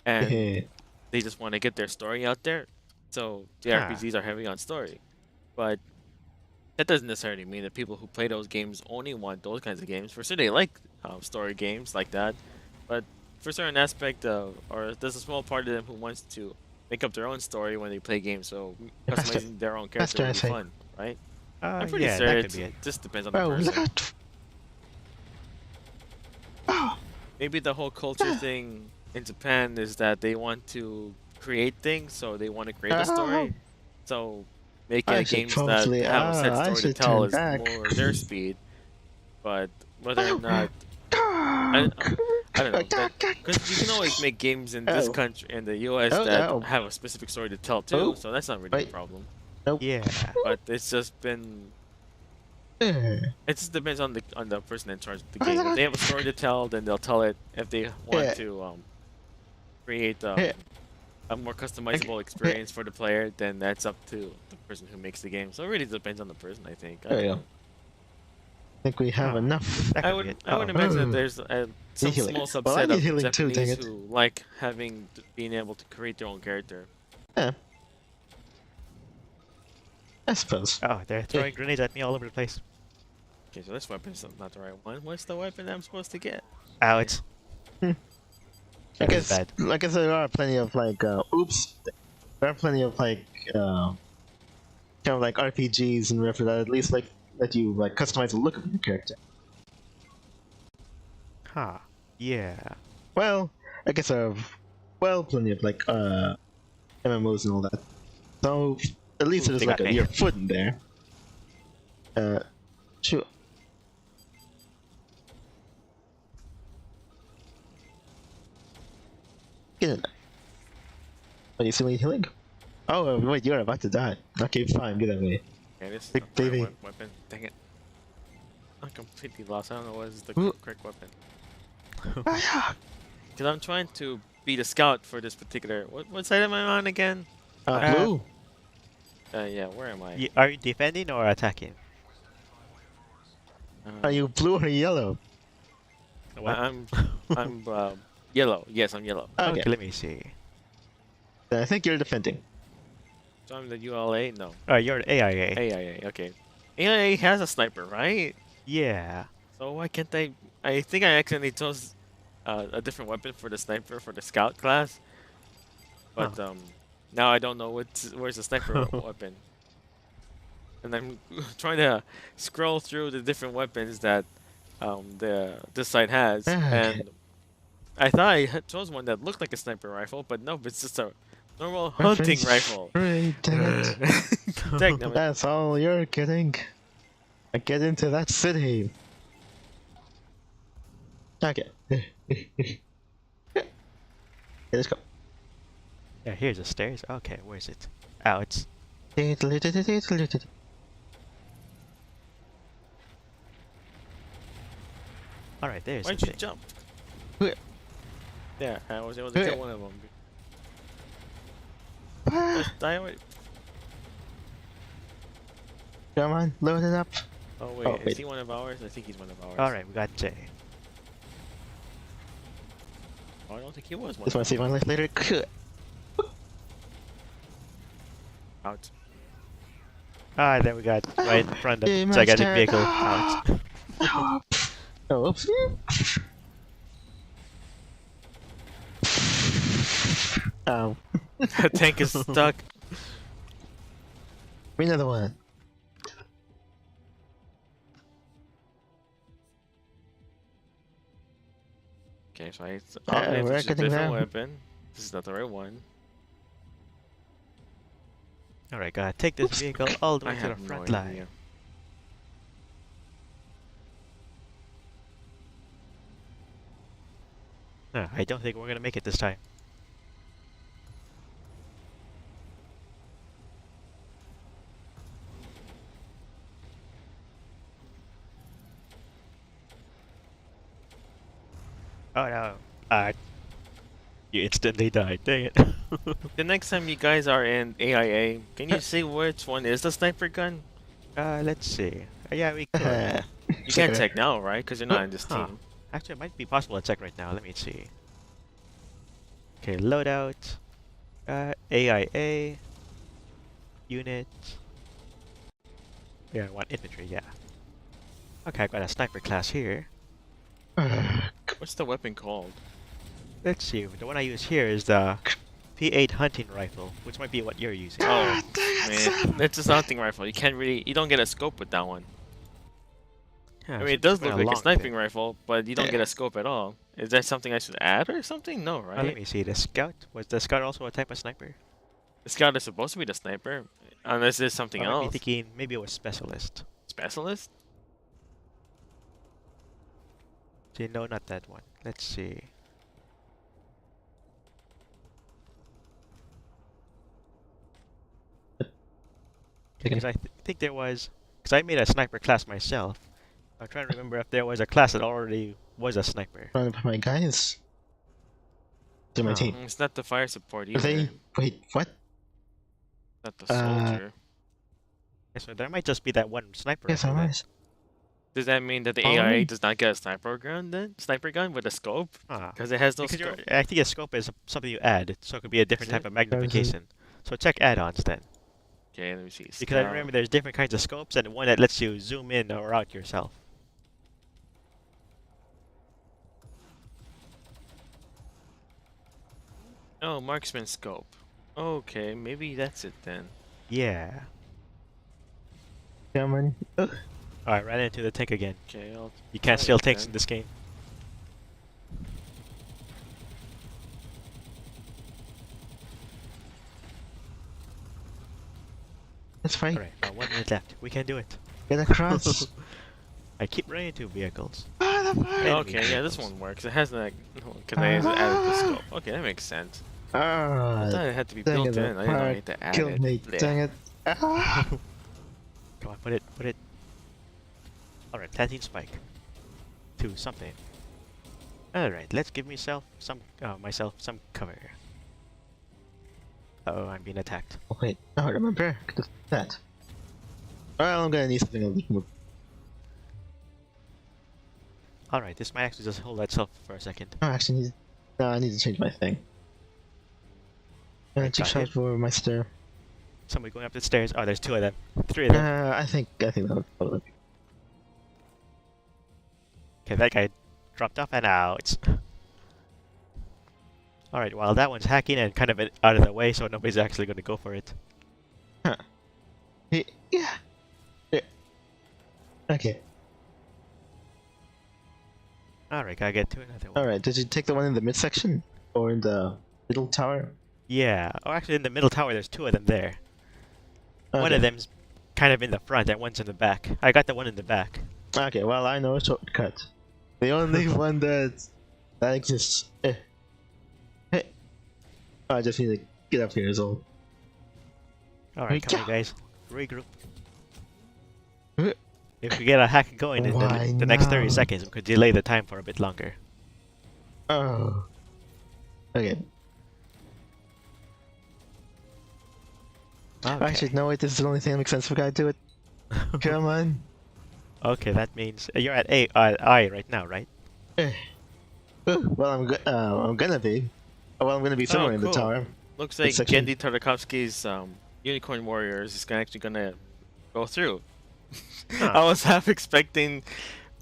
and they just want to get their story out there. So JRPGs are heavy on story, but that doesn't necessarily mean that people who play those games only want those kinds of games. For sure, they like story games like that, but for a certain aspect of, or there's a small part of them who wants to make up their own story when they play games. So Faster. customizing their own character would be Faster, I say. fun, right? I'm pretty Yeah, sure that could it be it. just depends on the Oh, person. look out! Oh, Maybe the whole culture thing in Japan is that they want to create things, so they want to create a story. So making I should games that probably- have a set I story to should tell turn is back. more their speed. But whether or not, I don't know, because you can always make games in this Oh. country, in the U.S. Oh, that no. have a specific story to tell too. Oh. So that's not really Wait. a problem. Yeah. But it's just been. It just depends on the person in charge of the game. If they have a story to tell, then they'll tell it. If they want Yeah. to create Yeah. a more customizable experience for the player, then that's up to the person who makes the game. So it really depends on the person, I think. I There you don't go. know. I think we have Oh. enough. That I could would be it. I would Oh. imagine that Oh. there's some healing. small Well, I subset need of healing too, dang Japanese it. who like being able to create their own character. Yeah. I suppose. Oh, they're throwing grenades at me all over the place. Okay, so this weapon's not the right one. What's the weapon I'm supposed to get? Ow, it's... I That was guess, bad. I guess there are plenty of like, oops. There are plenty of like, kind of like RPGs and whatever that at least like let you like customize the look of your character. Huh. Yeah. Well, I guess plenty of like MMOs and all that. So at least Ooh, there's they like got me. your foot in there. Shoot. Get in there. Are you still need healing? Oh wait, you're about to die. Okay, fine, get away. Okay, this is Big the right baby. weapon. Dang it. I'm completely lost. I don't know what is the Ooh. correct weapon. Ah, Because I'm trying to be the scout for this particular. What side am I on again? blue. Yeah, where am I? Are you defending or attacking? Are you blue or yellow? What? I'm yellow. Yes, I'm yellow. Okay, Okay, let me see. then I think you're defending. So I'm the ULA. No, Oh, you're AIA. AIA. Okay, AIA has a sniper, right? Yeah. So why can't I? I think I accidentally chose a different weapon for the sniper for the scout class. But now I don't know where's the sniper weapon. And I'm trying to scroll through the different weapons that this site has, Okay. and I thought I had chose one that looked like a sniper rifle, but no, it's just a normal hunting Reference. rifle. Right, dang it. Dang it. That's all you're getting. I get into that city. Okay. Okay, let's go. Yeah, here's the stairs. Okay, where is it? Oh, it's... Alright, there's Why'd the you thing. jump? Wait. There, I was able to kill one of them. Just die away. Come on, load it up. Oh wait, Oh, is wait. he one of ours? I think he's one of ours. Alright, we got Jay. Oh, I don't think he was one. Just want to save my life later. Out. Ah, then we got right in front of the Hey, gigantic master. vehicle. Ah. Ouch. Oh, oops. Oh, The tank is stuck. another one. Okay, so I we're it's a getting different there. weapon. This is not the right one. Alright, gotta take this vehicle all the I way to the have no front idea. line. No, I don't think we're gonna make it this time. Oh no. You instantly died, dang it. The next time you guys are in AIA, can you see which one is the sniper gun? Let's see. Yeah, we could. You can't check now, right? Because you're not in this Huh. team. Actually, it might be possible to check right now. Let me see. Okay, loadout. AIA. Unit. Yeah, I want infantry, yeah. Okay, I've got a sniper class here. What's the weapon called? Let's see. The one I use here is the P8 hunting rifle, which might be what you're using. Oh, man. It's just a hunting rifle. You can't really... You don't get a scope with that one. Yeah, I so mean, it it's does quite look a like a long sniping thing. rifle, but you don't get a scope at all. Is that something I should add or something? No, Let right? me see. The scout. Was the scout also a type of sniper? The scout is supposed to be the sniper. Unless there's something I might be else. thinking maybe it was specialist. Specialist? See, no, not that one. Let's see. Because I think there was, because I made a sniper class myself. I'm trying to remember if there was a class that already was a sniper. One of my guys. To my Oh. team. It's not the fire support Are either. they? Wait, what? Not the soldier. Yeah, so there might just be that one sniper. Yes, rifle I then. was. Does that mean that the Oh. AIA does not get a sniper gun then? Sniper gun with a scope? Ah. Because it has no Because scope. I think a scope is something you add, so it could be a different Is type it? of magnification. So check add-ons then. Okay, let me see. Because I Scout. remember there's different kinds of scopes and one that lets you zoom in or out yourself. Oh, marksman scope. Okay, maybe that's it then. Yeah. Come on. Ugh. Alright, ran into the tank again. Okay, I'll You can't try steal it tanks then. in this game. That's fine. Alright, now 1 minute left. We can do it. Get across. I keep running into vehicles. Okay, yeah, this one works. It has like, because I added the scope. Okay, that makes sense. I thought it had to be dang built it, in. I didn't know I need to add killed it. me. Blech. Dang it. Ah. Come on, put it. Alright, planting spike. 2 something. Alright, let's give myself some cover. Uh-oh, I'm being attacked. Oh, wait. No, remember that. Well, I'm gonna need something a little more. Alright, this might actually just hold itself for a second. Oh, actually, no, I need to change my thing. Right, Check got shot it. for my stir. Somebody going up the stairs. Oh, there's 2 of them. 3 of them. I think that would probably be. Okay, that guy dropped off and out. Alright, well that one's hacking and kind of out of the way, so nobody's actually going to go for it. Huh. Yeah. Okay. Alright, gotta get to another one. Alright, did you take the one in the midsection? Or in the middle tower? Yeah. Oh, actually in the middle tower there's 2 of them there. One Okay. of them's kind of in the front and one's in the back. I got the one in the back. Okay, well, I know a shortcut. The only one that exists. Hey. Oh, I just need to get up here is all. Alright, come on guys. Regroup. Uh. If we get a hack going in Why the next 30 now? seconds, we could delay the time for a bit longer. Oh. Okay. Okay. Actually, no, wait, this is the only thing that makes sense for a guy to do it. Come on. Okay, that means you're at I right now, right? Well, I'm gonna be. Well, I'm gonna be somewhere in the cool. tower. Looks like Midsection. Gendy Tartakovsky's Unicorn Warriors is actually gonna go through. Huh. I was half expecting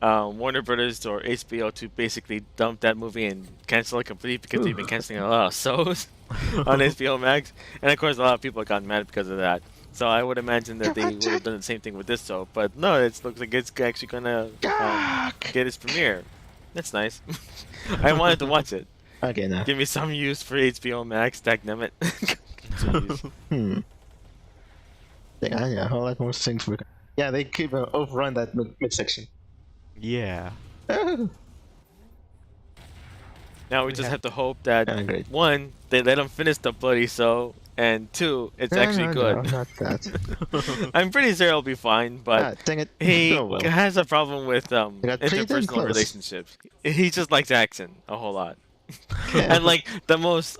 Warner Brothers or HBO to basically dump that movie and cancel it completely because they've been canceling a lot of shows on HBO Max, and of course a lot of people got mad because of that. So I would imagine that they would have done the same thing with this show, but no, it looks like it's actually gonna get its premiere. That's nice. I wanted to watch it. Okay, now. Give me some use for HBO Max, dagnammit. Hmm. Yeah, a whole lot more things for. Yeah, they keep overrun that midsection. Yeah. Now we just have to hope that Great. 1, they let him finish the bloody show, and 2, it's actually good. No, not that. I'm pretty sure it'll be fine, but Dang it. he Oh, well. has a problem with got pretty damn interpersonal close. relationships. He just likes action a whole lot, Yeah. and like the most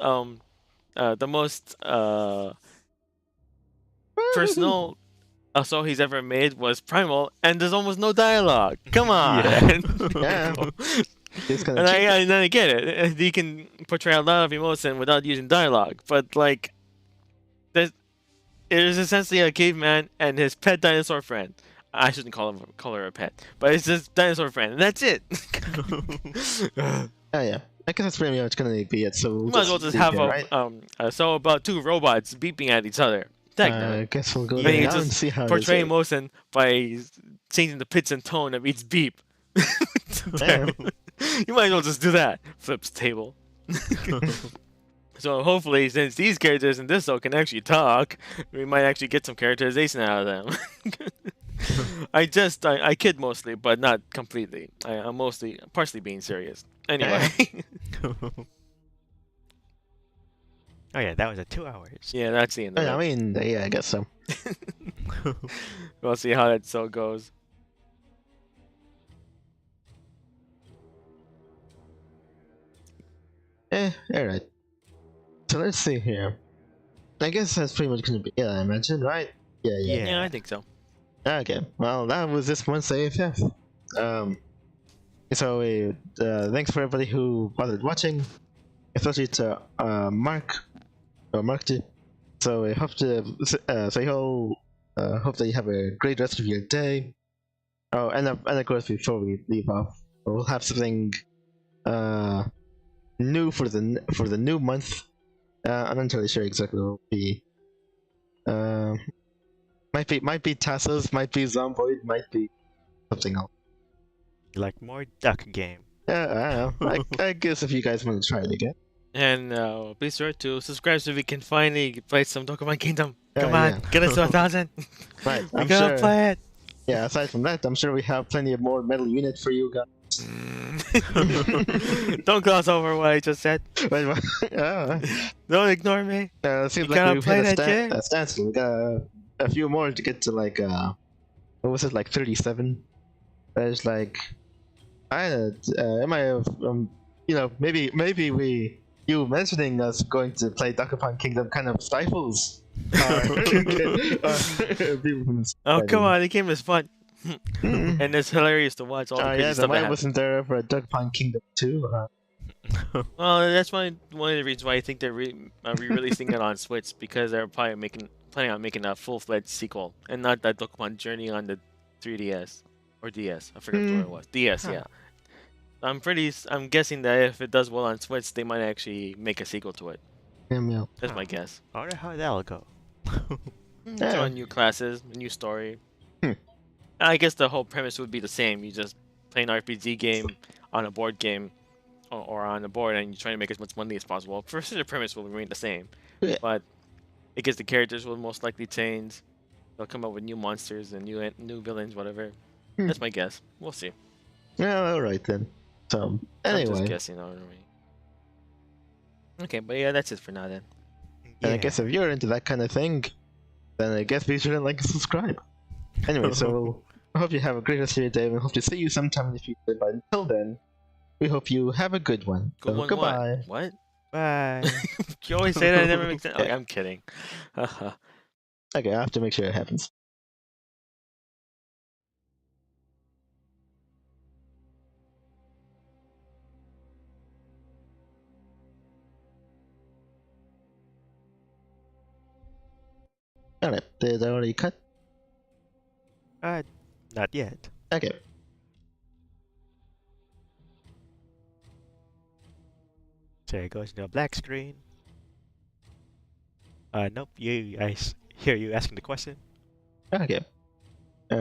personal show he's ever made was Primal, and there's almost no dialogue. Come on. Yeah. It's gonna And cheat. I get it. He can portray a lot of emotion without using dialogue, but like, it is essentially a caveman and his pet dinosaur friend. I shouldn't call her a pet, but it's his dinosaur friend, and that's it. Oh, yeah. I guess that's pretty much gonna be it. So Might as well just leave have it, right? a show about 2 robots beeping at each other. I guess we'll go Then there you now and just see how portray it is. emotion by changing the pitch and tone of each beep. Damn. You might as well just do that. Flips table. So hopefully, since these characters in this show can actually talk, we might actually get some characterization out of them. I kid mostly, but not completely. I'm partially being serious. Anyway. Oh yeah, that was at 2 hours. Yeah, that's the end of I it. mean, yeah, I guess so. We'll see how that show goes. Alright. So let's see here. I guess that's pretty much gonna be it, I imagine, right? Yeah. Yeah, I think so. Okay, well, that was this month's AFF. So thanks for everybody who bothered watching, especially to Mark. So I hope hope that you have a great rest of your day. Oh, and of course, before we leave off, we'll have something new for the new month. I'm not entirely sure exactly what it will be. Might be Tassos, might be Zomboid, might be something else. Like more duck game. Yeah, I don't know. I guess if you guys want to try it again. And be sure to subscribe so we can finally play some Pokemon Kingdom. Come Yeah, on, yeah. get us to 1,000. Right. We I'm gotta sure. play it. Yeah. Aside from that, I'm sure we have plenty of more metal units for you guys. Don't gloss over what I just said. Wait, what? Don't ignore me. Seems You like gotta we've hit play that game. a standstill. We got a few more to get to like what was it, like 37? There's like am I you know, maybe you mentioning us going to play Duck Upon Kingdom kind of stifles our people from the Oh, society. come on. The game is fun. Mm. And it's hilarious to watch all the Oh crazy yeah, then stuff that why happens. wasn't there for a Duck Upon Kingdom 2? Well, that's one of the reasons why I think they're re-releasing it on Switch, because they're probably planning on making a full-fledged sequel, and not that Pokemon Journey on the 3DS or DS. I forget what it was. DS, Huh. yeah. I'm guessing that if it does well on Switch, they might actually make a sequel to it. Yeah. That's my Huh. guess. I wonder how that'll go. Yeah. Throw in new classes, a new story. Hmm. I guess the whole premise would be the same. You just play an RPG game on a board game, or on a board, and you try to make as much money as possible. First, the premise will remain the same, Yeah. but I guess the characters will most likely change. They'll come up with new monsters and new villains, whatever. Hmm. That's my guess. We'll see. Yeah, all right then. So I'm just anyway, guessing already. Okay, but yeah, that's it for now then. and I guess if you're into that kind of thing, then I guess be sure to like and subscribe. Anyway, so I hope you have a great rest of your day, and we hope to see you sometime in the future. But until then, we hope you have a good one. Good So one. goodbye. What? Bye. You always say that. It never makes sense. Okay, I'm kidding. Okay, I have to make sure it happens. Alright, did I already cut? Not yet. Okay. So it goes to a black screen. Nope. I hear you asking the question. Okay.